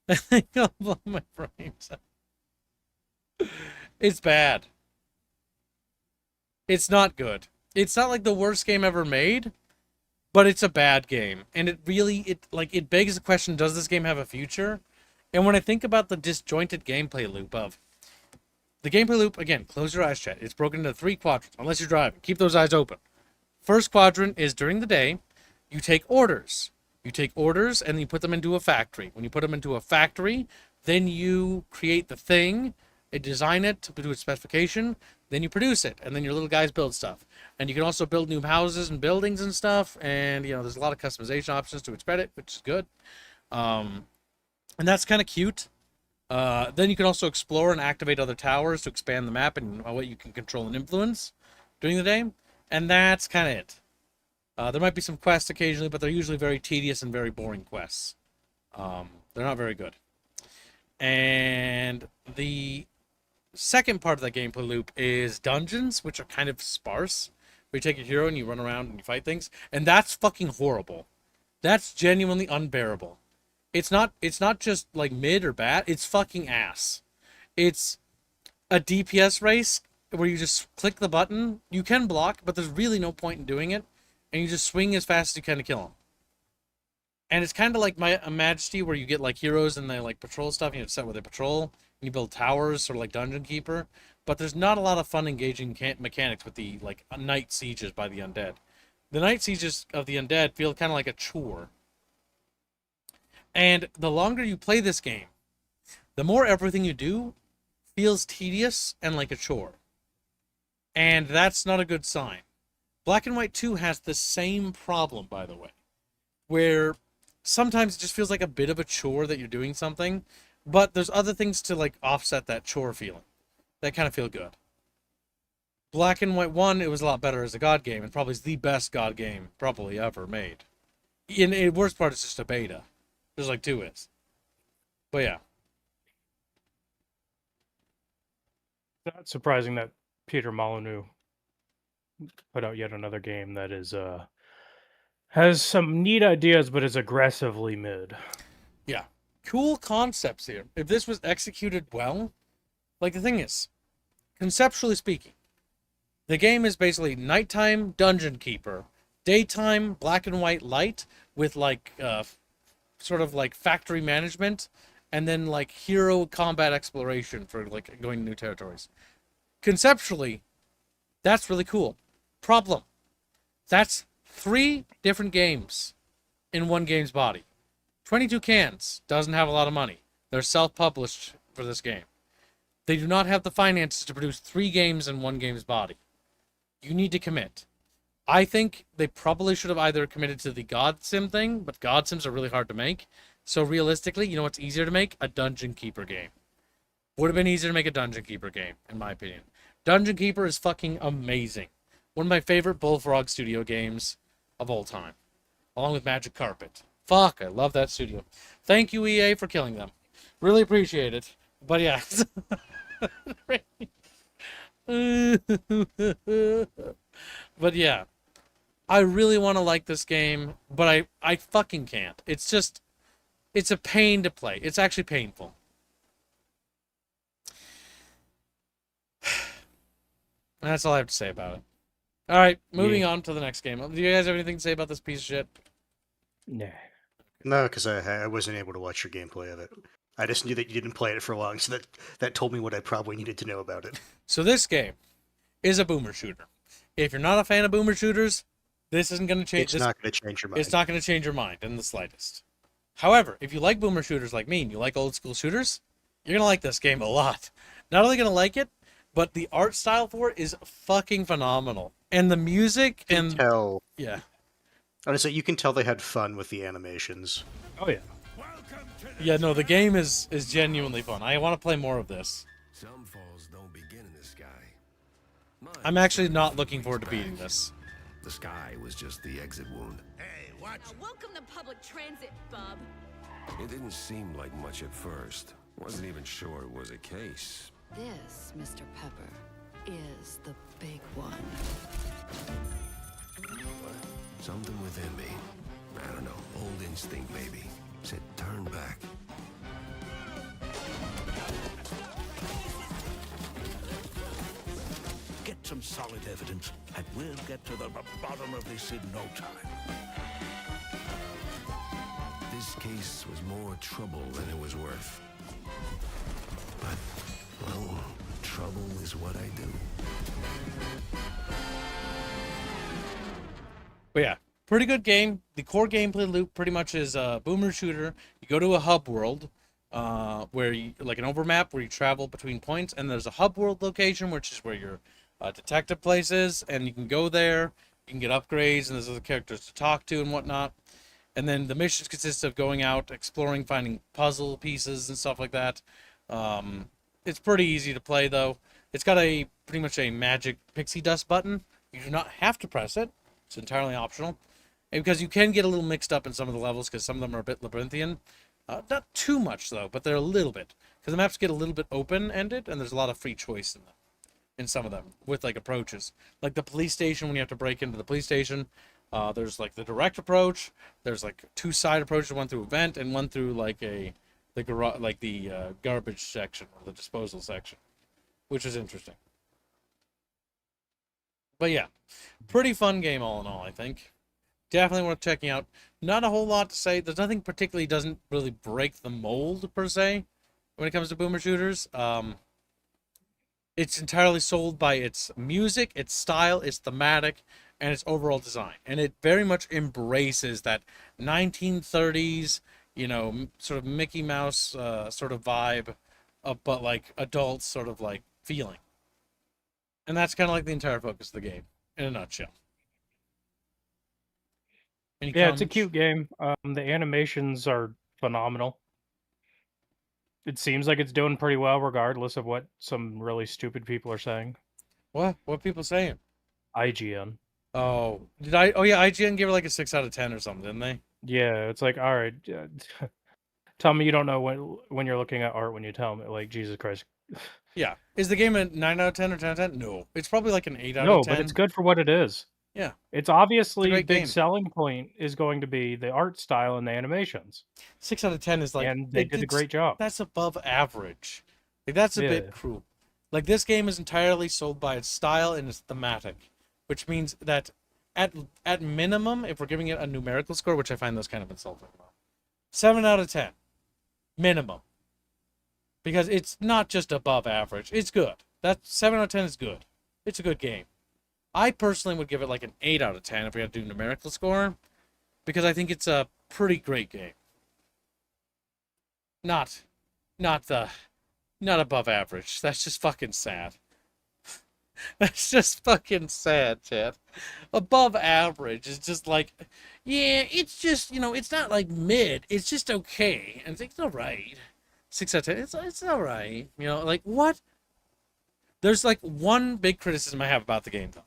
I think I'll blow my brains out. It's bad. It's not good. It's not like the worst game ever made, but it's a bad game. And it begs the question, does this game have a future? And when I think about the disjointed gameplay loop of the gameplay loop, again, close your eyes, chat. It's broken into 3 quadrants, unless you're driving. Keep those eyes open. First quadrant is during the day. You take orders. You take orders and you put them into a factory. When you put them into a factory, then you create the thing, design it to do its specification, then you produce it, and then your little guys build stuff. And you can also build new houses and buildings and stuff, and there's a lot of customization options to its credit, which is good. And that's kind of cute. Then you can also explore and activate other towers to expand the map and what you can control and influence during the day. And that's kind of it. There might be some quests occasionally, but they're usually very tedious and very boring quests. They're not very good. And the second part of that gameplay loop is dungeons, which are kind of sparse. Where you take a hero and you run around and you fight things. And that's fucking horrible. That's genuinely unbearable. It's not just like mid or bad. It's fucking ass. It's a DPS race where you just click the button. You can block, but there's really no point in doing it. And you just swing as fast as you can to kill them. And it's kind of like a Majesty where you get like heroes and they like patrol stuff. And you have to set where they patrol. And you build towers, sort of like Dungeon Keeper. But there's not a lot of fun engaging mechanics with the like night sieges by the undead. The night sieges of the undead feel kind of like a chore. And the longer you play this game, the more everything you do feels tedious and like a chore. And that's not a good sign. Black and White 2 has the same problem, by the way, where sometimes it just feels like a bit of a chore that you're doing something, but there's other things to like offset that chore feeling that kind of feel good. Black and White 1, it was a lot better as a God game, and probably is the best God game probably ever made. And the worst part is just a beta. There's like 2 is. But yeah. It's not surprising that Peter Molyneux put out yet another game that is has some neat ideas but is aggressively mid. Yeah. Cool concepts here. If this was executed well, like the thing is, conceptually speaking, the game is basically nighttime Dungeon Keeper, daytime Black and White Light with like sort of like factory management, and then like hero combat exploration for like going to new territories. Conceptually, that's really cool. Problem. That's 3 different games in one game's body. 22 Cans doesn't have a lot of money. They're self-published for this game. They do not have the finances to produce 3 games in one game's body. You need to commit. I think they probably should have either committed to the God Sim thing, but God Sims are really hard to make. So realistically, you know what's easier to make? A Dungeon Keeper game. Would have been easier to make a Dungeon Keeper game, in my opinion. Dungeon Keeper is fucking amazing. One of my favorite Bullfrog Studio games of all time. Along with Magic Carpet. Fuck, I love that studio. Thank you, EA, for killing them. Really appreciate it. But yeah. But yeah. I really want to like this game, but I fucking can't. It's just, it's a pain to play. It's actually painful. That's all I have to say about it. All right, moving on to the next game. Do you guys have anything to say about this piece of shit? Nah. No, because I wasn't able to watch your gameplay of it. I just knew that you didn't play it for long, so that told me what I probably needed to know about it. So this game is a boomer shooter. If you're not a fan of boomer shooters, this isn't going to change. It's not going to change your mind. It's not going to change your mind in the slightest. However, if you like boomer shooters like me and you like old school shooters, you're going to like this game a lot. Not only going to like it, but the art style for it is fucking phenomenal. And the music and... Tell. Yeah. Honestly, you can tell they had fun with the animations. Oh yeah. Yeah, no, the game is genuinely fun. I want to play more of this. Some falls don't begin in the sky. I'm actually not looking forward to beating this. The sky was just the exit wound. Hey, watch it. Welcome to public transit, bub. It didn't seem like much at first. Wasn't even sure it was a case. This, Mr. Pepper, is the big one. Something within me, I don't know, old instinct maybe, said turn back. Get some solid evidence, and we'll get to the bottom of this in no time. This case was more trouble than it was worth. But, well, trouble is what I do. But yeah, pretty good game. The core gameplay loop pretty much is a boomer shooter. You go to a hub world, where you, like an overmap where you travel between points, and there's a hub world location, which is where your detective place is, and you can go there, you can get upgrades, and there's other characters to talk to and whatnot. And then the missions consist of going out, exploring, finding puzzle pieces and stuff like that. It's pretty easy to play, though. It's got a pretty much a magic pixie dust button. You do not have to press it. It's entirely optional. And because you can get a little mixed up in some of the levels, because some of them are a bit labyrinthian. Not too much, though, but they're a little bit. Because the maps get a little bit open-ended, and there's a lot of free choice in them. In some of them, with, like, approaches. Like the police station, when you have to break into the police station, there's, like, the direct approach. There's, like, 2 side approaches, one through a vent, and one through, like, the garbage section, or the disposal section. Which is interesting. But yeah, pretty fun game all in all, I think. Definitely worth checking out. Not a whole lot to say. There's nothing particularly doesn't really break the mold, per se, when it comes to boomer shooters. It's entirely sold by its music, its style, its thematic, and its overall design. And it very much embraces that 1930s, you know, sort of Mickey Mouse sort of vibe, but like adult sort of like feeling. And that's kind of like the entire focus of the game, in a nutshell. Yeah, it's a cute game. The animations are phenomenal. It seems like it's doing pretty well, regardless of what some really stupid people are saying. What? What people saying? IGN. Oh, oh yeah, IGN gave it like a 6 out of 10 or something, didn't they? Yeah, it's like, all right, tell me you don't know when you're looking at art when you tell me, like, Jesus Christ. Yeah. Is the game a 9 out of 10 or 10 out of 10? No. It's probably like an 8 out No, of 10. but it's good for what it is. Yeah. It's obviously great big game. selling point is going to be the art style and the animations. 6 out of 10 is like... And they did a great job. That's above average. Like, that's a bit cruel. Like, this game is entirely sold by its style and its thematic, which means that at minimum, if we're giving it a numerical score, which I find those kind of insulting, 7 out of 10. Minimum. Because it's not just above average. It's good. That 7 out of 10 is good. It's a good game. I personally would give it like an 8 out of 10 if we had to do numerical score, because I think it's a pretty great game. Not above average. That's just fucking sad. That's just fucking sad, Chad. Above average is just like, yeah, it's just, you know, it's not like mid. It's just okay. And it's alright. 6 out of 10. It's alright. You know, like, what? There's like one big criticism I have about the game, though.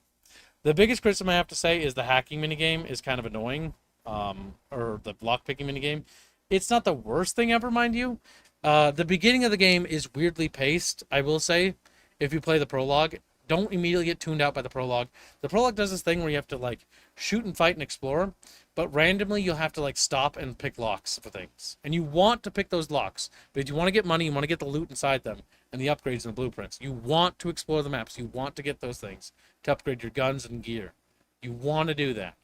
The biggest criticism I have to say is the hacking minigame is kind of annoying. Or the lockpicking minigame. It's not the worst thing ever, mind you. The beginning of the game is weirdly paced, I will say. If you play the prologue, don't immediately get tuned out by the prologue. The prologue does this thing where you have to, like, shoot and fight and explore, but randomly you'll have to, like, stop and pick locks for things. And you want to pick those locks, but if you want to get money, you want to get the loot inside them, and the upgrades and the blueprints. You want to explore the maps. You want to get those things to upgrade your guns and gear. You want to do that.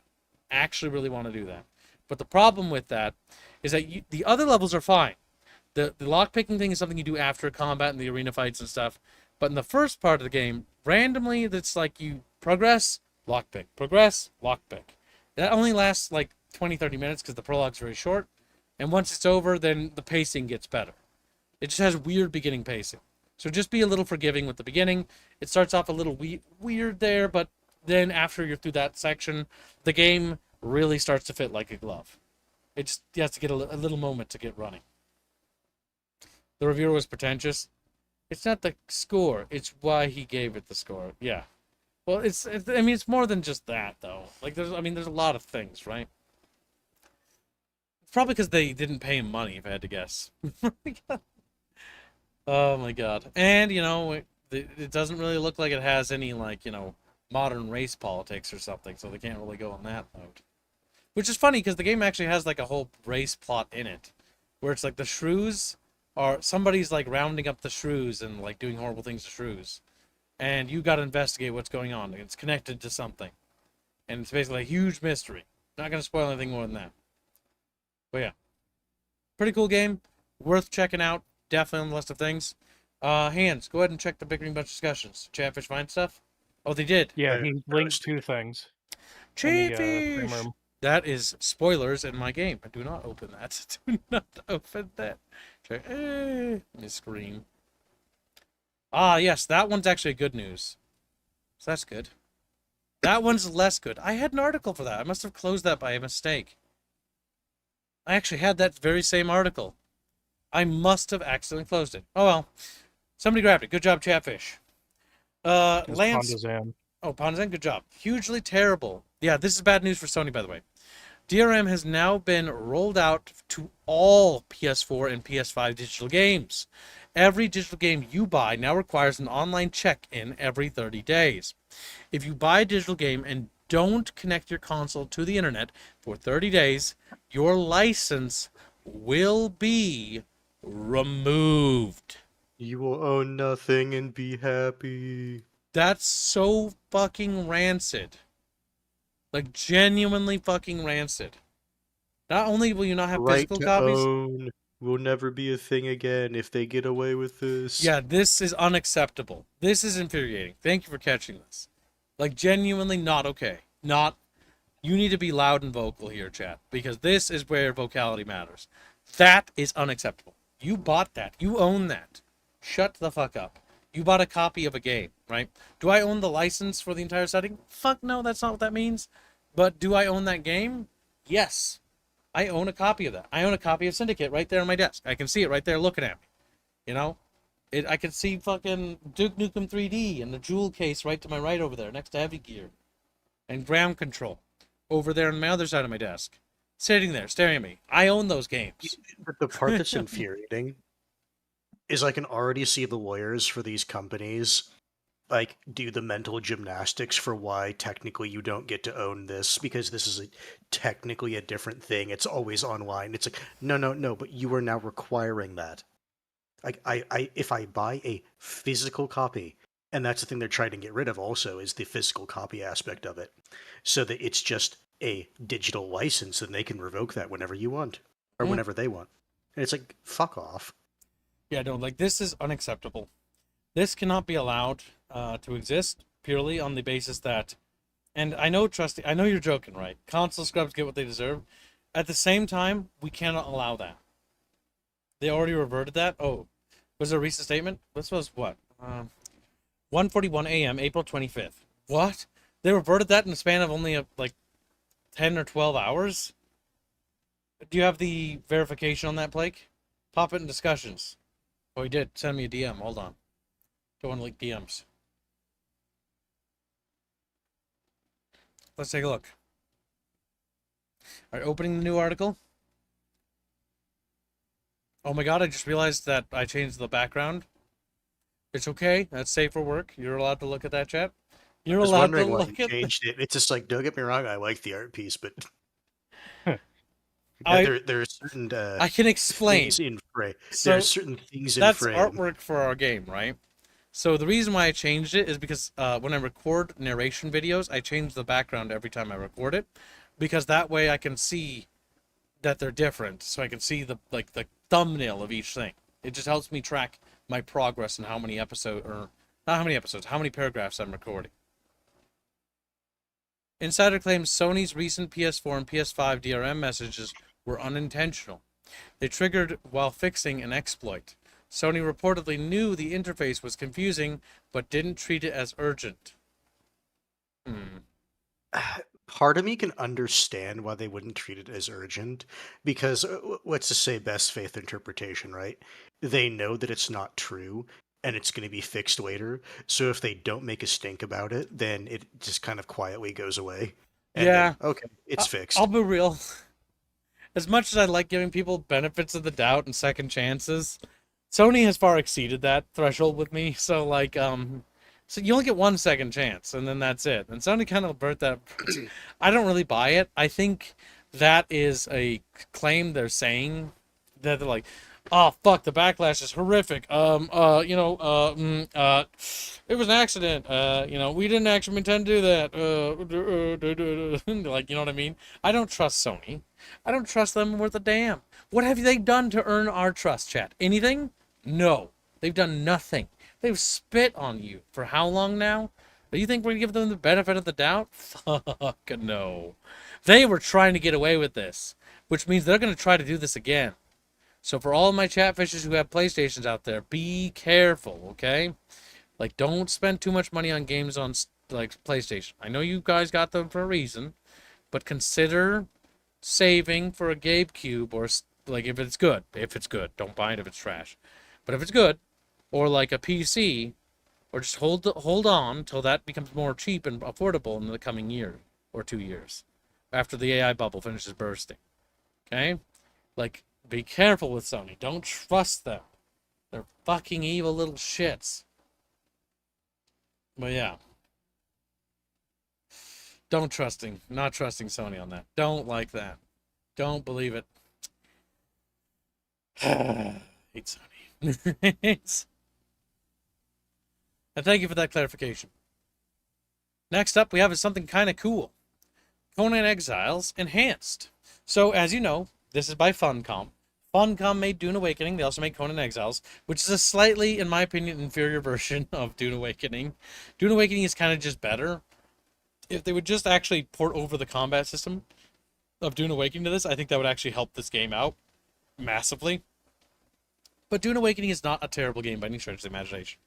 Actually really want to do that. But the problem with that is that the other levels are fine. The lockpicking thing is something you do after combat and the arena fights and stuff. But in the first part of the game, randomly, it's like you progress, lockpick, progress, lockpick. That only lasts like 20, 30 minutes because the prologue's very short. And once it's over, then the pacing gets better. It just has weird beginning pacing. So just be a little forgiving with the beginning. It starts off a little weird there, but then after you're through that section, the game really starts to fit like a glove. It just has to get a little moment to get running. The reviewer was pretentious. It's not the score, it's why he gave it the score. Yeah. Well, I mean, it's more than just that, though. Like, there's a lot of things, right? It's probably because they didn't pay him money, if I had to guess. Oh my god. And, it doesn't really look like it has any, like, modern race politics or something, so they can't really go on that mode. Which is funny, because the game actually has, like, a whole race plot in it. Where it's like the shrews are... Somebody's, like, rounding up the shrews and, like, doing horrible things to shrews. And you gotta investigate what's going on. It's connected to something. And it's basically a huge mystery. Not gonna spoil anything more than that. But yeah. Pretty cool game. Worth checking out. Definitely on the list of things. Hands, go ahead and check the Bickering Bunch discussions. Chatfish find stuff? Oh, they did. Yeah, he linked 2 things. In the, stream Chatfish! room. That is spoilers in my game. Do not open that. Do not open that. Check. Let me scream. Ah, yes, that one's actually good news. So that's good. That one's less good. I had an article for that. I must have closed that by mistake. I actually had that very same article. I must have accidentally closed it. Oh well. Somebody grabbed it. Good job, Chatfish. Lance. Pondazan. Oh, Pondazan, good job. Hugely terrible. Yeah, this is bad news for Sony, by the way. DRM has now been rolled out to all PS4 and PS5 digital games. Every digital game you buy now requires an online check-in every 30 days. If you buy a digital game and don't connect your console to the internet for 30 days, your license will be removed. You will own nothing and be happy. That's so fucking rancid. Like, genuinely fucking rancid. Not only will you not have Right physical to copies... own will never be a thing again if they get away with this. Yeah, this is unacceptable. This is infuriating. Thank you for catching this. Like, genuinely not okay. Not... You need to be loud and vocal here, chat. Because this is where vocality matters. That is unacceptable. You bought that. You own that. Shut the fuck up. You bought a copy of a game, right? Do I own the license for the entire setting? Fuck no, that's not what that means. But do I own that game? Yes. I own a copy of that. I own a copy of Syndicate right there on my desk. I can see it right there looking at me. You know? I can see fucking Duke Nukem 3D and the jewel case right to my right over there next to Heavy Gear. And Ground Control over there on my other side of my desk. Sitting there, staring at me. I own those games. But the part that's infuriating is I can already see the lawyers for these companies like do the mental gymnastics for why technically you don't get to own this because this is technically a different thing. It's always online. It's like no, but you are now requiring that. Like if I buy a physical copy, and that's the thing they're trying to get rid of also is the physical copy aspect of it, so that it's just a digital license and they can revoke that whenever you want or whenever they want. And it's like fuck off. Yeah, no, like this is unacceptable. This cannot be allowed to exist purely on the basis that, and I know, Trusty, I know you're joking, right? Console scrubs get what they deserve. At the same time, we cannot allow that. They already reverted that. Oh, was there a recent statement? This was what? 1:41 a.m., April 25th. What? They reverted that in the span of only like 10 or 12 hours? Do you have the verification on that, Blake? Pop it in discussions. Oh, he did. Send me a DM. Hold on. Don't want to leak DMs. Let's take a look. All right, opening the new article. Oh my god, I just realized that I changed the background. It's okay. That's safe for work. You're allowed to look at that, chat. You're allowed to look at changed it. It's just like, don't get me wrong, I like the art piece, but I there are certain I can explain. things in frame. So, there are certain things in that's frame. artwork for our game, right? So the reason why I changed it is because when I record narration videos, I change the background every time I record it, because that way I can see that they're different, so I can see the thumbnail of each thing. It just helps me track my progress and how many episodes, or not how many episodes, how many paragraphs I'm recording. Insider claims Sony's recent PS4 and PS5 DRM messages were unintentional. They triggered while fixing an exploit. Sony reportedly knew the interface was confusing, but didn't treat it as urgent. part of me can understand why they wouldn't treat it as urgent, because let's just say best faith interpretation, right? They know that it's not true and it's going to be fixed later. So if they don't make a stink about it, then it just kind of quietly goes away. And Yeah, then, okay, it's I'll fixed. be real. As much as I like giving people benefits of the doubt and second chances, Sony has far exceeded that threshold with me. So like, so you only get 1 second chance, and then that's it. And Sony kind of burnt that. I don't really buy it. I think that is a claim they're saying that they're like, oh fuck, the backlash is horrific. It was an accident. We didn't actually intend to do that. Like, you know what I mean? I don't trust Sony. I don't trust them worth a damn. What have they done to earn our trust, chat? Anything? No. They've done nothing. They've spit on you for how long now? Do you think we're going to give them the benefit of the doubt? Fuck no. They were trying to get away with this, which means they're going to try to do this again. So for all my chatfishers who have PlayStations out there, be careful, okay? Like, don't spend too much money on games on, like, PlayStation. I know you guys got them for a reason, but consider saving for a GameCube, or like, if it's good. Don't buy it if it's trash. But if it's good, or like a PC, or just hold on till that becomes more cheap and affordable in the coming year or 2 years, after the AI bubble finishes bursting. Okay, like, be careful with Sony. Don't trust them. They're fucking evil little shits. But yeah, not trusting Sony on that. Don't like that. Don't believe it. Hate Sony. And thank you for that clarification. Next up, we have something kind of cool. Conan Exiles Enhanced. So, as you know, this is by Funcom. Funcom made Dune Awakening. They also made Conan Exiles, which is a slightly, in my opinion, inferior version of Dune Awakening. Dune Awakening is kind of just better. If they would just actually port over the combat system of Dune Awakening to this, I think that would actually help this game out massively. But Dune Awakening is not a terrible game by any stretch of the imagination.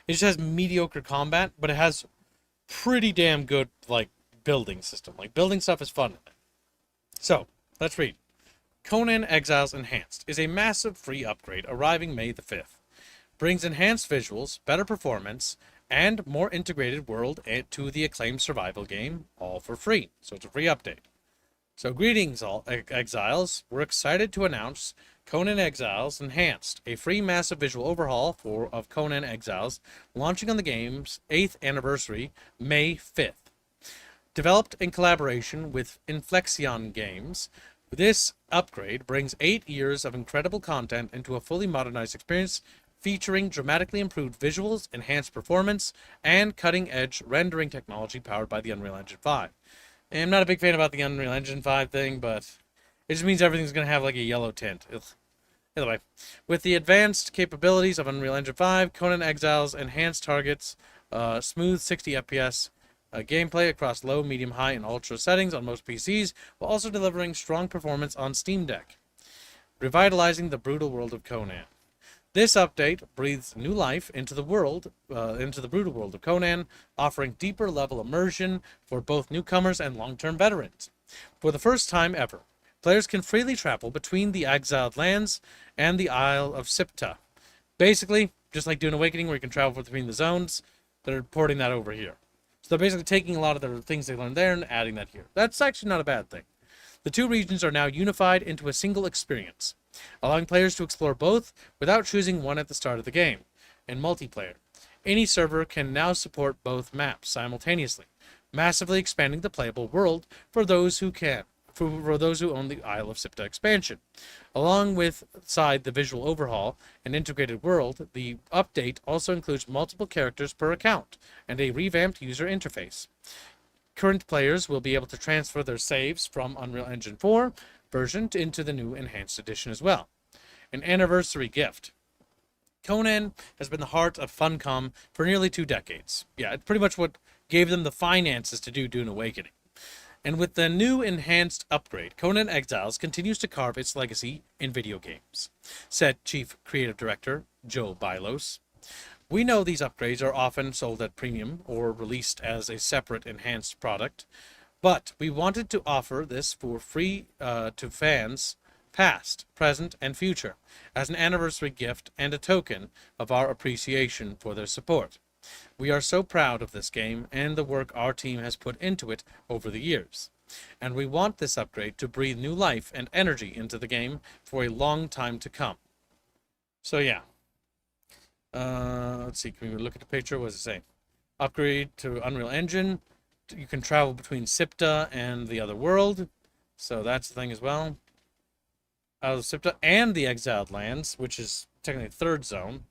It just has mediocre combat, but it has pretty damn good, like, building system. Like, building stuff is fun in it. So, let's read. Conan Exiles Enhanced is a massive free upgrade arriving May the 5th. Brings enhanced visuals, better performance, and more integrated world to the acclaimed survival game, all for free. So it's a free update. So greetings, all Exiles. We're excited to announce Conan Exiles Enhanced, a free massive visual overhaul of Conan Exiles, launching on the game's 8th anniversary, May 5th. Developed in collaboration with Inflexion Games, this upgrade brings 8 years of incredible content into a fully modernized experience featuring dramatically improved visuals, enhanced performance, and cutting-edge rendering technology powered by the Unreal Engine 5. And I'm not a big fan about the Unreal Engine 5 thing, but it just means everything's going to have like a yellow tint. Ugh. Either way, with the advanced capabilities of Unreal Engine 5, Conan Exiles enhanced targets, smooth 60 FPS gameplay across low, medium, high, and ultra settings on most PCs, while also delivering strong performance on Steam Deck, revitalizing the brutal world of Conan. This update breathes new life into the brutal world of Conan, offering deeper level immersion for both newcomers and long-term veterans. For the first time ever, players can freely travel between the exiled lands and the Isle of Sipta. Basically, just like Dune Awakening, where you can travel between the zones, they're porting that over here. So they're basically taking a lot of the things they learned there and adding that here. That's actually not a bad thing. The two regions are now unified into a single experience, allowing players to explore both without choosing one at the start of the game. In multiplayer, any server can now support both maps simultaneously, massively expanding the playable world for those who own the Isle of Sipta expansion. Along with the visual overhaul and integrated world, the update also includes multiple characters per account and a revamped user interface. Current players will be able to transfer their saves from Unreal Engine 4 version into the new Enhanced Edition as well. An anniversary gift. Conan has been the heart of Funcom for nearly 2 decades. Yeah, it's pretty much what gave them the finances to do Dune Awakening. And with the new enhanced upgrade, Conan Exiles continues to carve its legacy in video games, said Chief Creative Director Joe Bylos. We know these upgrades are often sold at premium or released as a separate enhanced product, But we wanted to offer this for free to fans, past, present, and future, as an anniversary gift and a token of our appreciation for their support. We are so proud of this game and the work our team has put into it over the years, and we want this upgrade to breathe new life and energy into the game for a long time to come. So yeah. Let's see, can we look at the picture? What does it say? Upgrade to Unreal Engine. You can travel between Sipta and the other world. So that's the thing as well. Out of Sipta and the Exiled Lands, which is technically third zone.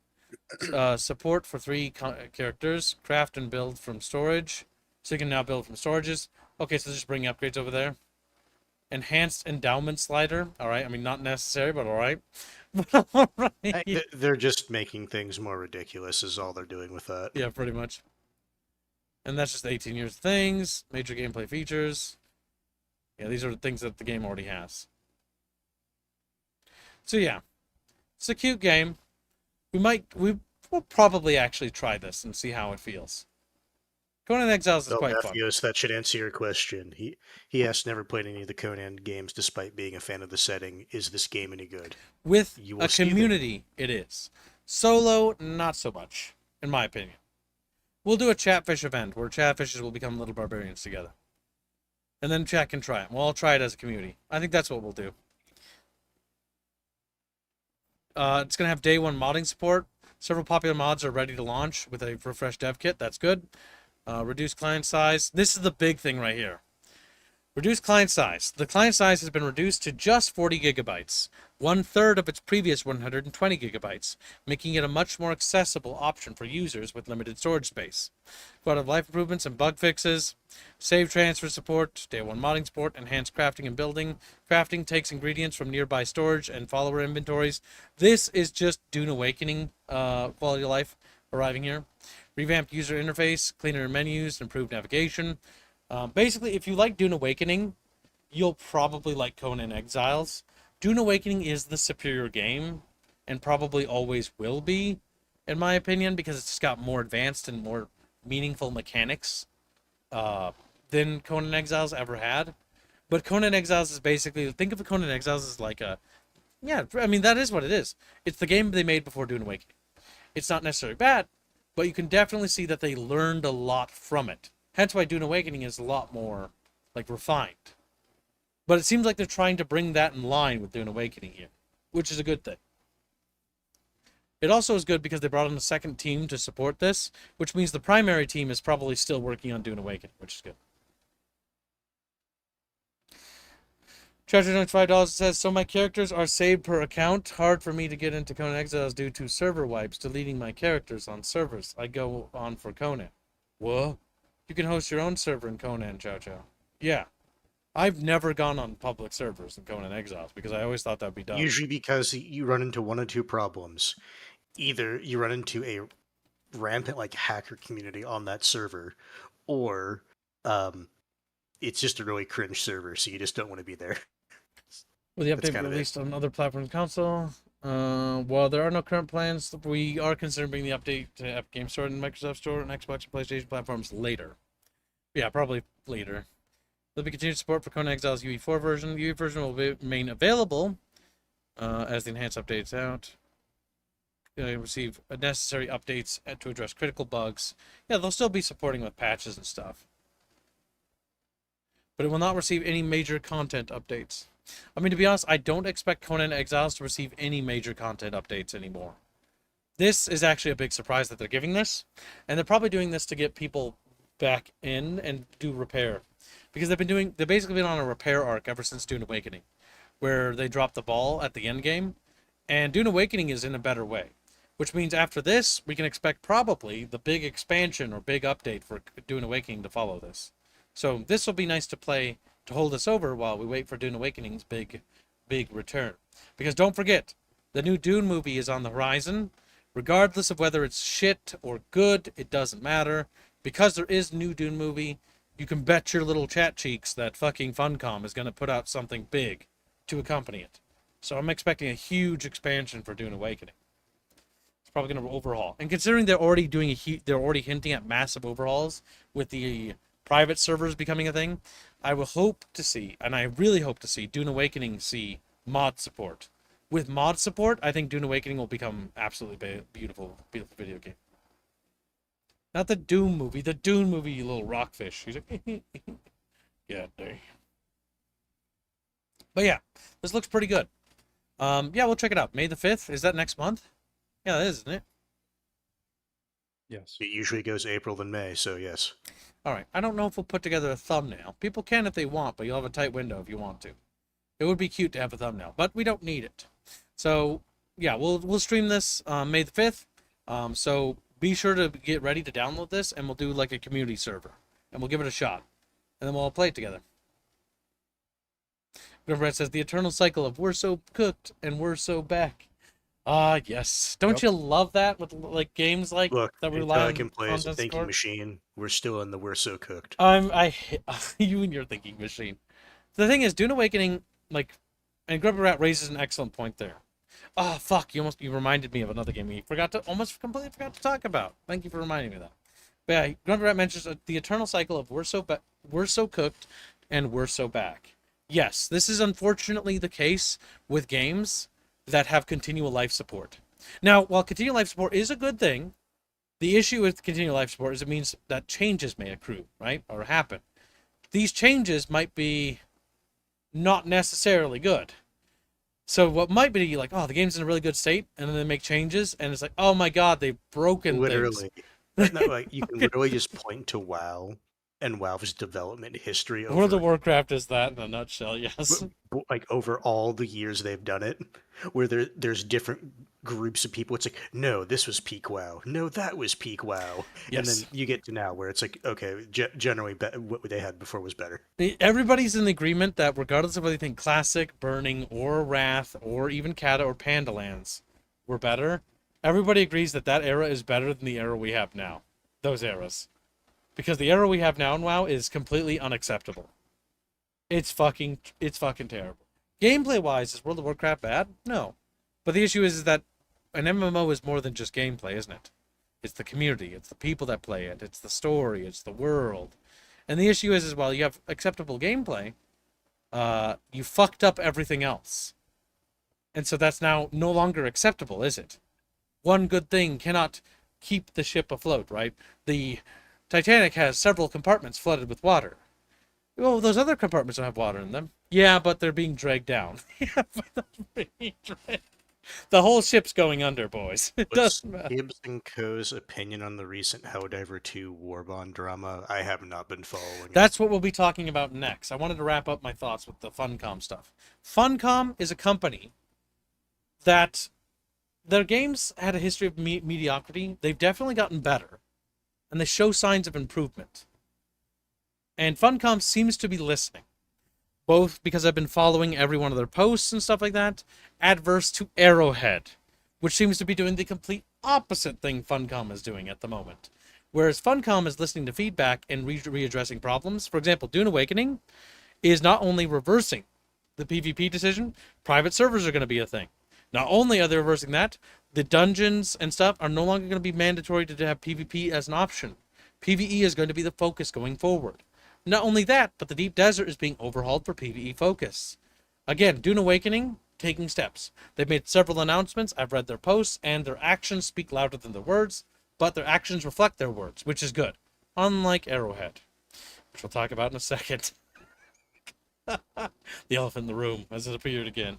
Support for 3 characters. Craft and build from storage. So you can now build from storages. Okay, so just bring upgrades over there. Enhanced endowment slider. Alright, I mean, not necessary, but alright. Alright. They're just making things more ridiculous is all they're doing with that. Yeah, pretty much. And that's just 18 years of things. Major gameplay features. Yeah, these are the things that the game already has. So yeah. It's a cute game. We will probably actually try this and see how it feels. Conan Exiles is quite fun. Matthews, that should answer your question. He has never played any of the Conan games despite being a fan of the setting. Is this game any good? With a community, it is. Solo, not so much, in my opinion. We'll do a Chatfish event where Chatfishes will become little barbarians together. And then chat can try it. We'll all try it as a community. I think that's what we'll do. It's going to have day 1 modding support. Several popular mods are ready to launch with a refreshed dev kit. That's good. Reduced client size. This is the big thing right here. Reduced client size. The client size has been reduced to just 40 gigabytes, 1/3 of its previous 120 gigabytes, making it a much more accessible option for users with limited storage space. Quality of life improvements and bug fixes, save transfer support, day 1 modding support, enhanced crafting and building. Crafting takes ingredients from nearby storage and follower inventories. This is just Dune Awakening quality of life arriving here. Revamped user interface, cleaner menus, improved navigation. Basically, if you like Dune Awakening, you'll probably like Conan Exiles. Dune Awakening is the superior game, and probably always will be, in my opinion, because it's just got more advanced and more meaningful mechanics than Conan Exiles ever had. But Conan Exiles is basically, think of Conan Exiles as like a, yeah, I mean, that is what it is. It's the game they made before Dune Awakening. It's not necessarily bad, but you can definitely see that they learned a lot from it. Hence why Dune Awakening is a lot more, like, refined. But it seems like they're trying to bring that in line with Dune Awakening here, which is a good thing. It also is good because they brought in a second team to support this, which means the primary team is probably still working on Dune Awakening, which is good. Treasure notes $5 says, so my characters are saved per account. Hard for me to get into Conan Exiles due to server wipes, deleting my characters on servers I go on for Conan. Whoa. You can host your own server in Conan, Chow Chow. Yeah. I've never gone on public servers in Conan Exiles because I always thought that'd be dumb. Usually because you run into one of 2 problems. Either you run into a rampant like hacker community on that server, or it's just a really cringe server, so you just don't want to be there. Will the update be released on other platforms console? While there are no current plans, we are considering bringing the update to Epic Games Store and Microsoft Store and Xbox and PlayStation platforms later. Yeah, probably later. There'll be continued support for Conan Exiles UE4 version. The UE version will remain available as the enhanced updates out. Receive necessary updates to address critical bugs. Yeah, they'll still be supporting with patches and stuff. But it will not receive any major content updates. I mean, to be honest, I don't expect Conan Exiles to receive any major content updates anymore. This is actually a big surprise that they're giving this. And they're probably doing this to get people back in and do repair. Because they've basically been on a repair arc ever since Dune Awakening, where they dropped the ball at the end game. And Dune Awakening is in a better way. Which means after this, we can expect probably the big expansion or big update for Dune Awakening to follow this. So this will be nice to play to hold us over while we wait for Dune Awakening's big return. Because don't forget, the new Dune movie is on the horizon. Regardless of whether it's shit or good, it doesn't matter. Because there is new Dune movie, you can bet your little chat cheeks that fucking Funcom is going to put out something big to accompany it. So I'm expecting a huge expansion for Dune Awakening. It's probably going to overhaul. And considering they're already hinting at massive overhauls with the private servers becoming a thing, I will hope to see, and I really hope to see, Dune Awakening see mod support. With mod support, I think Dune Awakening will become absolutely beautiful, beautiful video game. Not the Doom movie, the Dune movie, you little rockfish. He's like, yeah, there. But yeah, this looks pretty good. Yeah, we'll check it out. May the 5th, is that next month? Yeah, that is, isn't it? Yes. It usually goes April than May, so yes. All right. I don't know if we'll put together a thumbnail. People can if they want, but you'll have a tight window if you want to. It would be cute to have a thumbnail, but we don't need it. So yeah, we'll stream this May the 5th. So be sure to get ready to download this, and we'll do like a community server, and we'll give it a shot, and then we'll all play it together. Brett says the eternal cycle of we're so cooked and we're so back. Ah, yes. Don't you love that with like games like Look, that until rely I on can play as a content thinking support? machine, we're still in the we're so cooked. You and your thinking machine. The thing is, Dune Awakening, like, and Grubber Rat raises an excellent point there. Oh fuck! You reminded me of another game we almost completely forgot to talk about. Thank you for reminding me of that. But yeah, Grubber Rat mentions the eternal cycle of we're so cooked and we're so back. Yes, this is unfortunately the case with games that have continual life support. Now, while continual life support is a good thing, the issue with continual life support is it means that changes may accrue, right? Or happen. These changes might be not necessarily good. So what might be like, oh, the game's in a really good state, and then they make changes, and it's like, oh my god, they've broken Literally. things. No, like, you can literally just point to WoW and WoW's development history over, World of Warcraft is that in a nutshell, yes. like over all the years they've done it, where there's different groups of people. It's like, no, this was peak WoW. No, that was peak WoW. Yes. And then you get to now where it's like, okay, generally what they had before was better. Everybody's in agreement that regardless of whether you think Classic, Burning, or Wrath, or even Kata or Pandalands were better, everybody agrees that that era is better than the era we have now. Those eras. Because the era we have now in WoW is completely unacceptable. It's fucking terrible. Gameplay-wise, is World of Warcraft bad? No. But the issue is that an MMO is more than just gameplay, isn't it? It's the community, it's the people that play it, it's the story, it's the world. And the issue is while you have acceptable gameplay, you fucked up everything else. And so that's now no longer acceptable, is it? One good thing cannot keep the ship afloat, right? The Titanic has several compartments flooded with water. Well, those other compartments don't have water in them. Yeah, but they're being dragged down. Yeah, but they're being dragged. The whole ship's going under, boys. It doesn't matter. Gibbs and Co.'s opinion on the recent Helldiver 2 Warbond drama? I have not been following. That's what we'll be talking about next. I wanted to wrap up my thoughts with the Funcom stuff. Funcom is a company that their games had a history of mediocrity. They've definitely gotten better. And they show signs of improvement. And Funcom seems to be listening. Both because I've been following every one of their posts and stuff like that, adverse to Arrowhead, which seems to be doing the complete opposite thing Funcom is doing at the moment. Whereas Funcom is listening to feedback and readdressing problems. For example, Dune Awakening is not only reversing the PvP decision, private servers are going to be a thing. Not only are they reversing that, the dungeons and stuff are no longer going to be mandatory to have PvP as an option. PvE is going to be the focus going forward. Not only that, but the Deep Desert is being overhauled for PvE focus. Again, Dune Awakening, taking steps. They've made several announcements, I've read their posts, and their actions speak louder than their words, but their actions reflect their words, which is good. Unlike Arrowhead, which we'll talk about in a second. The elephant in the room, as it appeared again.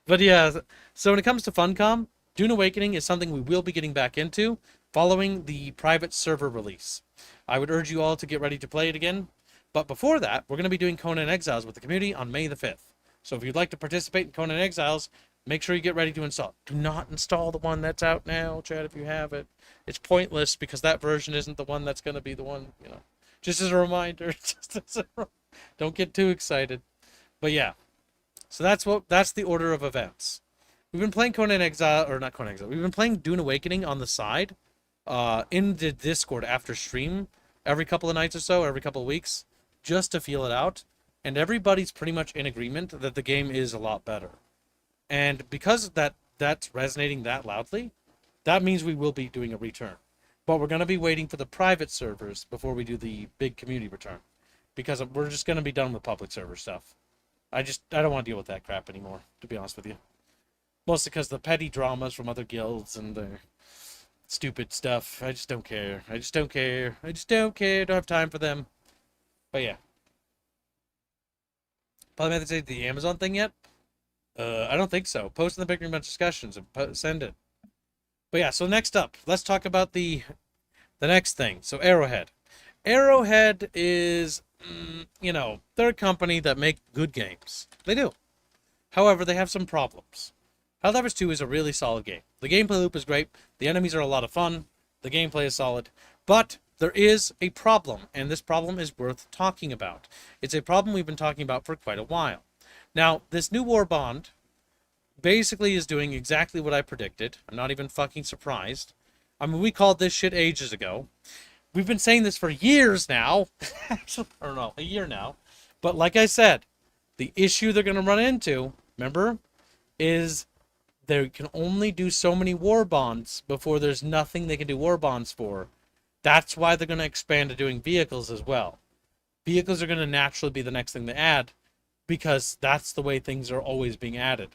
But yeah, so when it comes to Funcom, Dune Awakening is something we will be getting back into following the private server release. I would urge you all to get ready to play it again. But before that, we're going to be doing Conan Exiles with the community on May the 5th. So if you'd like to participate in Conan Exiles, make sure you get ready to install. Do not install the one that's out now, Chad, if you have it. It's pointless because that version isn't the one that's going to be the one, you know. Just as a reminder. Don't get too excited. But yeah. So that's the order of events. We've been playing Conan Exile, or not Conan Exile. We've been playing Dune Awakening on the side, in the Discord after stream, every couple of nights or so, every couple of weeks, just to feel it out. And everybody's pretty much in agreement that the game is a lot better. And because that's resonating that loudly, that means we will be doing a return. But we're going to be waiting for the private servers before we do the big community return. because we're just going to be done with public server stuff. I don't want to deal with that crap anymore, to be honest with you. Mostly because the petty dramas from other guilds and the stupid stuff. I just don't care. I just don't care. I just don't care. Don't have time for them. But yeah. Probably haven't said the Amazon thing yet. I don't think so. Post in the Bickering Bunch discussions and send it. But yeah, so next up, let's talk about the next thing. So Arrowhead. Arrowhead is, they're a company that make good games. They do. However, they have some problems. Helldivers 2 is a really solid game. The gameplay loop is great. The enemies are a lot of fun. The gameplay is solid. But there is a problem, and this problem is worth talking about. It's a problem we've been talking about for quite a while. Now, this new war bond basically is doing exactly what I predicted. I'm not even fucking surprised. I mean, we called this shit ages ago. We've been saying this for years now. I don't know, a year now. But like I said, the issue they're going to run into, remember, is they can only do so many war bonds before there's nothing they can do war bonds for. That's why they're going to expand to doing vehicles as well. Vehicles are going to naturally be the next thing to add because that's the way things are always being added.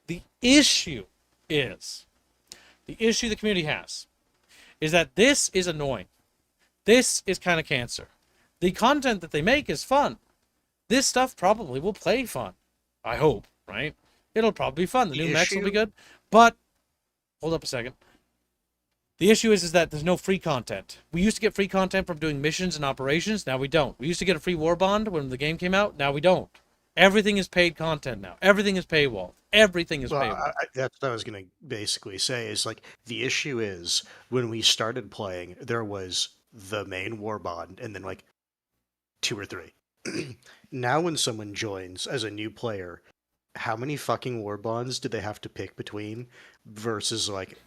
The issue the community has is that this is annoying. This is kind of cancer. The content that they make is fun. This stuff probably will play fun. I hope, right? It'll probably be fun. The new mechs will be good. But, hold up a second. The issue is that there's no free content. We used to get free content from doing missions and operations. Now we don't. We used to get a free war bond when the game came out. Now we don't. Everything is paid content now. Everything is paywall. Everything is paywall. That's what I was going to basically say is like the issue is when we started playing, there was the main war bond and then like 2 or 3. Now when someone joins as a new player, how many fucking war bonds do they have to pick between versus like,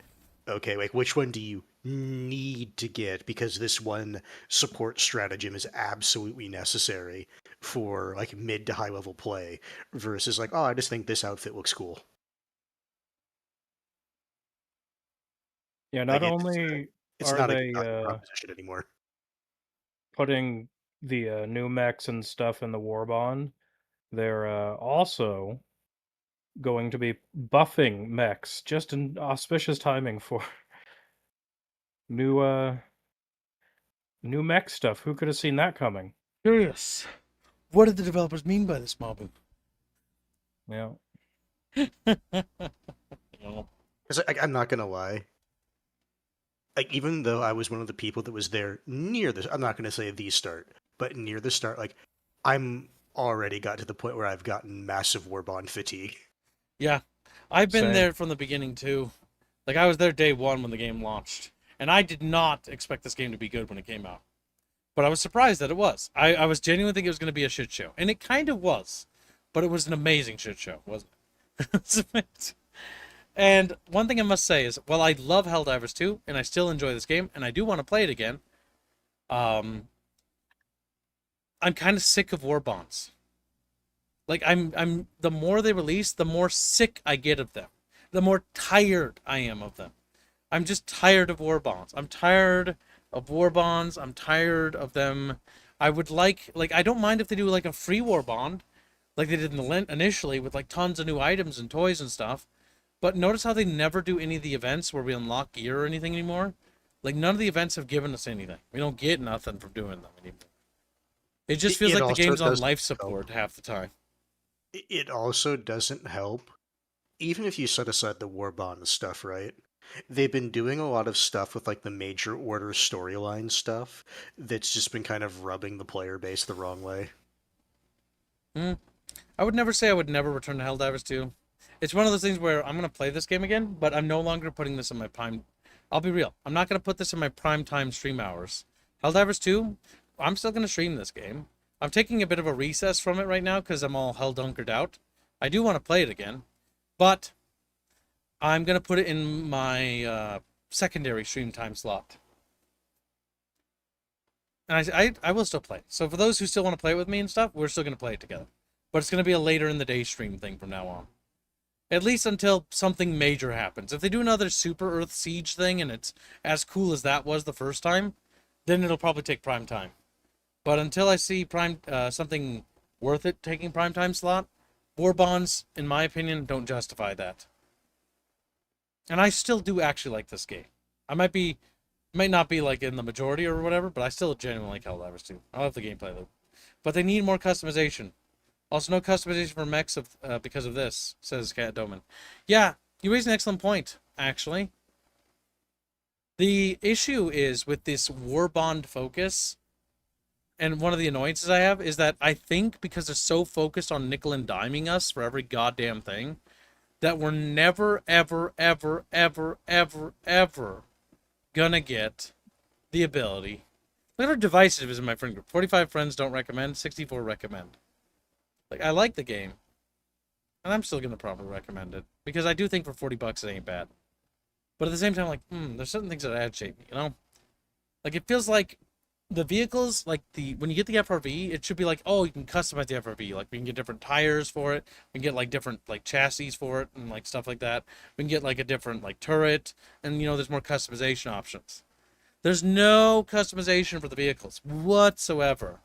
okay, like which one do you need to get because this one support stratagem is absolutely necessary for like mid to high level play versus like, oh, I just think this outfit looks cool. Yeah, not Like, only it's are not they a proposition anymore. putting the new mechs and stuff in the war bond, they're also going to be buffing mechs just in auspicious timing for new mech stuff. Who could have seen that coming? Curious. What did the developers mean by this, Mabu? Yeah. Because I'm not gonna lie. Like, even though I was one of the people that was there near this, I'm not gonna say the start, but near the start, like, I'm already got to the point where I've gotten massive Warbond fatigue. Yeah, I've been Same. there from the beginning too. Like, I was there day one when the game launched, and I did not expect this game to be good when it came out. But I was surprised that it was. I was genuinely thinking it was going to be a shit show, and it kind of was. But it was an amazing shit show, wasn't it? And one thing I must say is, while I love Helldivers 2, and I still enjoy this game, and I do want to play it again, I'm kind of sick of war bonds. Like, I'm the more they release, the more sick I get of them. The more tired I am of them. I'm just tired of war bonds. I'm tired of war bonds. I'm tired of them. I would like, I don't mind if they do like a free war bond, like they did in the initially with like tons of new items and toys and stuff. But notice how they never do any of the events where we unlock gear or anything anymore. Like, none of the events have given us anything. We don't get nothing from doing them anymore. It just feels like the game's on life support half the time. It also doesn't help, even if you set aside the Warbond stuff, right? They've been doing a lot of stuff with like the major order storyline stuff that's just been kind of rubbing the player base the wrong way. I would never say I would never return to Helldivers 2. It's one of those things where I'm going to play this game again, but I'm no longer putting this in my prime. I'll be real. I'm not going to put this in my prime time stream hours. Helldivers 2, I'm still going to stream this game. I'm taking a bit of a recess from it right now because I'm all hell-dunkered out. I do want to play it again, but I'm going to put it in my secondary stream time slot. And I will still play it. So for those who still want to play it with me and stuff, we're still going to play it together. But it's going to be a later in the day stream thing from now on. At least until something major happens. If they do another Super Earth Siege thing and it's as cool as that was the first time, then it'll probably take prime time. But until I see something worth it taking primetime slot, war bonds, in my opinion, don't justify that. And I still do actually like this game. I might not be like in the majority or whatever, but I still genuinely like Helldivers 2. I love the gameplay loop. But they need more customization. Also, no customization for mechs because of this, says Cat Doman. Yeah, you raise an excellent point, actually. The issue is with this war bond focus, and one of the annoyances I have is that I think because they're so focused on nickel and diming us for every goddamn thing, that we're never, ever, ever, ever, ever, ever gonna get the ability. Look at how divisive is in my friend group. 45 friends don't recommend, 64 recommend. Like, I like the game, and I'm still gonna probably recommend it because I do think for $40 it ain't bad. But at the same time, like, there's certain things that add shape, you know? Like, it feels like the vehicles, like, when you get the FRV, it should be like, oh, you can customize the FRV. Like, we can get different tires for it. We can get, like, different, like, chassis for it and, like, stuff like that. We can get, like, a different, like, turret. And, you know, there's more customization options. There's no customization for the vehicles whatsoever.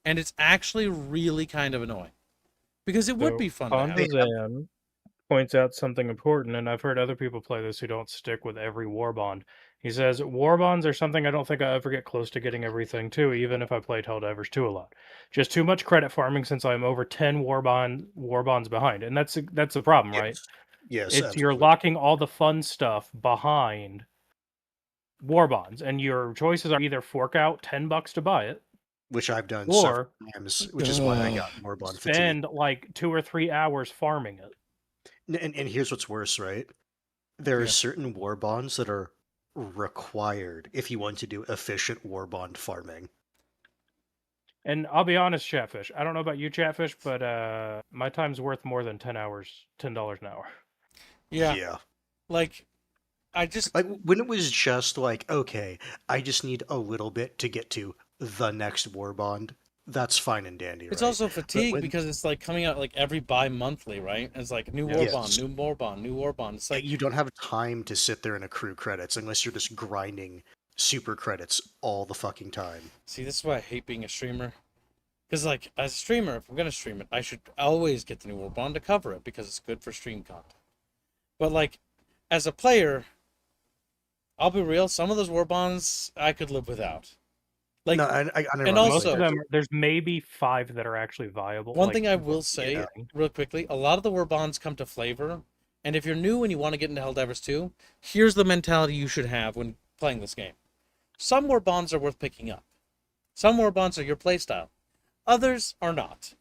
And it's actually really kind of annoying. Because it would be fun to have. Convazan points out something important, and I've heard other people play this who don't stick with every war bond. He says, war bonds are something I don't think I ever get close to getting everything to, even if I played Helldivers 2 a lot. Just too much credit farming since I'm over 10 war bonds behind. And that's the problem, right? Yes, You're absolutely. locking all the fun stuff behind war bonds, and your choices are either fork out $10 to buy it, Which I've done or several times, which is why I got more bond fatigue. spend like 2 or 3 hours farming it. And here's what's worse, right? There are Yeah. certain war bonds that are required if you want to do efficient war bond farming. And I'll be honest, Chatfish. I don't know about you, Chatfish, but my time's worth more than $10 an hour. Yeah. Like, Like, when it was just like, okay, I just need a little bit to get to the next war bond, that's fine and dandy, It's right? also But fatigue when- because it's like coming out like every bi-monthly, right? It's like new war bond, Yes. new war bond, new war bond. It's like you don't have time to sit there and accrue credits unless you're just grinding super credits all the fucking time. See, this is why I hate being a streamer. Because, like, as a streamer, if I'm going to stream it, I should always get the new war bond to cover it because it's good for stream content. But, like, as a player, I'll be real, some of those war bonds I could live without. Like, No, I and Most also, of them, there's maybe 5 that are actually viable. one like, thing I will say real quickly, a lot of the war bonds come to flavor. And if you're new and you want to get into Helldivers 2, here's the mentality you should have when playing this game. Some war bonds are worth picking up. Some war bonds are your playstyle. Others are not.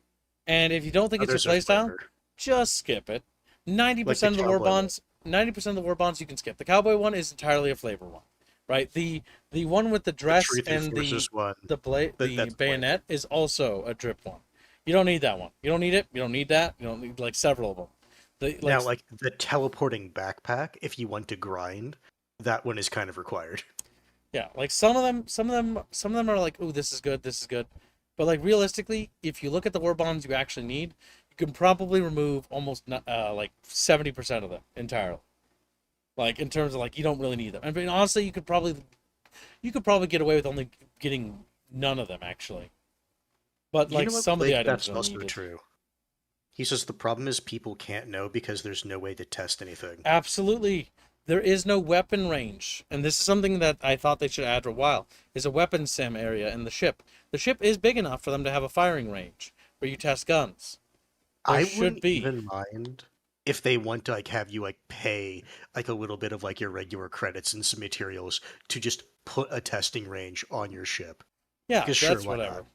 And if you don't think it's your playstyle, just skip it. 90% of the war bonds, 90% of the war bonds you can skip. The cowboy one is entirely a flavor one, right? The one with the dress and the bayonet is also a drip one. You don't need that one. You don't need it. You don't need that. You don't need like several of them. Now, like the teleporting backpack, if you want to grind, that one is kind of required. Yeah, like some of them are like, oh, this is good. But like realistically, if you look at the war bonds you actually need, you can probably remove almost like 70% of them entirely. Like in terms of like you don't really need them. I mean, honestly, you could probably get away with only getting none of them actually. But like some of the items that's also true. He says the problem is people can't know because there's no way to test anything. Absolutely. There is no weapon range. And this is something that I thought they should add for a while, is a weapon sim area in the ship. The ship is big enough for them to have a firing range where you test guns. I wouldn't even mind if they want to like have you like pay like a little bit of like your regular credits and some materials to just put a testing range on your ship. Yeah, that's sure, whatever. Not?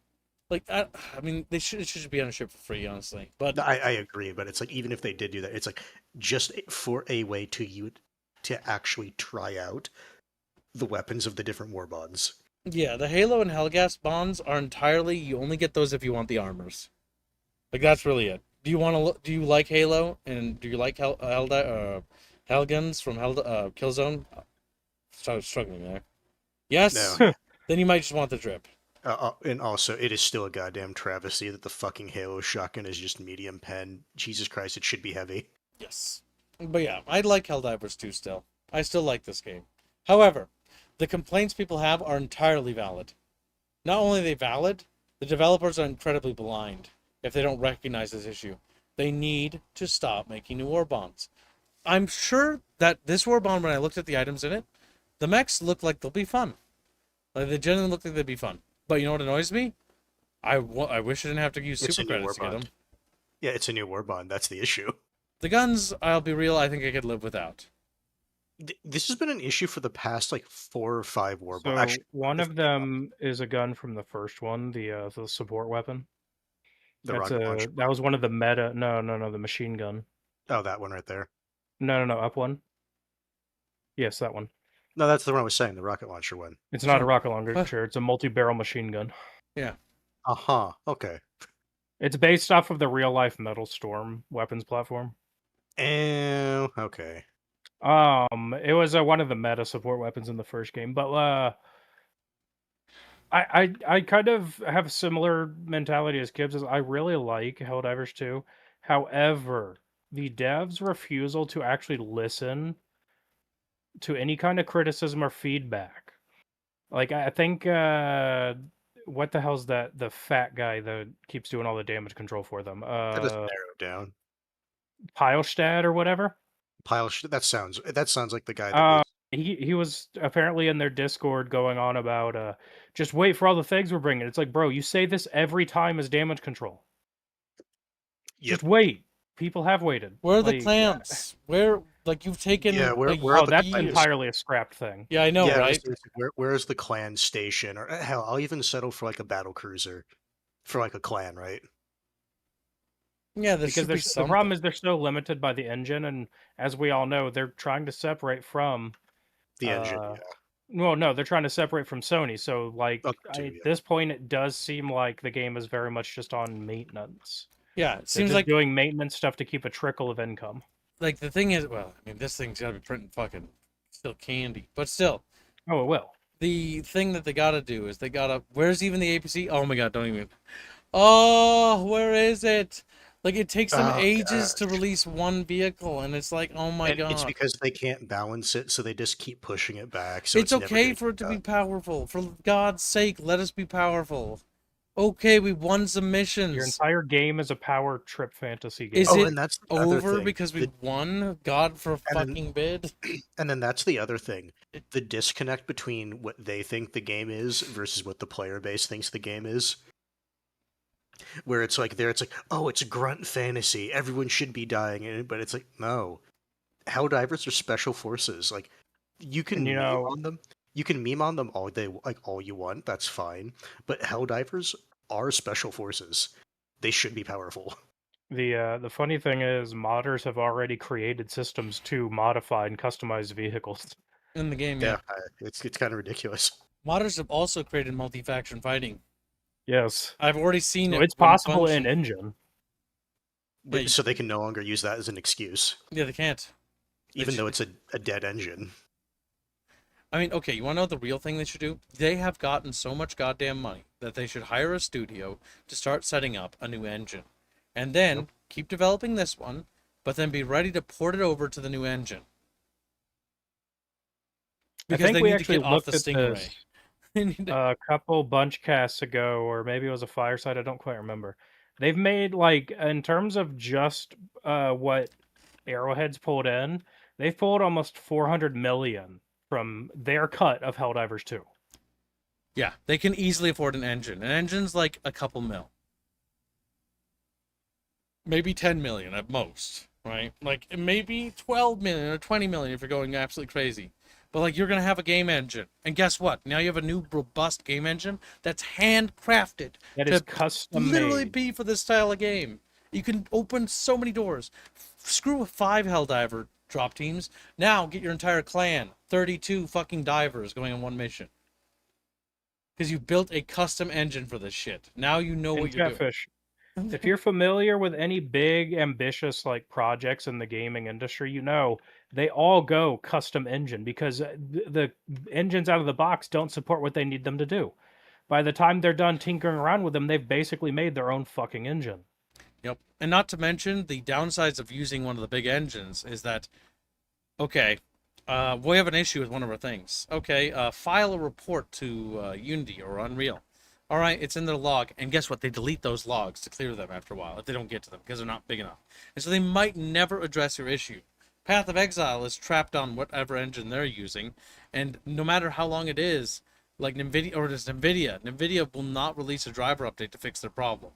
Like I mean, it should just be on a ship for free, honestly. But I agree, but it's like even if they did do that, it's like just for a way to actually try out the weapons of the different war bonds. Yeah, the Halo and Hellgas bonds are entirely, you only get those if you want the armors. Like that's really it. Do you like Halo and do you like Hellguns from Killzone? Struggling there. Yes. No. Then you might just want the drip. And also, it is still a goddamn travesty that the fucking Halo shotgun is just medium pen. Jesus Christ, it should be heavy. Yes. But yeah, I like Helldivers 2 still. I still like this game. However, the complaints people have are entirely valid. Not only are they valid, The developers are incredibly blind if they don't recognize this issue. They need to stop making new war bonds. I'm sure that this war bond, when I looked at the items in it, the mechs look like they'll be fun. Like, they genuinely look like they'd be fun. But you know what annoys me? I wish I didn't have to use It's a super new credits to get warband. them. Yeah, it's a new war bond. That's the issue. The guns, I'll be real, I think I could live without. This has been an issue for the past like 4 or 5 war bonds. So Actually, one of them is a gun from the first one, the support weapon. the That's rocket launcher. that was one of the meta. No, the machine gun. Oh, that one right there. No, up one. Yes, that one. No, that's the one I was saying. The rocket launcher one. It's not a So- rocket launcher. It's a multi-barrel machine gun. Yeah. Okay. It's based off of the real-life Metal Storm weapons platform. Okay. It was one of the meta support weapons in the first game, but I kind of have a similar mentality as Gibbs. Is I really like Helldivers 2. However, the devs' refusal to actually listen to any kind of criticism or feedback. Like I think what the hell's that? The fat guy that keeps doing all the damage control for them. That doesn't narrow it down. Pilestad or whatever. That sounds like the guy that Uh, was. he was apparently in their Discord going on about just wait for all the things we're bringing. It's like, bro, you say this every time as damage control. Yep. Just wait. People have waited. Where are the Like, clans? Where, like, you've taken... Yeah, where like, are Oh, the that's clans? entirely a scrapped thing. Yeah, I know, Yeah, right? where's the clan station? Or hell, I'll even settle for like a battle cruiser for like a clan, right? Yeah, there Because should be the something. problem is they're so limited by the engine, and as we all know, they're trying to separate from The engine, Uh, yeah. well, no, they're trying to separate from Sony. So, like, Up to, at yeah. this point, it does seem like the game is very much just on maintenance. Yeah, it They're seems just like doing maintenance stuff to keep a trickle of income. the thing is, well, I mean, this thing's got to be printing fucking still candy. But still, Oh, it will. the thing that they got to do is they got to... Where's even the APC? Oh my god, don't even... Oh, where is it? Like, it takes them Oh, ages gosh. to release one vehicle, and it's like, oh my And god. it's because they can't balance it, so they just keep pushing it back. So It's never okay gonna for it get to be done. powerful. For God's sake, let us be powerful. Okay, we won some Your missions. entire game is a power trip fantasy game. Is Oh, it and that's the other over thing. because we won? God for And then- fucking bid? And then that's the other thing. The disconnect between what they think the game is versus what the player base thinks the game is. Where it's like oh, it's grunt fantasy. Everyone should be dying in it, but it's like, no. Helldivers are special forces. Like, you can And, you meme know- on them. You can meme on them all you want. That's fine. But Helldivers are special forces. They should be powerful. The funny thing is, modders have already created systems to modify and customize vehicles. In the game, Yeah, yeah. it's kind of ridiculous. Modders have also created multi-faction fighting. Yes, I've already seen so it. it's when possible Bungie- in engine. Yeah, you- So they can no longer use that as an excuse, Yeah, they can't. even though it's a dead engine. I mean, okay, you want to know what the real thing they should do? They have gotten so much goddamn money that they should hire a studio to start setting up a new engine. And then keep developing this one, but then be ready to port it over to the new engine. Because I think they we need to actually get off looked the at Stingray. this They need to- a couple bunch casts ago, or maybe it was a fireside. I don't quite remember. They've made, like, in terms of just what Arrowhead's pulled in, they've pulled almost 400 million from their cut of Helldivers 2. Yeah, they can easily afford an engine. An engine's like a couple mil. Maybe 10 million at most, right? Like, maybe 12 million or 20 million if you're going absolutely crazy. But, like, you're going to have a game engine. And guess what? Now you have a new robust game engine that's handcrafted. That to is custom literally made. be for this style of game. You can open so many doors. Screw with 5 Helldiver drop teams. Now get your entire clan. 32 fucking divers going on one mission. Because you built a custom engine for this shit. Now you know And what you're doing. Catfish. If you're familiar with any big, ambitious like projects in the gaming industry, you know they all go custom engine because the engines out of the box don't support what they need them to do. By the time they're done tinkering around with them, they've basically made their own fucking engine. Yep. And not to mention, the downsides of using one of the big engines is that, okay, we have an issue with one of our things. Okay, file a report to Unity or Unreal. All right, it's in their log, and guess what? They delete those logs to clear them after a while if they don't get to them because they're not big enough. And so they might never address your issue. Path of Exile is trapped on whatever engine they're using, and no matter how long it is, like NVIDIA, or it's NVIDIA will not release a driver update to fix their problem.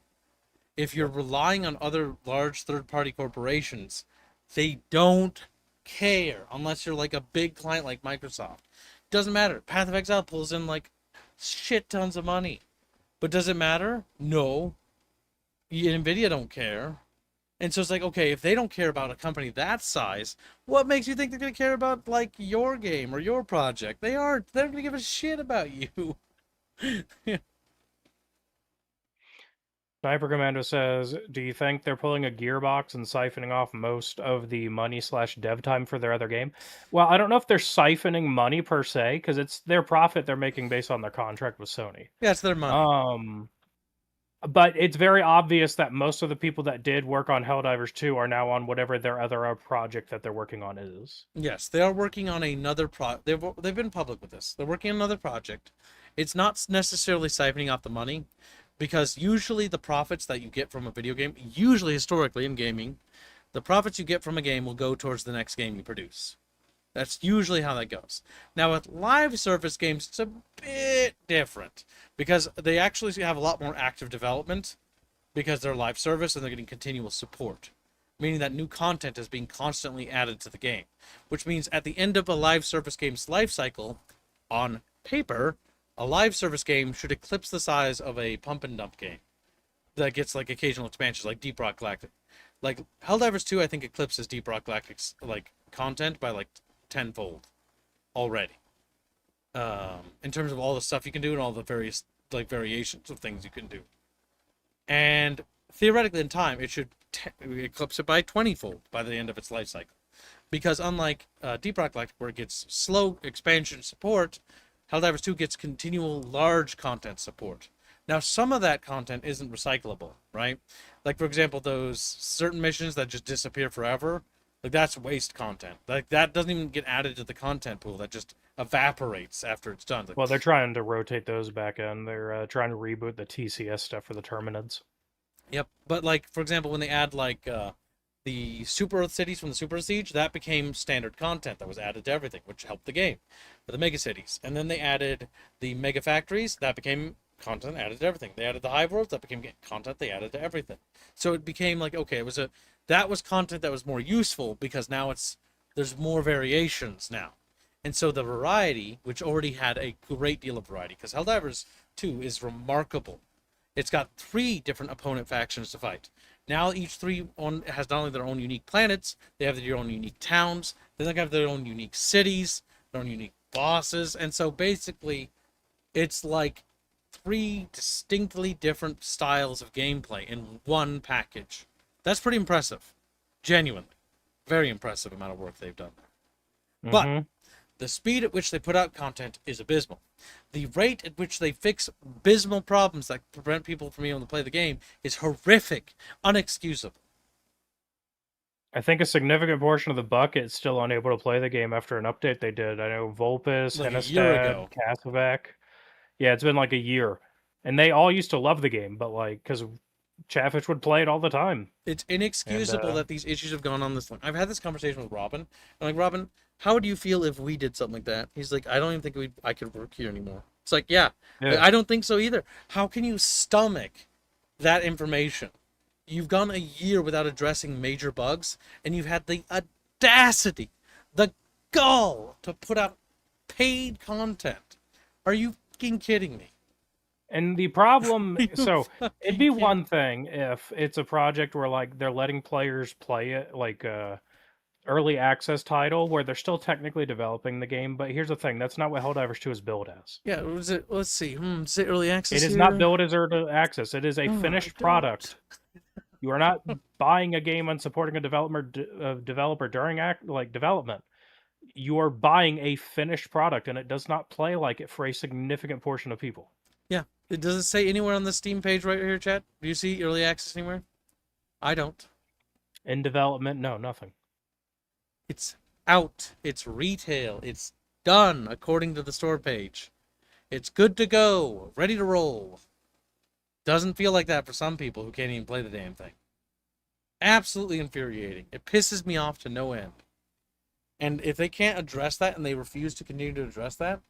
If you're relying on other large third-party corporations, they don't care unless you're like a big client like Microsoft. Doesn't matter. Path of Exile pulls in like shit tons of money. But does it matter? No. NVIDIA don't care. And so it's like, okay, if they don't care about a company that size, what makes you think they're going to care about, like, your game or your project? They aren't. They're going to give a shit about you. Sniper Commando says, do you think they're pulling a Gearbox and siphoning off most of the money / dev time for their other game? Well, I don't know if they're siphoning money per se, because it's their profit they're making based on their contract with Sony. Yeah, it's their money. But it's very obvious that most of the people that did work on Helldivers 2 are now on whatever their other project that they're working on is. Yes, they are working on another project. They've been public with this. They're working on another project. It's not necessarily siphoning off the money, because usually the profits that you get from a video game, usually historically in gaming, the profits you get from a game will go towards the next game you produce. That's usually how that goes. Now, with live service games, it's a bit different because they actually have a lot more active development because they're live service and they're getting continual support, meaning that new content is being constantly added to the game, which means at the end of a live service game's life cycle, on paper, a live service game should eclipse the size of a pump and dump game that gets like occasional expansions like Deep Rock Galactic. Like Helldivers 2, I think eclipses Deep Rock Galactic's like content by like tenfold already. In terms of all the stuff you can do and all the various like variations of things you can do. And theoretically in time, it should eclipse it by 20-fold by the end of its life cycle. Because unlike Deep Rock Galactic, where it gets slow expansion support, Helldivers 2 gets continual large content support. Now, some of that content isn't recyclable, right? Like, for example, those certain missions that just disappear forever, like, that's waste content. Like, that doesn't even get added to the content pool. That just evaporates after it's done. Like, well, they're trying to rotate those back in. They're trying to reboot the TCS stuff for the Terminids. Yep, but, like, for example, when they add, like, the Super Earth cities from the Super Siege, that became standard content that was added to everything, which helped the game. For the Mega Cities. And then they added the Mega Factories, that became content added to everything. They added the Hive Worlds, that became content they added to everything. So it became like, okay, that was content that was more useful because now there's more variations now. And so the variety, which already had a great deal of variety, because Helldivers 2 is remarkable. It's got 3 different opponent factions to fight. Now each 3 has not only their own unique planets, they have their own unique towns, then they have their own unique cities, their own unique bosses, and so basically it's like 3 distinctly different styles of gameplay in one package. That's pretty impressive. Genuinely. Very impressive amount of work they've done there. But the speed at which they put out content is abysmal. The rate at which they fix abysmal problems that prevent people from being able to play the game is horrific, unexcusable. I think a significant portion of the bucket is still unable to play the game after an update they did. I know Volpus, Like a year ago. Hennestad, Kasavak. Yeah, it's been like a year. And they all used to love the game, but like, because Chatfish would play it all the time. It's inexcusable that these issues have gone on this long. I've had this conversation with Robin. I'm like, Robin, how would you feel if we did something like that? He's like, I don't even think I could work here anymore. It's like, yeah, I don't think so either. How can you stomach that information? You've gone a year without addressing major bugs, and you've had the audacity, the gall to put out paid content. Are you fucking kidding me? And the problem, so it'd be one thing if it's a project where like they're letting players play it, like early access title where they're still technically developing the game. But here's the thing: that's not what Helldivers 2 is billed as. Yeah, was it? Let's see. Is it early access? It is not billed as early access. It is a finished product. You are not buying a game and supporting a developer during development. You are buying a finished product, and it does not play like it for a significant portion of people. Yeah. Does it say anywhere on the Steam page right here, chat? Do you see early access anywhere? I don't. In development, no, nothing. It's out. It's retail. It's done according to the store page. It's good to go. Ready to roll. Doesn't feel like that for some people who can't even play the damn thing. Absolutely infuriating. It pisses me off to no end. And if they can't address that and they refuse to continue to address that,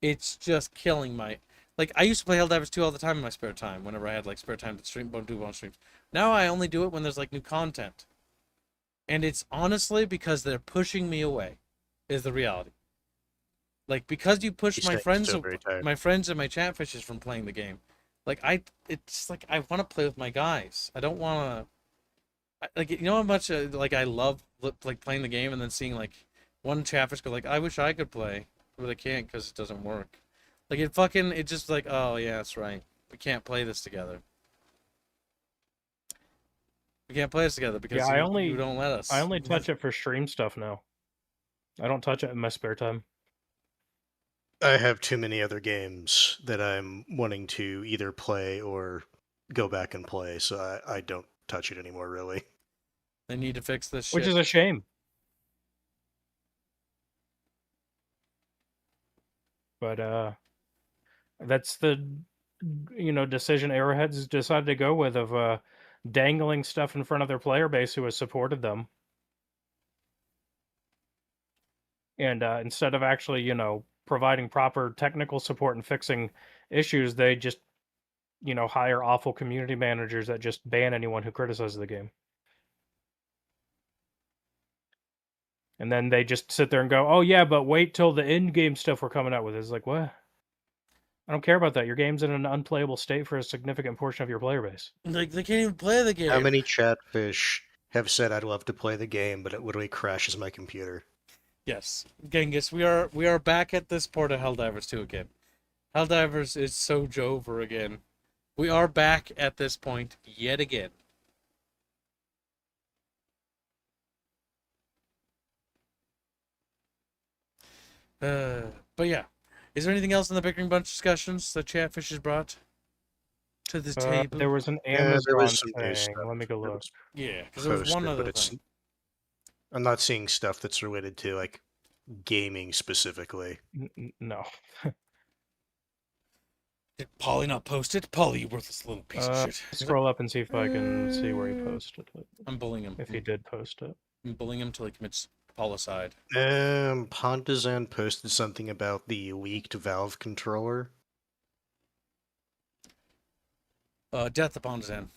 it's just killing my... Like, I used to play Helldivers 2 all the time in my spare time, whenever I had, like, spare time to stream, do bonus streams. Now I only do it when there's, like, new content. And it's honestly because they're pushing me away, is the reality. Like, because you push my friends and my chatfishes from playing the game. Like, it's like, I want to play with my guys. I don't want to... Like, you know how much, like, I love, like, playing the game and then seeing, like, one chatfish go, like, I wish I could play, but I can't because it doesn't work. Like, it just like, oh, yeah, that's right. We can't play this together. We can't play this together because you don't let us. I only touch it for stream stuff now. I don't touch it in my spare time. I have too many other games that I'm wanting to either play or go back and play, so I don't touch it anymore, really. They need to fix this shit. Which is a shame. But, that's the, decision Arrowhead's decided to go with of dangling stuff in front of their player base who has supported them. And instead of actually, providing proper technical support and fixing issues, they just, hire awful community managers that just ban anyone who criticizes the game. And then they just sit there and go, oh yeah, but wait till the in-game stuff we're coming out with. It's like, what? I don't care about that. Your game's in an unplayable state for a significant portion of your player base. Like, they can't even play the game. How many chatfish have said I'd love to play the game, but it literally crashes my computer? Yes. Genghis, we are back at this port of Helldivers 2 again. Helldivers is so Jover again. We are back at this point yet again. But yeah. Is there anything else in the Bickering Bunch discussions that Chatfish has brought to the table? There was an Amazon thing. Let me go look. Yeah, because there was one other thing. I'm not seeing stuff that's related to, like, gaming specifically. No. Did Polly not post it? Polly, you worthless little piece of shit. Scroll up and see if I can see where he posted it. I'm bullying him. If he did post it. I'm bullying him till he commits Policide. Pontazan posted something about the leaked Valve controller. Death to Pontazan.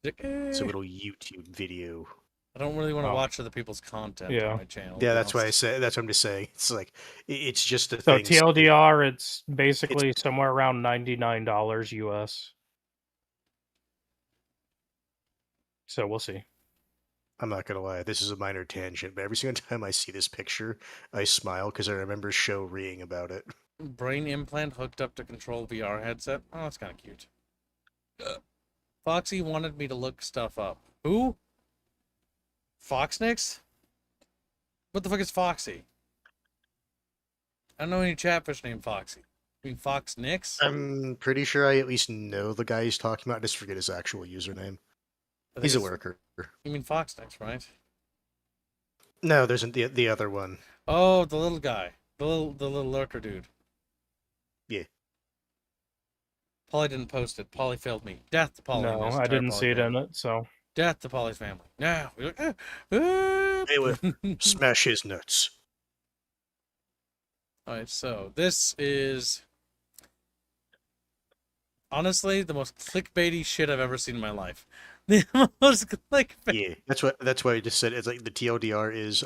It's a little YouTube video. I don't really want to watch other people's content on my channel. Yeah, that's why I say. That's what I'm just saying. It's like it's just a so thing. So TLDR, it's basically somewhere around $99 US. So we'll see. I'm not gonna lie, this is a minor tangent, but every single time I see this picture, I smile because I remember Show reading about it. Brain implant hooked up to control VR headset. Oh, that's kind of cute. Foxy wanted me to look stuff up. Who? Foxnix? What the fuck is Foxy? I don't know any chatfish named Foxy. You mean Foxnix? I'm pretty sure I at least know the guy he's talking about. I just forget his actual username. He's a worker. You mean Foxnix, right? No, there's the other one. Oh, the little guy. The little lurker dude. Yeah. Polly didn't post it. Polly failed me. Death to Polly. No, I didn't see it in it, so. Death to Polly's family. Now. Smash his nuts. Alright, so this is honestly the most clickbaity shit I've ever seen in my life. The most clickbait. Yeah, that's why I just said it's like the TLDR is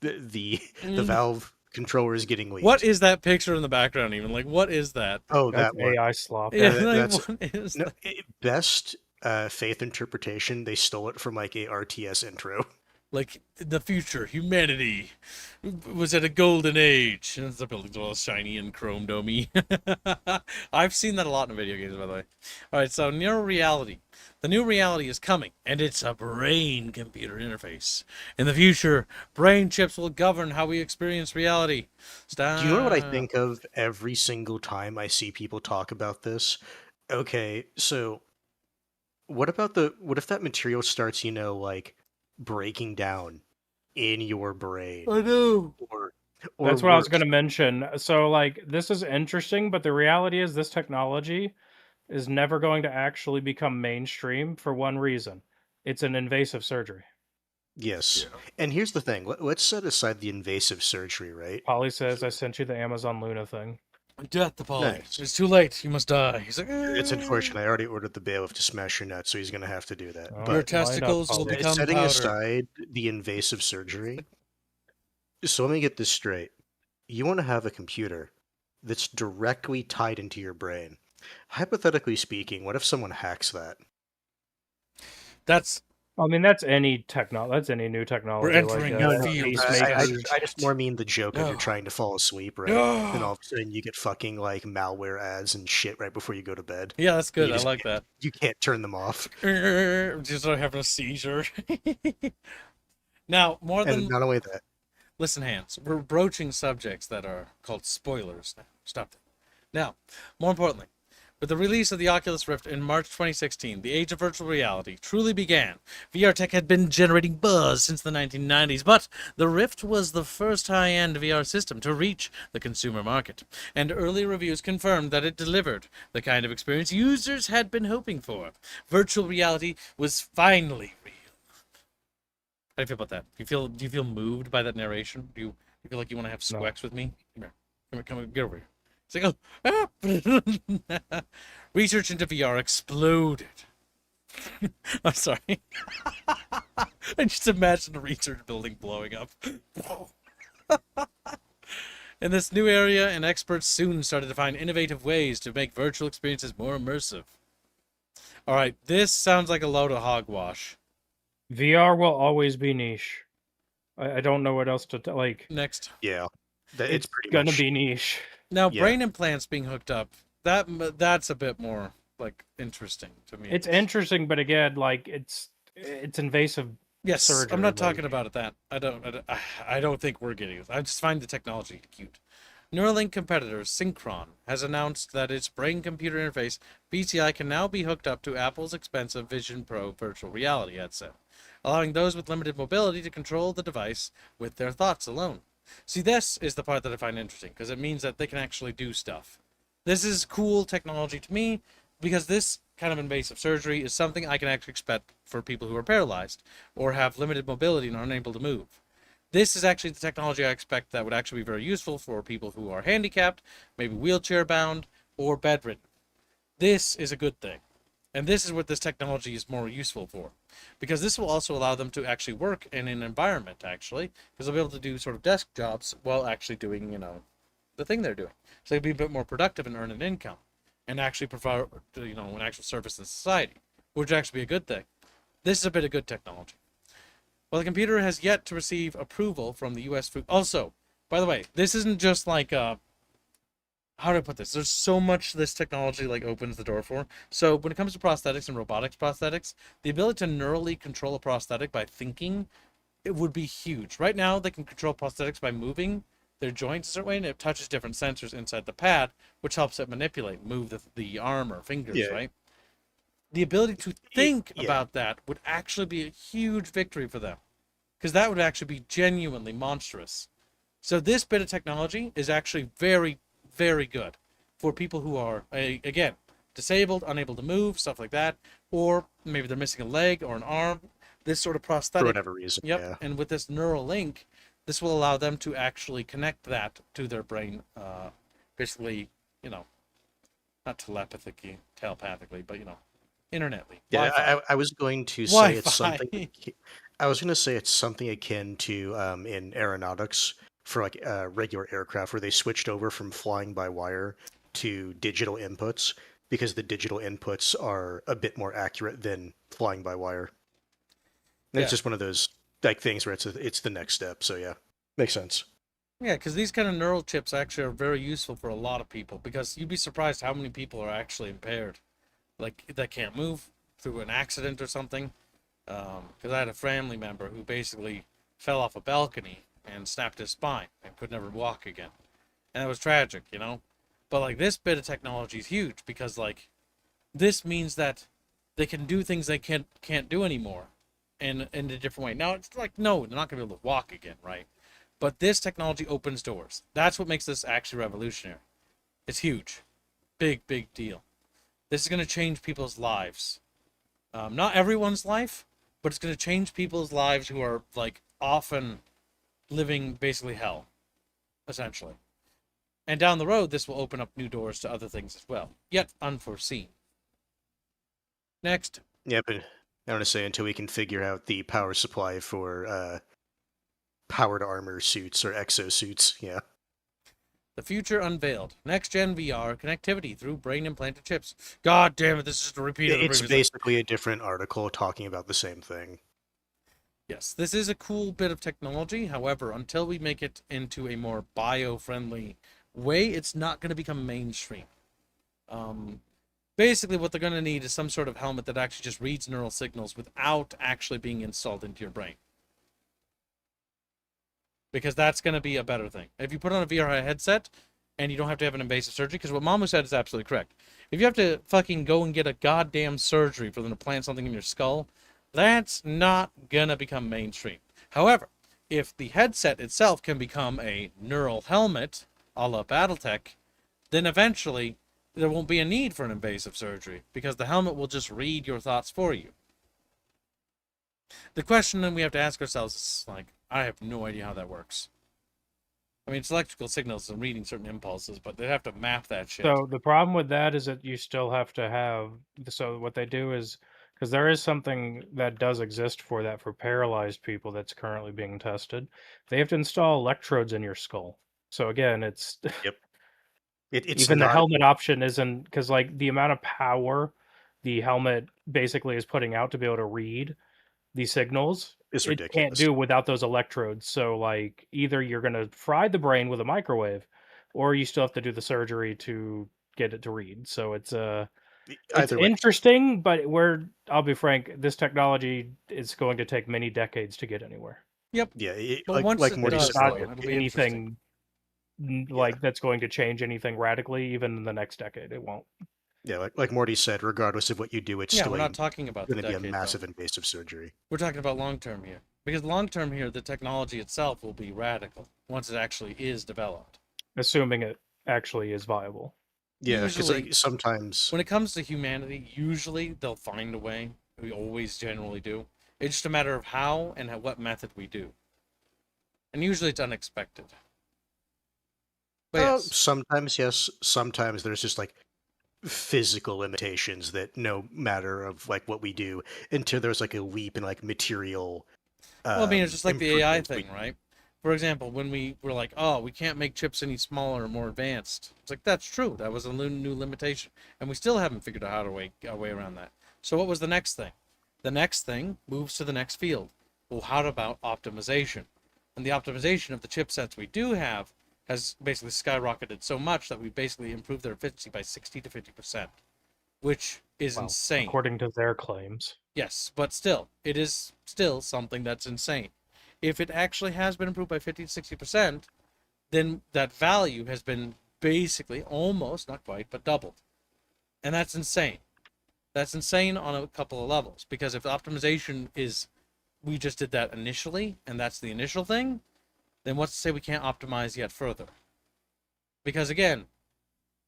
the Valve controller is getting leaked. What is that picture in the background even? Like, what is that? Oh, that's that AI slop. Yeah, what is that? Best faith interpretation, they stole it from like a RTS intro. Like, in the future, humanity was at a golden age. And the buildings are all shiny and chrome domey. I've seen that a lot in video games, by the way. Alright, so Neural Reality. The new reality is coming, and it's a brain-computer interface. In the future, brain chips will govern how we experience reality. Do you know what I think of every single time I see people talk about this? Okay, so what if that material starts, like breaking down in your brain? I know. Or Or That's what I was going to worse. mention. So, like, this is interesting, but the reality is this technology is never going to actually become mainstream for one reason. It's an invasive surgery. Yes. And here's the thing. Let's set aside the invasive surgery, right? Polly says, I sent you the Amazon Luna thing. Death to Polly. Nice. It's too late. You must die. He's like, It's unfortunate. I already ordered the bailiff to smash your nuts, so he's going to have to do that. Oh, Your But line up, testicles will Polly. become setting powder. aside the invasive surgery, so let me get this straight. You want to have a computer that's directly tied into your brain. Hypothetically speaking, what if someone hacks that? That's I mean, that's any new technology. entering like a field of pacemakers. I just more mean the joke of No. you're trying to fall asleep, right? No. And all of a sudden you get fucking like malware ads and shit right before you go to bed. Yeah, that's good. You I just like that. You can't turn them off. Just like having a seizure. Now, more And than not only that, listen, Hans, we're broaching subjects that are called spoilers now. Stop that. Now, more importantly, with the release of the Oculus Rift in March 2016, the age of virtual reality truly began. VR tech had been generating buzz since the 1990s, but the Rift was the first high-end VR system to reach the consumer market, and early reviews confirmed that it delivered the kind of experience users had been hoping for. Virtual reality was finally real. How do you feel about that? Do you feel moved by that narration? Do you feel like you want to have squeaks with me? Come here, get over here. It's like, oh, research into VR exploded. I'm sorry. I just imagine a research building blowing up. In this new area, and experts soon started to find innovative ways to make virtual experiences more immersive. All right, this sounds like a load of hogwash. VR will always be niche. I don't know what else to like. Next. yeah, it's pretty gonna much be niche. Now, Yeah. brain implants being hooked up, that's a bit more like interesting to me. It's interesting, but again, like it's invasive. Yes, surgery, I'm not like- talking about that. I don't think we're getting it. I just find the technology cute. Neuralink competitor Synchron has announced that its brain-computer interface BCI can now be hooked up to Apple's expensive Vision Pro virtual reality headset, allowing those with limited mobility to control the device with their thoughts alone. See, this is the part that I find interesting, because it means that they can actually do stuff. This is cool technology to me, because this kind of invasive surgery is something I can actually expect for people who are paralyzed, or have limited mobility and are unable to move. This is actually the technology I expect that would actually be very useful for people who are handicapped, maybe wheelchair bound, or bedridden. This is a good thing. And this is what this technology is more useful for. Because this will also allow them to actually work in an environment, actually. Because they'll be able to do sort of desk jobs while actually doing, the thing they're doing. So they'll be a bit more productive and earn an income. And actually provide, an actual service in society. Which would actually be a good thing. This is a bit of good technology. Well, the computer has yet to receive approval from the U.S. Food. Also, by the way, this isn't just like how do I put this? There's so much this technology opens the door for. So when it comes to prosthetics and robotics prosthetics, the ability to neurally control a prosthetic by thinking, it would be huge. Right now, they can control prosthetics by moving their joints a certain way, and it touches different sensors inside the pad, which helps it move the arm or fingers, right? The ability to think about that would actually be a huge victory for them, because that would actually be genuinely monstrous. So this bit of technology is actually very, very good for people who are, again, disabled, unable to move, stuff like that, or maybe they're missing a leg or an arm, this sort of prosthetic. for whatever reason. Yep, Yeah. and with this neural link, this will allow them to actually connect that to their brain, basically, not telepathically, but, internetly. Yeah, Wi-Fi. I was going to say it's Wi-Fi. something. I was going to say it's something akin to in aeronautics for regular aircraft, where they switched over from flying by wire to digital inputs, because the digital inputs are a bit more accurate than flying by wire. And it's just one of those things where it's the next step. So yeah, makes sense. Yeah, because these kind of neural chips actually are very useful for a lot of people, because you'd be surprised how many people are actually impaired, that can't move through an accident or something. Because I had a family member who basically fell off a balcony and snapped his spine and could never walk again. And it was tragic, But this bit of technology is huge, because this means that they can do things they can't do anymore in a different way. Now it's no, they're not gonna be able to walk again, right? But this technology opens doors. That's what makes this actually revolutionary. It's huge. Big, big deal. This is going to change people's lives. Not everyone's life, but it's going to change people's lives who are, like, often living basically hell, essentially. And down the road, this will open up new doors to other things as well, yet unforeseen. Next. Yeah, but I want to say until we can figure out the power supply for powered armor suits or exosuits, yeah. The future unveiled. Next-gen VR connectivity through brain-implanted chips. God damn it, this is just a repeat of the It's previous basically a different article talking about the same thing. Yes, this is a cool bit of technology. However, until we make it into a more bio-friendly way, it's not going to become mainstream. Basically, what they're going to need is some sort of helmet that actually just reads neural signals without actually being installed into your brain. Because that's going to be a better thing. If you put on a VR headset and you don't have to have an invasive surgery, because what Mamu said is absolutely correct. If you have to fucking go and get a goddamn surgery for them to plant something in your skull, that's not going to become mainstream. However, if the headset itself can become a neural helmet, a la Battletech, then eventually there won't be a need for an invasive surgery, because the helmet will just read your thoughts for you. The question then we have to ask ourselves is, like, I have no idea how that works. I mean, it's electrical signals and reading certain impulses, but they have to map that shit. So the problem with that is that you still have to have. So what they do is, because there is something that does exist for that for paralyzed people that's currently being tested, they have to install electrodes in your skull. So again, it's Yep. It's even the not helmet option isn't, because like the amount of power the helmet basically is putting out to be able to read these signals, It's it can't ridiculous. do without those electrodes. So like either you're going to fry the brain with a microwave, or you still have to do the surgery to get it to read. So it's Either way, interesting, but I'll be frank, this technology is going to take many decades to get anywhere. Yep. yeah, But once like it Morty does, It's said, not though, it'll be interesting. anything like that's going to change anything radically, even in the next decade. It won't. yeah, like Morty said, regardless of what you do, it's Yeah, still we're not talking about the going to be a decade, massive though. invasive surgery. We're talking about long-term here. Because long-term here, the technology itself will be radical once it actually is developed. Assuming it actually is viable. Yeah, because Usually- like, sometimes When it comes to humanity, usually they'll find a way. We always generally do. It's just a matter of how and what method we do. And usually it's unexpected. But yes. sometimes yes, sometimes there's just like physical limitations that no matter of like what we do until there's like a leap in like material. Well, I mean, it's just like the AI improvements thing, right? For example, when we were like, oh, we can't make chips any smaller or more advanced. It's like, that's true. That was a new limitation. And we still haven't figured out how to a way around that. So what was the next thing? The next thing moves to the next field. Well, how about optimization? And the optimization of the chipsets we do have has basically skyrocketed so much that we basically improved their efficiency by 60 to 50%, which is Well, insane. according to their claims. Yes, but still, it is still something that's insane. If it actually has been improved by 50 to 60%, then that value has been basically almost, not quite, but doubled. And that's insane. That's insane on a couple of levels, because if optimization is, we just did that initially, and that's the initial thing, then what's to say we can't optimize yet further? Because again,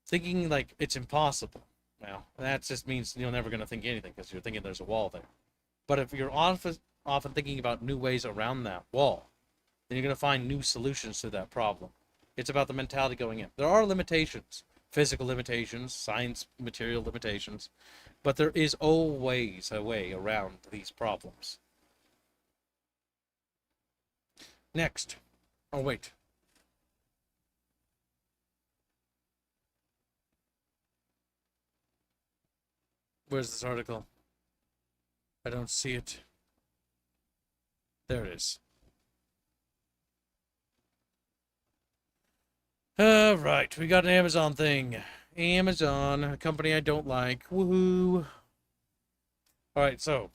thinking like it's impossible, well, that just means you're never going to think anything, because you're thinking there's a wall there. But if you're often thinking about new ways around that wall, then you're going to find new solutions to that problem. It's about the mentality going in. There are limitations, physical limitations, science material limitations, but there is always a way around these problems. Next. Oh, wait. Where's this article? I don't see it. There it is. Right, we got an Amazon thing. Amazon, a company I don't like. Woohoo. Alright, so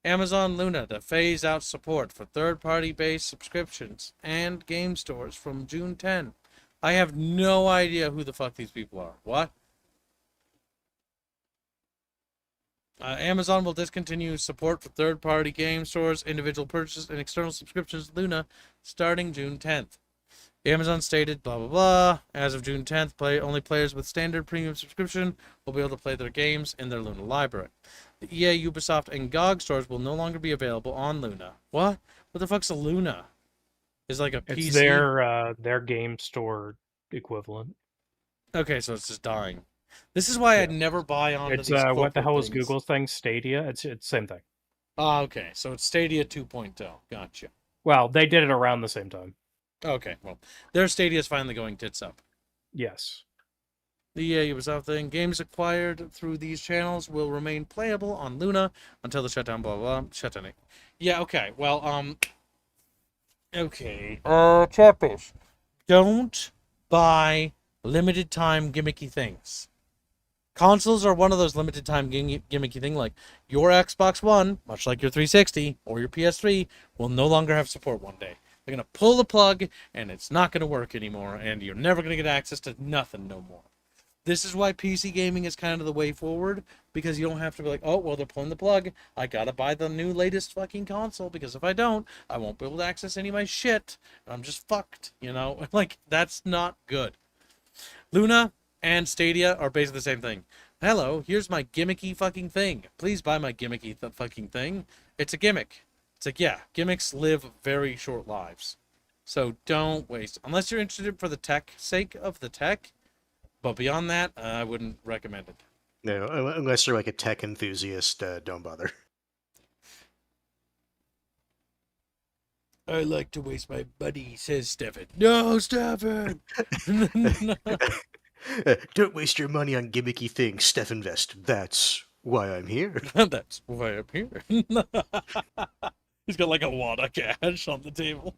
Amazon Luna to phase out support for third-party based subscriptions and game stores from June 10. I have no idea who the fuck these people are. What? Amazon will discontinue support for third-party game stores, individual purchases, and external subscriptions to Luna starting June 10th. Amazon stated, blah, blah, blah. As of June 10th, only players with standard premium subscription will be able to play their games in their Luna library. The EA, Ubisoft, and GOG stores will no longer be available on Luna. What? What the fuck's a Luna? Is like a PC? It's their game store equivalent. Okay, so it's just dying. This is why I'd never buy onto It's these corporate what the hell is things. Google's thing? Stadia? It's same thing. Ah, okay. So it's Stadia 2.0. Gotcha. Well, they did it around the same time. Okay, well, their Stadia is finally going tits up. Yes. The EA Ubisoft thing. Games acquired through these channels will remain playable on Luna until the shutdown, blah, blah, blah. Shutdown. Yeah, okay. Well, okay. Chatfish. Don't buy limited time gimmicky things. Consoles are one of those limited time gimmicky thing. Like your Xbox One, much like your 360 or your PS3, will no longer have support one day. They're gonna pull the plug, and it's not gonna work anymore, and you're never gonna get access to nothing no more. This is why PC gaming is kind of the way forward, because you don't have to be like, oh, well, they're pulling the plug. I gotta buy the new latest fucking console, because if I don't, I won't be able to access any of my shit. I'm just fucked, you know? Like, that's not good. Luna and Stadia are basically the same thing. Hello, here's my gimmicky fucking thing. Please buy my gimmicky fucking thing. It's a gimmick. It's like, yeah, gimmicks live very short lives. So don't waste. Unless you're interested for the tech sake of the tech. But beyond that, I wouldn't recommend it. No, unless you're like a tech enthusiast, don't bother. I like to waste my money, says Stefan. No, Stefan! No. Don't waste your money on gimmicky things, Steph Invest. That's why I'm here. That's why I'm here. He's got like a wad of cash on the table.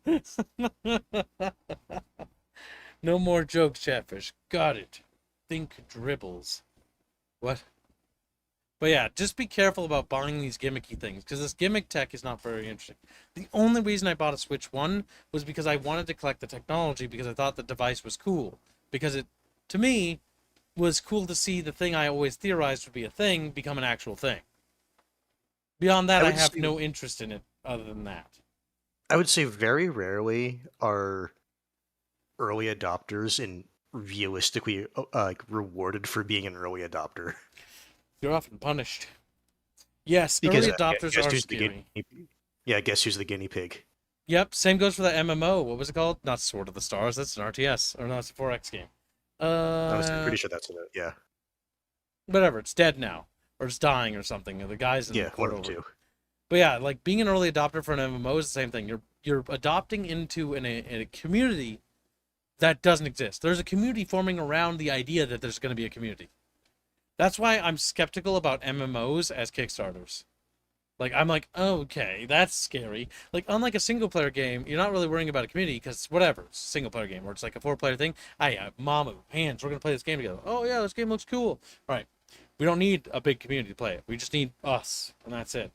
No more jokes, Chatfish. Got it. Think dribbles. What? But yeah, just be careful about buying these gimmicky things, because this gimmick tech is not very interesting. The only reason I bought a Switch 1 was because I wanted to collect the technology, because I thought the device was cool. Because it, to me, was cool to see the thing I always theorized would be a thing become an actual thing. Beyond that, I have no interest in it other than that. I would say very rarely are early adopters and realistically rewarded for being an early adopter. You're often punished. Yes, Because, early adopters are scary. Yeah, guess who's the guinea pig? Yep, same goes for that MMO. What was it called? Not Sword of the Stars. That's an RTS. Or no, it's a 4X game. I'm pretty sure that's it. Yeah. Whatever. It's dead now. Or it's dying or something. The guys in Yeah, the one of the two. But yeah, like being an early adopter for an MMO is the same thing. You're adopting into a community that doesn't exist. There's a community forming around the idea that there's going to be a community. That's why I'm skeptical about MMOs as Kickstarters. Like, I'm like, oh, okay, that's scary. Like, unlike a single-player game, you're not really worrying about a community, because it's whatever. It's a single-player game, or it's like a 4-player thing. Mamu, hands, we're going to play this game together. Oh, yeah, this game looks cool. All right. We don't need a big community to play it. We just need us, and that's it.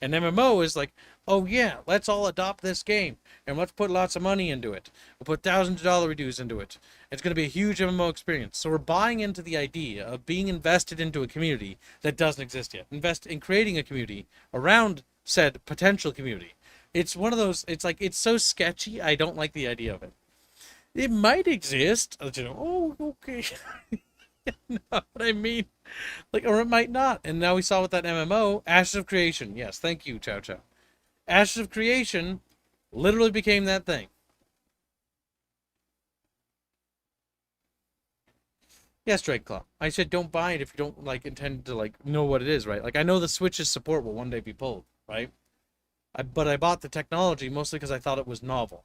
And MMO is like, oh yeah, let's all adopt this game, and let's put lots of money into it. We'll put thousands of dollar dues into it. It's going to be a huge MMO experience. So we're buying into the idea of being invested into a community that doesn't exist yet. Invest in creating a community around said potential community. It's one of those, it's like, it's so sketchy, I don't like the idea of it. It might exist. Oh, okay. You know what I mean? Like, or it might not. And now we saw with that MMO, Ashes of Creation. Yes, thank you, Chow Chow. Ashes of Creation literally became that thing. Yes, Drake Claw. I said don't buy it if you don't like intend to like know what it is, right? Like I know the Switch's support will one day be pulled, right? But I bought the technology mostly because I thought it was novel.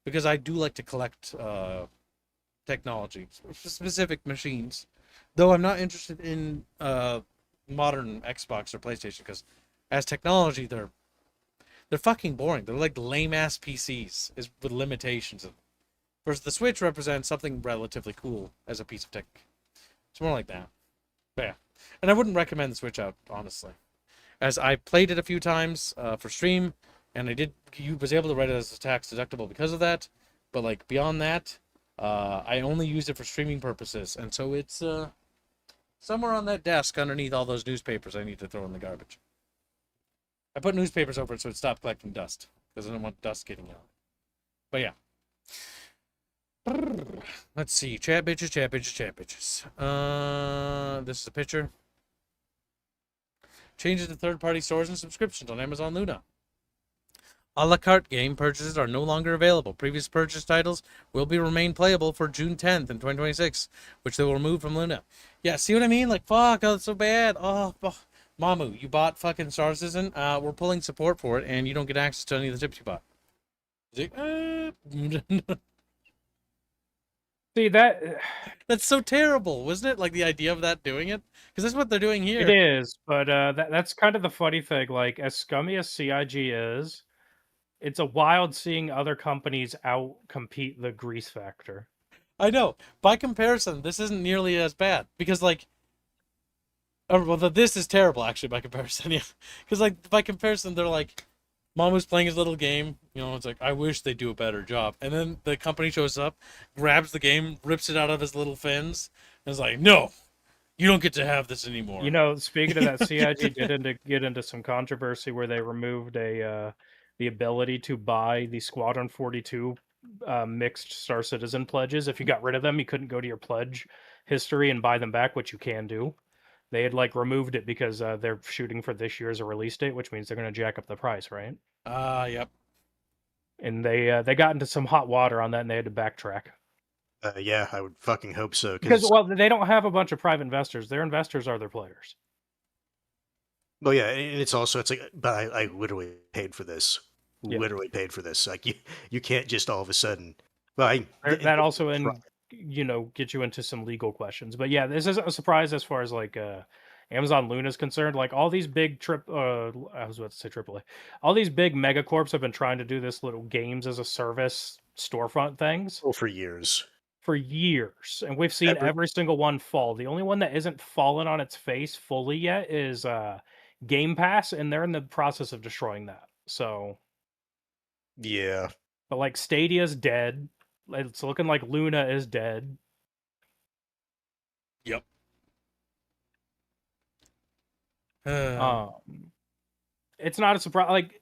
Because I do like to collect technology, specific machines. Though I'm not interested in modern Xbox or PlayStation, because as technology, they're fucking boring. They're like lame-ass PCs with limitations. Whereas the Switch represents something relatively cool as a piece of tech. It's more like that. But yeah. And I wouldn't recommend the Switch out, honestly. As I played it a few times for stream, and you was able to write it as a tax deductible because of that. But like beyond that, I only used it for streaming purposes, and so it's Somewhere on that desk underneath all those newspapers I need to throw in the garbage. I put newspapers over it so it stopped collecting dust. Because I don't want dust getting on. But yeah. Let's see. Chat bitches, chat bitches, chat bitches. This is a picture. Changes to third-party stores and subscriptions on Amazon Luna. A la carte game purchases are no longer available. Previous purchase titles will remain playable for June 10th in 2026, which they will remove from Luna. Yeah, see what I mean? Like, fuck, oh, that's so bad. Oh, Mamu, you bought fucking Star Citizen. We're pulling support for it, and you don't get access to any of the tips you bought. See, that's so terrible, wasn't it? Like, the idea of that doing it? Because that's what they're doing here. It is, but that's kind of the funny thing. Like, as scummy as CIG is, it's a wild seeing other companies out-compete the grease factor. I know. By comparison, this isn't nearly as bad. Because, like... well, this is terrible, actually, by comparison, yeah. Because, like, by comparison, they're like... Mamu's playing his little game. You know, it's like, I wish they do a better job. And then the company shows up, grabs the game, rips it out of his little fins, and is like, no, you don't get to have this anymore. You know, speaking of that, CIG did get into some controversy where they removed the ability to buy the Squadron 42 mixed Star Citizen pledges. If you got rid of them, you couldn't go to your pledge history and buy them back, which you can do. They had like removed it because they're shooting for this year as a release date, which means they're going to jack up the price, right? Yep. And they got into some hot water on that, and they had to backtrack. Yeah, I would fucking hope so. Because well, they don't have a bunch of private investors. Their investors are their players. Well, yeah, and it's like, but I literally paid for this. Yeah. Literally paid for this. Like you can't just all of a sudden. Well, that also get you into some legal questions. But yeah, this isn't a surprise as far as like Amazon Luna is concerned. Like all these big I was about to say AAA. All these big megacorps have been trying to do this little games as a service storefront things. Oh, for years. For years. And we've seen every single one fall. The only one that isn't fallen on its face fully yet is Game Pass, and they're in the process of destroying that. So yeah. But like Stadia's dead. It's looking like Luna is dead. Yep. It's not a surprise. Like,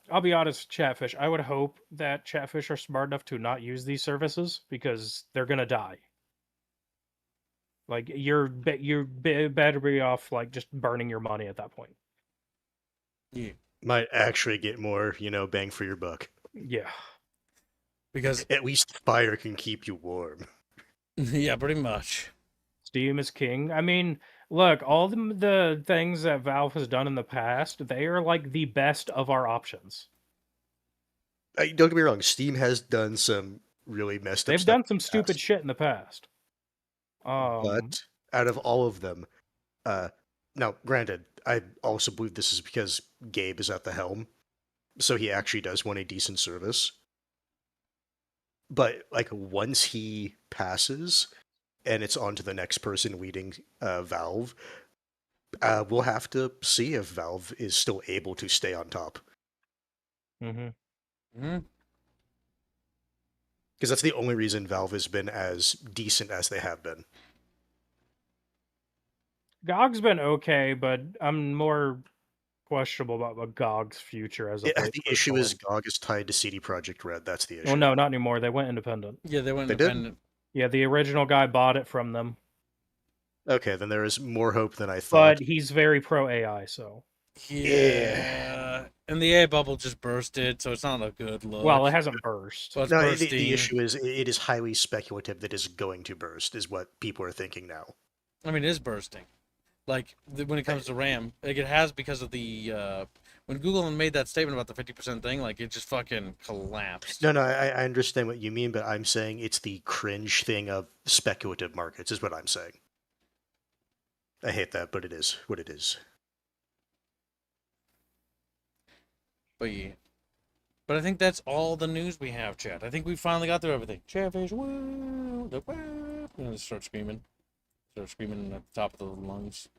I'll be honest, Chatfish. I would hope that Chatfish are smart enough to not use these services because they're gonna die. Like, you're better be off like just burning your money at that point. Yeah. Might actually get more, bang for your buck. Yeah. Because at least fire can keep you warm. Yeah, pretty much. Steam is king. I mean, look, all the things that Valve has done in the past, they are like the best of our options. Don't get me wrong, Steam has done some really messed up They've stuff. done some stupid shit in the past. But out of all of them, now granted, I also believe this is because Gabe is at the helm, so he actually does want a decent service. But like once he passes and it's on to the next person leading Valve, we'll have to see if Valve is still able to stay on top. Mm-hmm. Because that's the only reason Valve has been as decent as they have been. GOG's been okay, but I'm more questionable about GOG's future as a the issue is GOG is tied to CD Projekt Red. That's the issue. Well, no, not anymore. They went independent. Yeah, they went independent. Yeah, the original guy bought it from them. Okay, then there is more hope than I thought. But he's very pro AI, so. Yeah. And the AI bubble just bursted, so it's not a good look. Well, it hasn't burst. So it's no, the issue is it is highly speculative that it's going to burst, is what people are thinking now. I mean, it is bursting. Like, when it comes to RAM, like it has because of the, when Google made that statement about the 50% thing, like, it just fucking collapsed. No, I understand what you mean, but I'm saying it's the cringe thing of speculative markets, is what I'm saying. I hate that, but it is what it is. But yeah. But I think that's all the news we have, chat. I think we finally got through everything. Chatfish, woo! I'm gonna start screaming. Start screaming at the top of the lungs.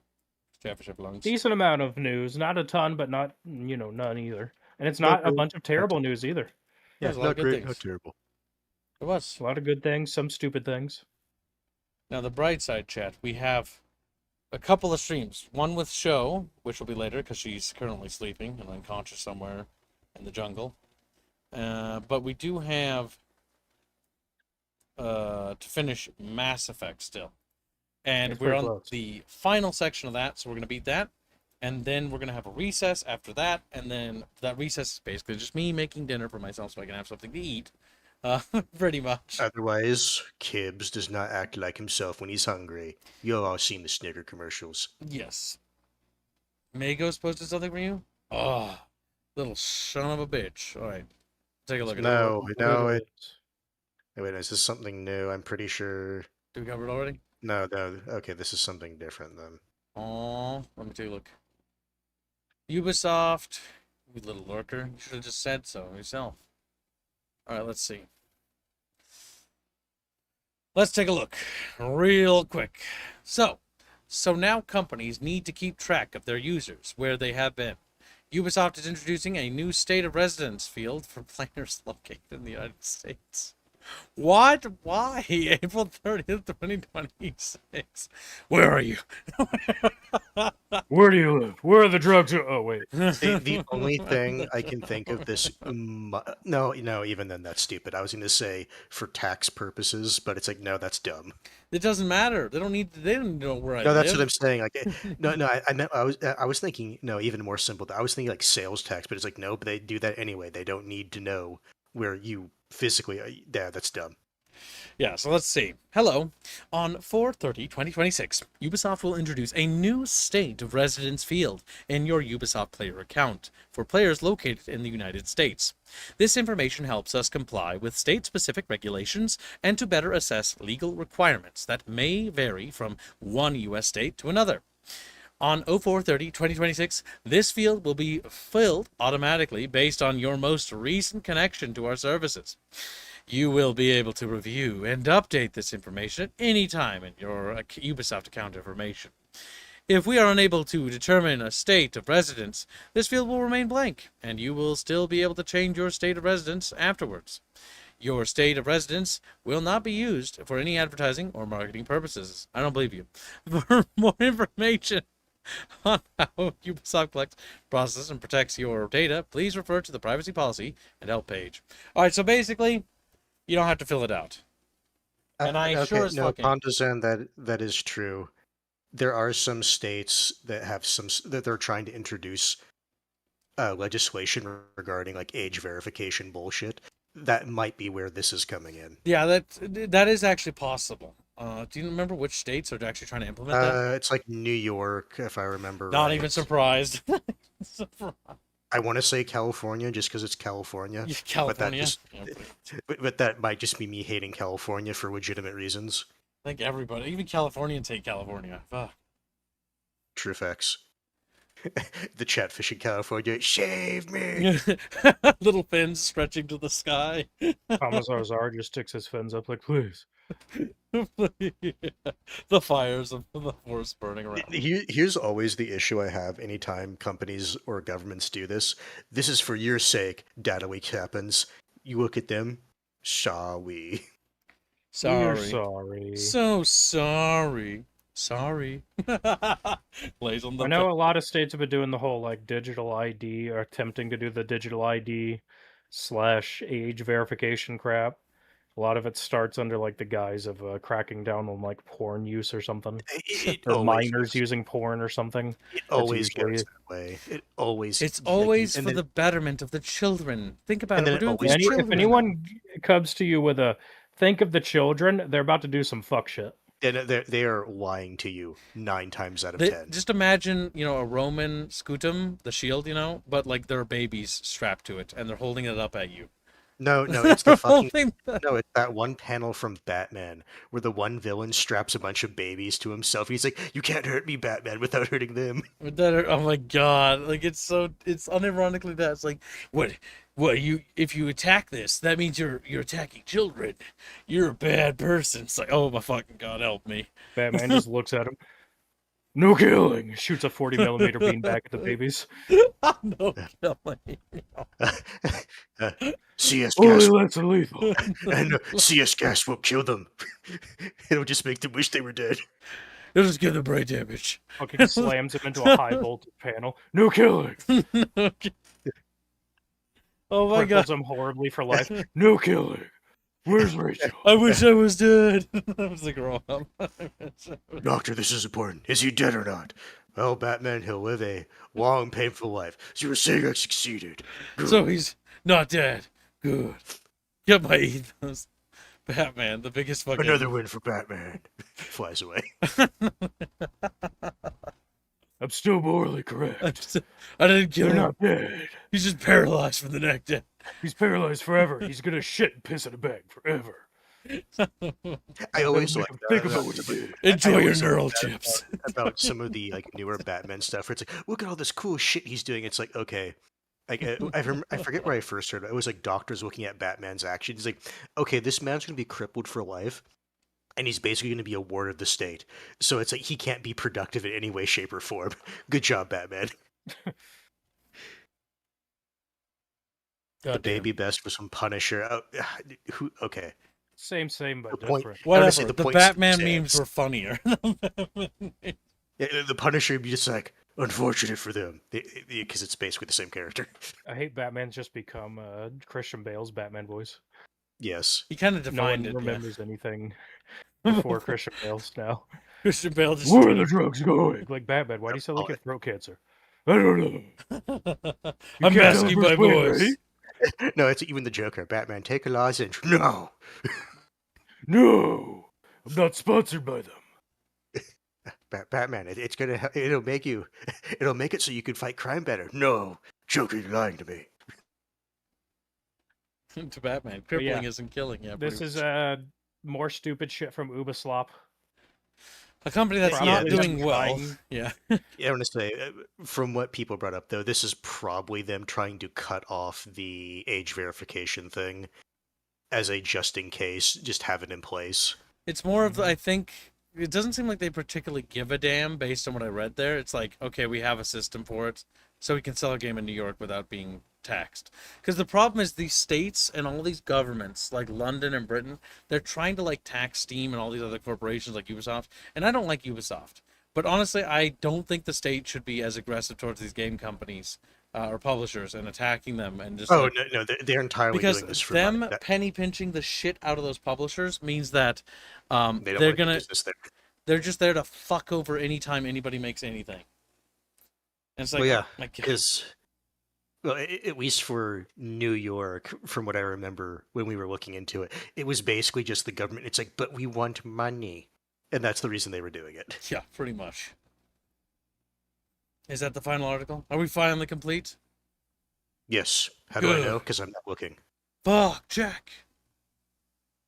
Chatfish have lungs. Decent amount of news. Not a ton, but not, none either. And it's not a bunch of terrible news either. Yeah, There's a lot of good great, things. not terrible. It was. A lot of good things, some stupid things. Now, the bright side, chat, we have a couple of streams. One with Show, which will be later because she's currently sleeping and unconscious somewhere in the jungle. But we do have to finish Mass Effect still. And It's we're pretty on close. the final section of that, so we're going to beat that. And then we're going to have a recess after that. And then that recess is basically just me making dinner for myself so I can have something to eat. Pretty much. Otherwise, Kibbs does not act like himself when he's hungry. You've all seen the Snicker commercials. Yes. Mago's posted something for you? Oh, little son of a bitch. All right. Take a look at it. No, no, Wait. wait, is this something new? I'm pretty sure... Did we cover it already? No, okay, this is something different then. Oh, let me take a look. Ubisoft. You little lurker. You should have just said so yourself. All right, let's see. Let's take a look real quick. So now companies need to keep track of their users, where they have been. Ubisoft is introducing a new state of residence field for players located in the United States. What? Why? April 30th, 2026. Where are you? Where do you live? Where are the drugs? Oh, wait. The only thing I can think of this... No, even then that's stupid. I was going to say for tax purposes, but it's like, no, that's dumb. It doesn't matter. They don't know where I live. No, that's what I'm saying. Like, I was thinking, no, even more simple. I was thinking like sales tax, but it's like, no, but they do that anyway. They don't need to know where you physically... Yeah, that's dumb. Yeah, so let's see. Hello. On 4/30/2026, Ubisoft will introduce a new state of residence field in your Ubisoft player account for players located in the United States. This information helps us comply with state-specific regulations and to better assess legal requirements that may vary from one U.S. state to another. On 04/30/2026, this field will be filled automatically based on your most recent connection to our services. You will be able to review and update this information at any time in your Ubisoft account information. If we are unable to determine a state of residence, this field will remain blank, and you will still be able to change your state of residence afterwards. Your state of residence will not be used for any advertising or marketing purposes. I don't believe you. For more information on how Ubisoft collects, processes, and protects your data, please refer to the privacy policy and help page. All right, so basically, you don't have to fill it out. And I sure as fucking... Pondazan, that is true. There are some states that have that they're trying to introduce legislation regarding like age verification bullshit. That might be where this is coming in. Yeah, that is actually possible. Do you remember which states are actually trying to implement that? It's like New York, if I remember Not right. even surprised. I want to say California just because it's California. California? But that might just be me hating California for legitimate reasons. I think everybody, even Californians hate California. Fuck. True facts. The chatfish in California, shave me! Little fins stretching to the sky. Commissar Czar just sticks his fins up like, please. The fires of the forest burning around. Here's always the issue I have anytime companies or governments do this. This is for your sake. Data leak happens. You look at them. Shall we? Sorry. We're sorry. So sorry. Sorry. Lays on the I know a lot of states have been doing the whole like digital ID or attempting to do the digital ID / age verification crap. A lot of it starts under like the guise of cracking down on like porn use or something, or minors using porn or something. It always goes that way. It's always for the betterment of the children. Think about it. We're doing it if anyone comes to you with a think of the children, they're about to do some fuck shit. And they are lying to you 9 times out of 10. Just imagine, a Roman scutum, the shield, but like there are babies strapped to it and they're holding it up at you. No, it's the fucking... No, it's that one panel from Batman where the one villain straps a bunch of babies to himself. He's like, you can't hurt me, Batman, without hurting them. Oh my god. Like, it's unironically that. It's like, if you attack this, that means you're attacking children. You're a bad person. It's like, oh my fucking god, help me. Batman just looks at him. No killing! Shoots a 40mm beanbag at the babies. No killing. CS gas. Oh, that's illegal. And CS gas will kill them. It'll just make them wish they were dead. It'll just give the brain damage. Fucking slams him into a high voltage panel. No killing. Oh my god. Cripples him horribly for life. No killing. Where's Rachel? I wish I was dead. I was like, grow up. Doctor, this is important. Is he dead or not? Well, Batman, he'll live a long, painful life. So you were saying I succeeded. So he's not dead. Good. Get my ethos. Batman, the biggest fucking... Another win for Batman. Flies away. I'm still morally correct. I didn't kill They're him. not dead. He's just paralyzed from the neck down. He's paralyzed forever. He's gonna shit and piss in a bag forever. I always like Think about what you did. Enjoy your always like neural that chips. about some of the like newer Batman stuff. Where it's like, look at all this cool shit he's doing. It's like, okay, like I forget where I first heard it. It was like doctors looking at Batman's actions. He's like, okay, this man's gonna be crippled for life, and he's basically gonna be a ward of the state. So it's like he can't be productive in any way, shape, or form. Good job, Batman. The baby best was from Punisher. Oh, who? Okay. Same, but The point- different. Whatever. say the The point Batman stands. memes were funnier. Yeah, the Punisher would be just like, unfortunate for them, because it's basically the same character. I hate Batman's just become Christian Bale's Batman voice. Yes. He kind of No one defined it. remembers anything before Christian Bale's now. Christian Bale just... Where are the drugs going? Like Batman, why do you sound like you have throat cancer? I don't know. I'm can't masking tell my Bruce Wayne, voice. right? No, it's even the Joker. Batman, take a lozenge. No. No, I'm not sponsored by them. Batman, it's gonna, it'll make it so you can fight crime better. No. Joker, you're lying to me. To Batman. Crippling yeah, isn't killing. Yeah, This pretty is much. more stupid shit from Ubisoft. A company that's Yeah, not this doing is well. fine. Yeah. Yeah, I want to say, from what people brought up, though, this is probably them trying to cut off the age verification thing as a just in case, just have it in place. It's more of, I think, it doesn't seem like they particularly give a damn based on what I read there. It's like, okay, we have a system for it, so we can sell a game in New York without being taxed. Because the problem is these states and all these governments, like London and Britain, they're trying to like tax Steam and all these other corporations like Ubisoft. And I don't like Ubisoft. But honestly, I don't think the state should be as aggressive towards these game companies or publishers and attacking them and just Oh, like, no, they're entirely because doing this for them money. penny pinching the shit out of those publishers means that They don't they're want to do gonna business there. they're just there to fuck over anytime anybody makes anything. And it's like, Well, yeah, oh my God. because, well, at least for New York, from what I remember when we were looking into it, it was basically just the government. It's like, but we want money. And that's the reason they were doing it. Yeah, pretty much. Is that the final article? Are we finally complete? Yes. How do I Good. know? Because I'm not looking. Fuck, check.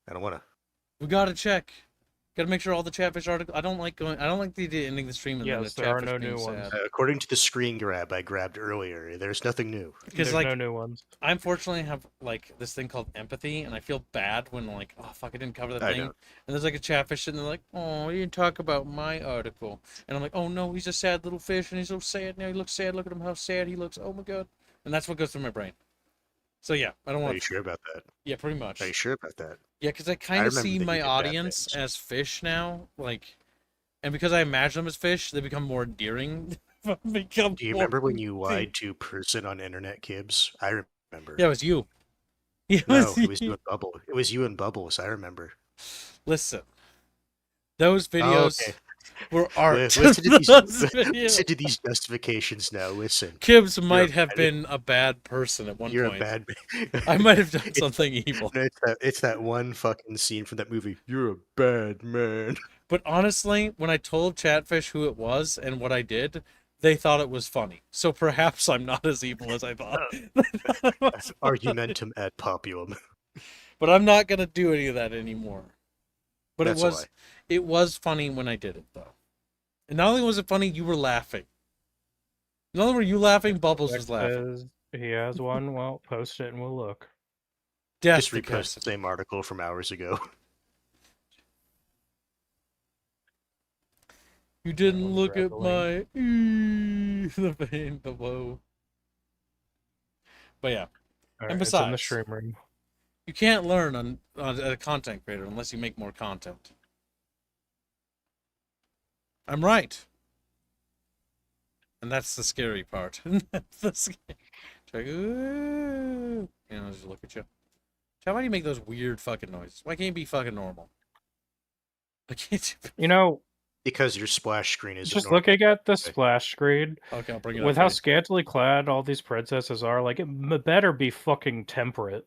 I don't want to. We gotta check. Gotta make sure all the Chatfish articles. I don't like the idea of ending the stream and then Yes, the there are Chatfish no being new ones. sad. According to the screen grab I grabbed earlier, there's nothing new. Because There's like no new ones. I unfortunately have like this thing called empathy, and I feel bad when like, oh fuck, I didn't cover that I thing. know. And there's like a Chatfish, and they're like, oh, you didn't talk about my article. And I'm like, oh no, he's a sad little fish, and he's so sad now. He looks sad. Look at him, how sad he looks. Oh my god. And that's what goes through my brain. So yeah, I don't Are want you sure about that? Yeah, pretty much. Are you sure about that? Yeah, because I kind of remember see that you my did bad audience things. as fish now, like, and because I imagine them as fish, they become more endearing. Do you remember when you lied to person on internet, Kibbs? I remember. Yeah, it was you. It No, was it was you you. and Bubble. It was you and Bubbles. I remember. Listen, those Oh, videos okay. were art. Listen to these. Those Listen videos. to these justifications now. Listen. Kibbs might have bad- been a bad person at one You're point. a bad man. I might have done something evil. No, it's that one fucking scene from that movie. You're a bad man. But honestly, when I told Chatfish who it was and what I did, they thought it was funny. So perhaps I'm not as evil as I thought. Argumentum ad populum. But I'm not gonna do any of that anymore. But That's a lie. it was funny when I did it though. And not only was it funny, you were laughing. Not only were you laughing, Bubbles was laughing. Says he has one. Well, post it and we'll look. Death Just to repost the Cassidy. same article from hours ago. You didn't Everyone's look at reveling. my the pain, the woe. But yeah, All And right, it's in the besides- stream room. you can't learn on a content creator unless you make more content. I'm right. And that's the scary part. That's the scary. Ooh. You know, just look at you. Why do you make those weird fucking noises? Why can't you be fucking normal? Why can't you? You know, Because your splash screen is just looking at the splash screen, Okay, I'll bring it with up. how for you. scantily clad all these princesses are, like, it better be fucking temperate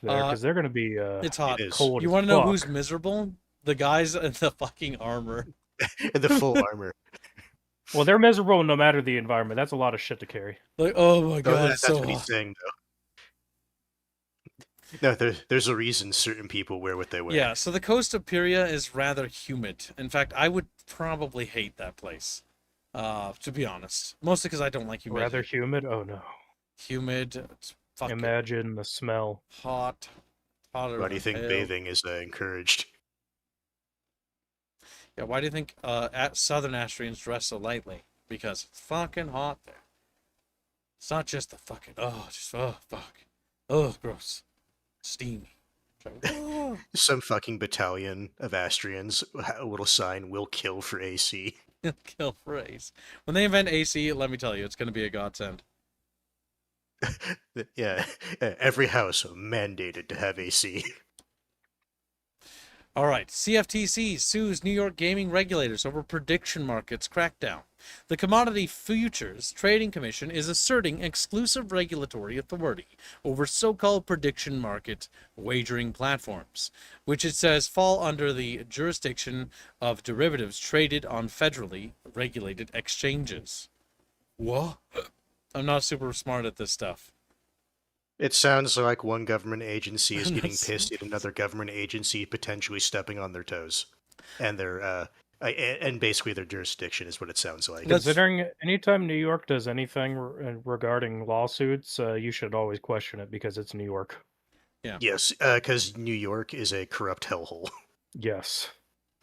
there, because they're gonna be It's hot. It is. cold. You as want to know fuck. who's miserable? The guys in the fucking armor. In the full armor. Well, they're miserable no matter the environment. That's a lot of shit to carry. Like, oh my god, That's so what he's hot. saying, though. No, there's a reason certain people wear what they wear. Yeah, so the coast of Pyria is rather humid. In fact, I would probably hate that place. To be honest. Mostly because I don't like humidity. Rather humid? Oh no. Humid, it's fucking Imagine the smell. hot. Hotter Why do you than think hell. bathing is encouraged? Yeah, why do you think Southern Austrians dress so lightly? Because it's fucking hot there. It's not just the fucking, fuck. Oh, gross. Steamy. Oh. Some fucking battalion of Astrians, a little sign, will kill for AC. Kill phrase. When they invent AC, let me tell you, it's going to be a godsend. Yeah, every house mandated to have AC. All right, CFTC sues New York gaming regulators over prediction markets crackdown. The Commodity Futures Trading Commission is asserting exclusive regulatory authority over so-called prediction market wagering platforms, which it says fall under the jurisdiction of derivatives traded on federally regulated exchanges. What? I'm not super smart at this stuff. It sounds like one government agency is getting pissed at another government agency potentially stepping on their toes, and and basically their jurisdiction is what it sounds like. Considering anytime New York does anything regarding lawsuits, you should always question it because it's New York. Yeah. Yes, because New York is a corrupt hellhole. Yes.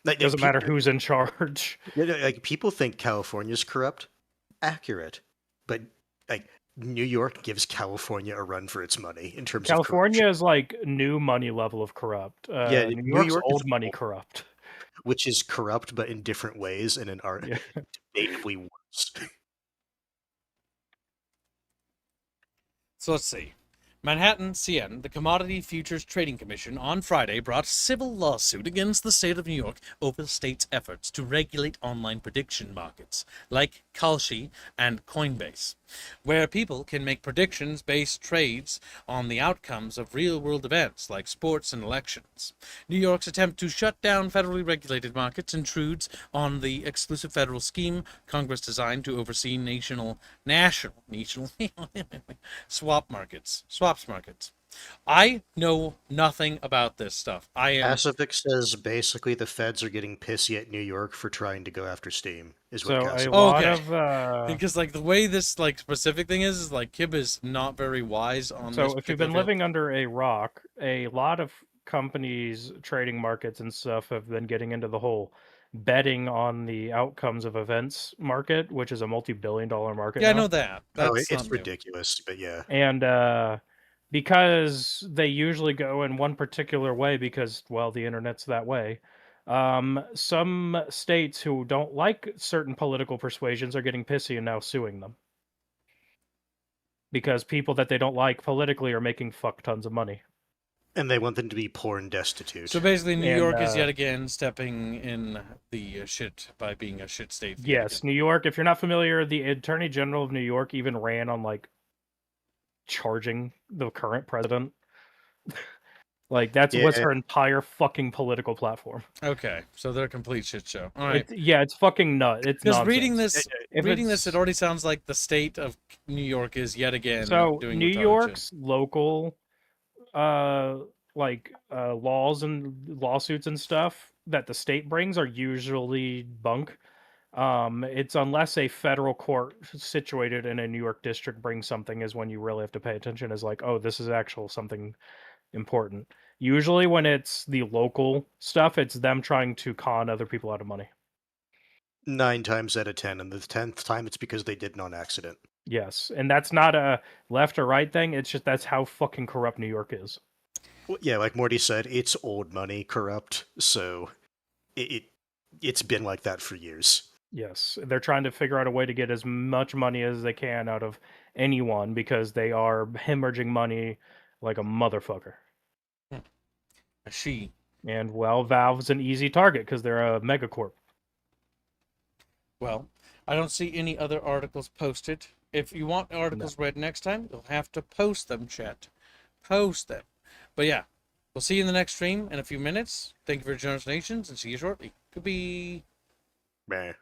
Like, Doesn't matter who's in charge. Like people think California's corrupt. Accurate, but like New York gives California a run for its money in terms California of is like new money level of corrupt. Yeah, New New York's York is old money corrupt. which is corrupt but in different ways and in art debatably worse. So let's see. Manhattan CN, the Commodity Futures Trading Commission, on Friday brought a civil lawsuit against the state of New York over the state's efforts to regulate online prediction markets, like Kalshi and Coinbase, where people can make predictions-based trades on the outcomes of real-world events like sports and elections. New York's attempt to shut down federally regulated markets intrudes on the exclusive federal scheme Congress designed to oversee national swaps markets. I know nothing about this stuff. Pacific says basically the feds are getting pissy at New York for trying to go after Steam. Is what So Pacific a lot Okay. of because like the way this like specific thing is like Kib is not very wise on this. so if you've been particular field. living under a rock, a lot of companies, trading markets and stuff have been getting into the whole betting on the outcomes of events market, which is a multi-billion-dollar market. Yeah, I now. know that. That's it's not new. ridiculous, but yeah. And because they usually go in one particular way because, well, the internet's that way. Some states who don't like certain political persuasions are getting pissy and now suing them. Because people that they don't like politically are making fuck tons of money. And they want them to be poor and destitute. So basically, New York is yet again stepping in the shit by being a shit state. Yes, New York. If you're not familiar, the Attorney General of New York even ran on like charging the current president. Like that's what's her entire fucking political platform. Okay, so they're a complete shit show. All right. It's fucking nuts. It's because nonsense. reading this, it already sounds like the state of New York is yet again doing New retarded York's shit. local laws and lawsuits and stuff that the state brings are usually bunk. It's unless a federal court situated in a New York district brings something is when you really have to pay attention, is like, oh, this is actual something important. Usually when it's the local stuff, it's them trying to con other people out of money. 9 times out of 10, and the 10th time it's because they did it on accident. Yes, and that's not a left or right thing. It's just that's how fucking corrupt New York is. Well, yeah, like Morty said, it's old money corrupt, so it's been like that for years. Yes, they're trying to figure out a way to get as much money as they can out of anyone because they are hemorrhaging money like a motherfucker. A she. And well, Valve's an easy target because they're a megacorp. Well, I don't see any other articles posted. If you want articles read next time, you'll have to post them, chat. Post them. But yeah, we'll see you in the next stream in a few minutes. Thank you for your generous donations, and see you shortly. Goodbye. Meh.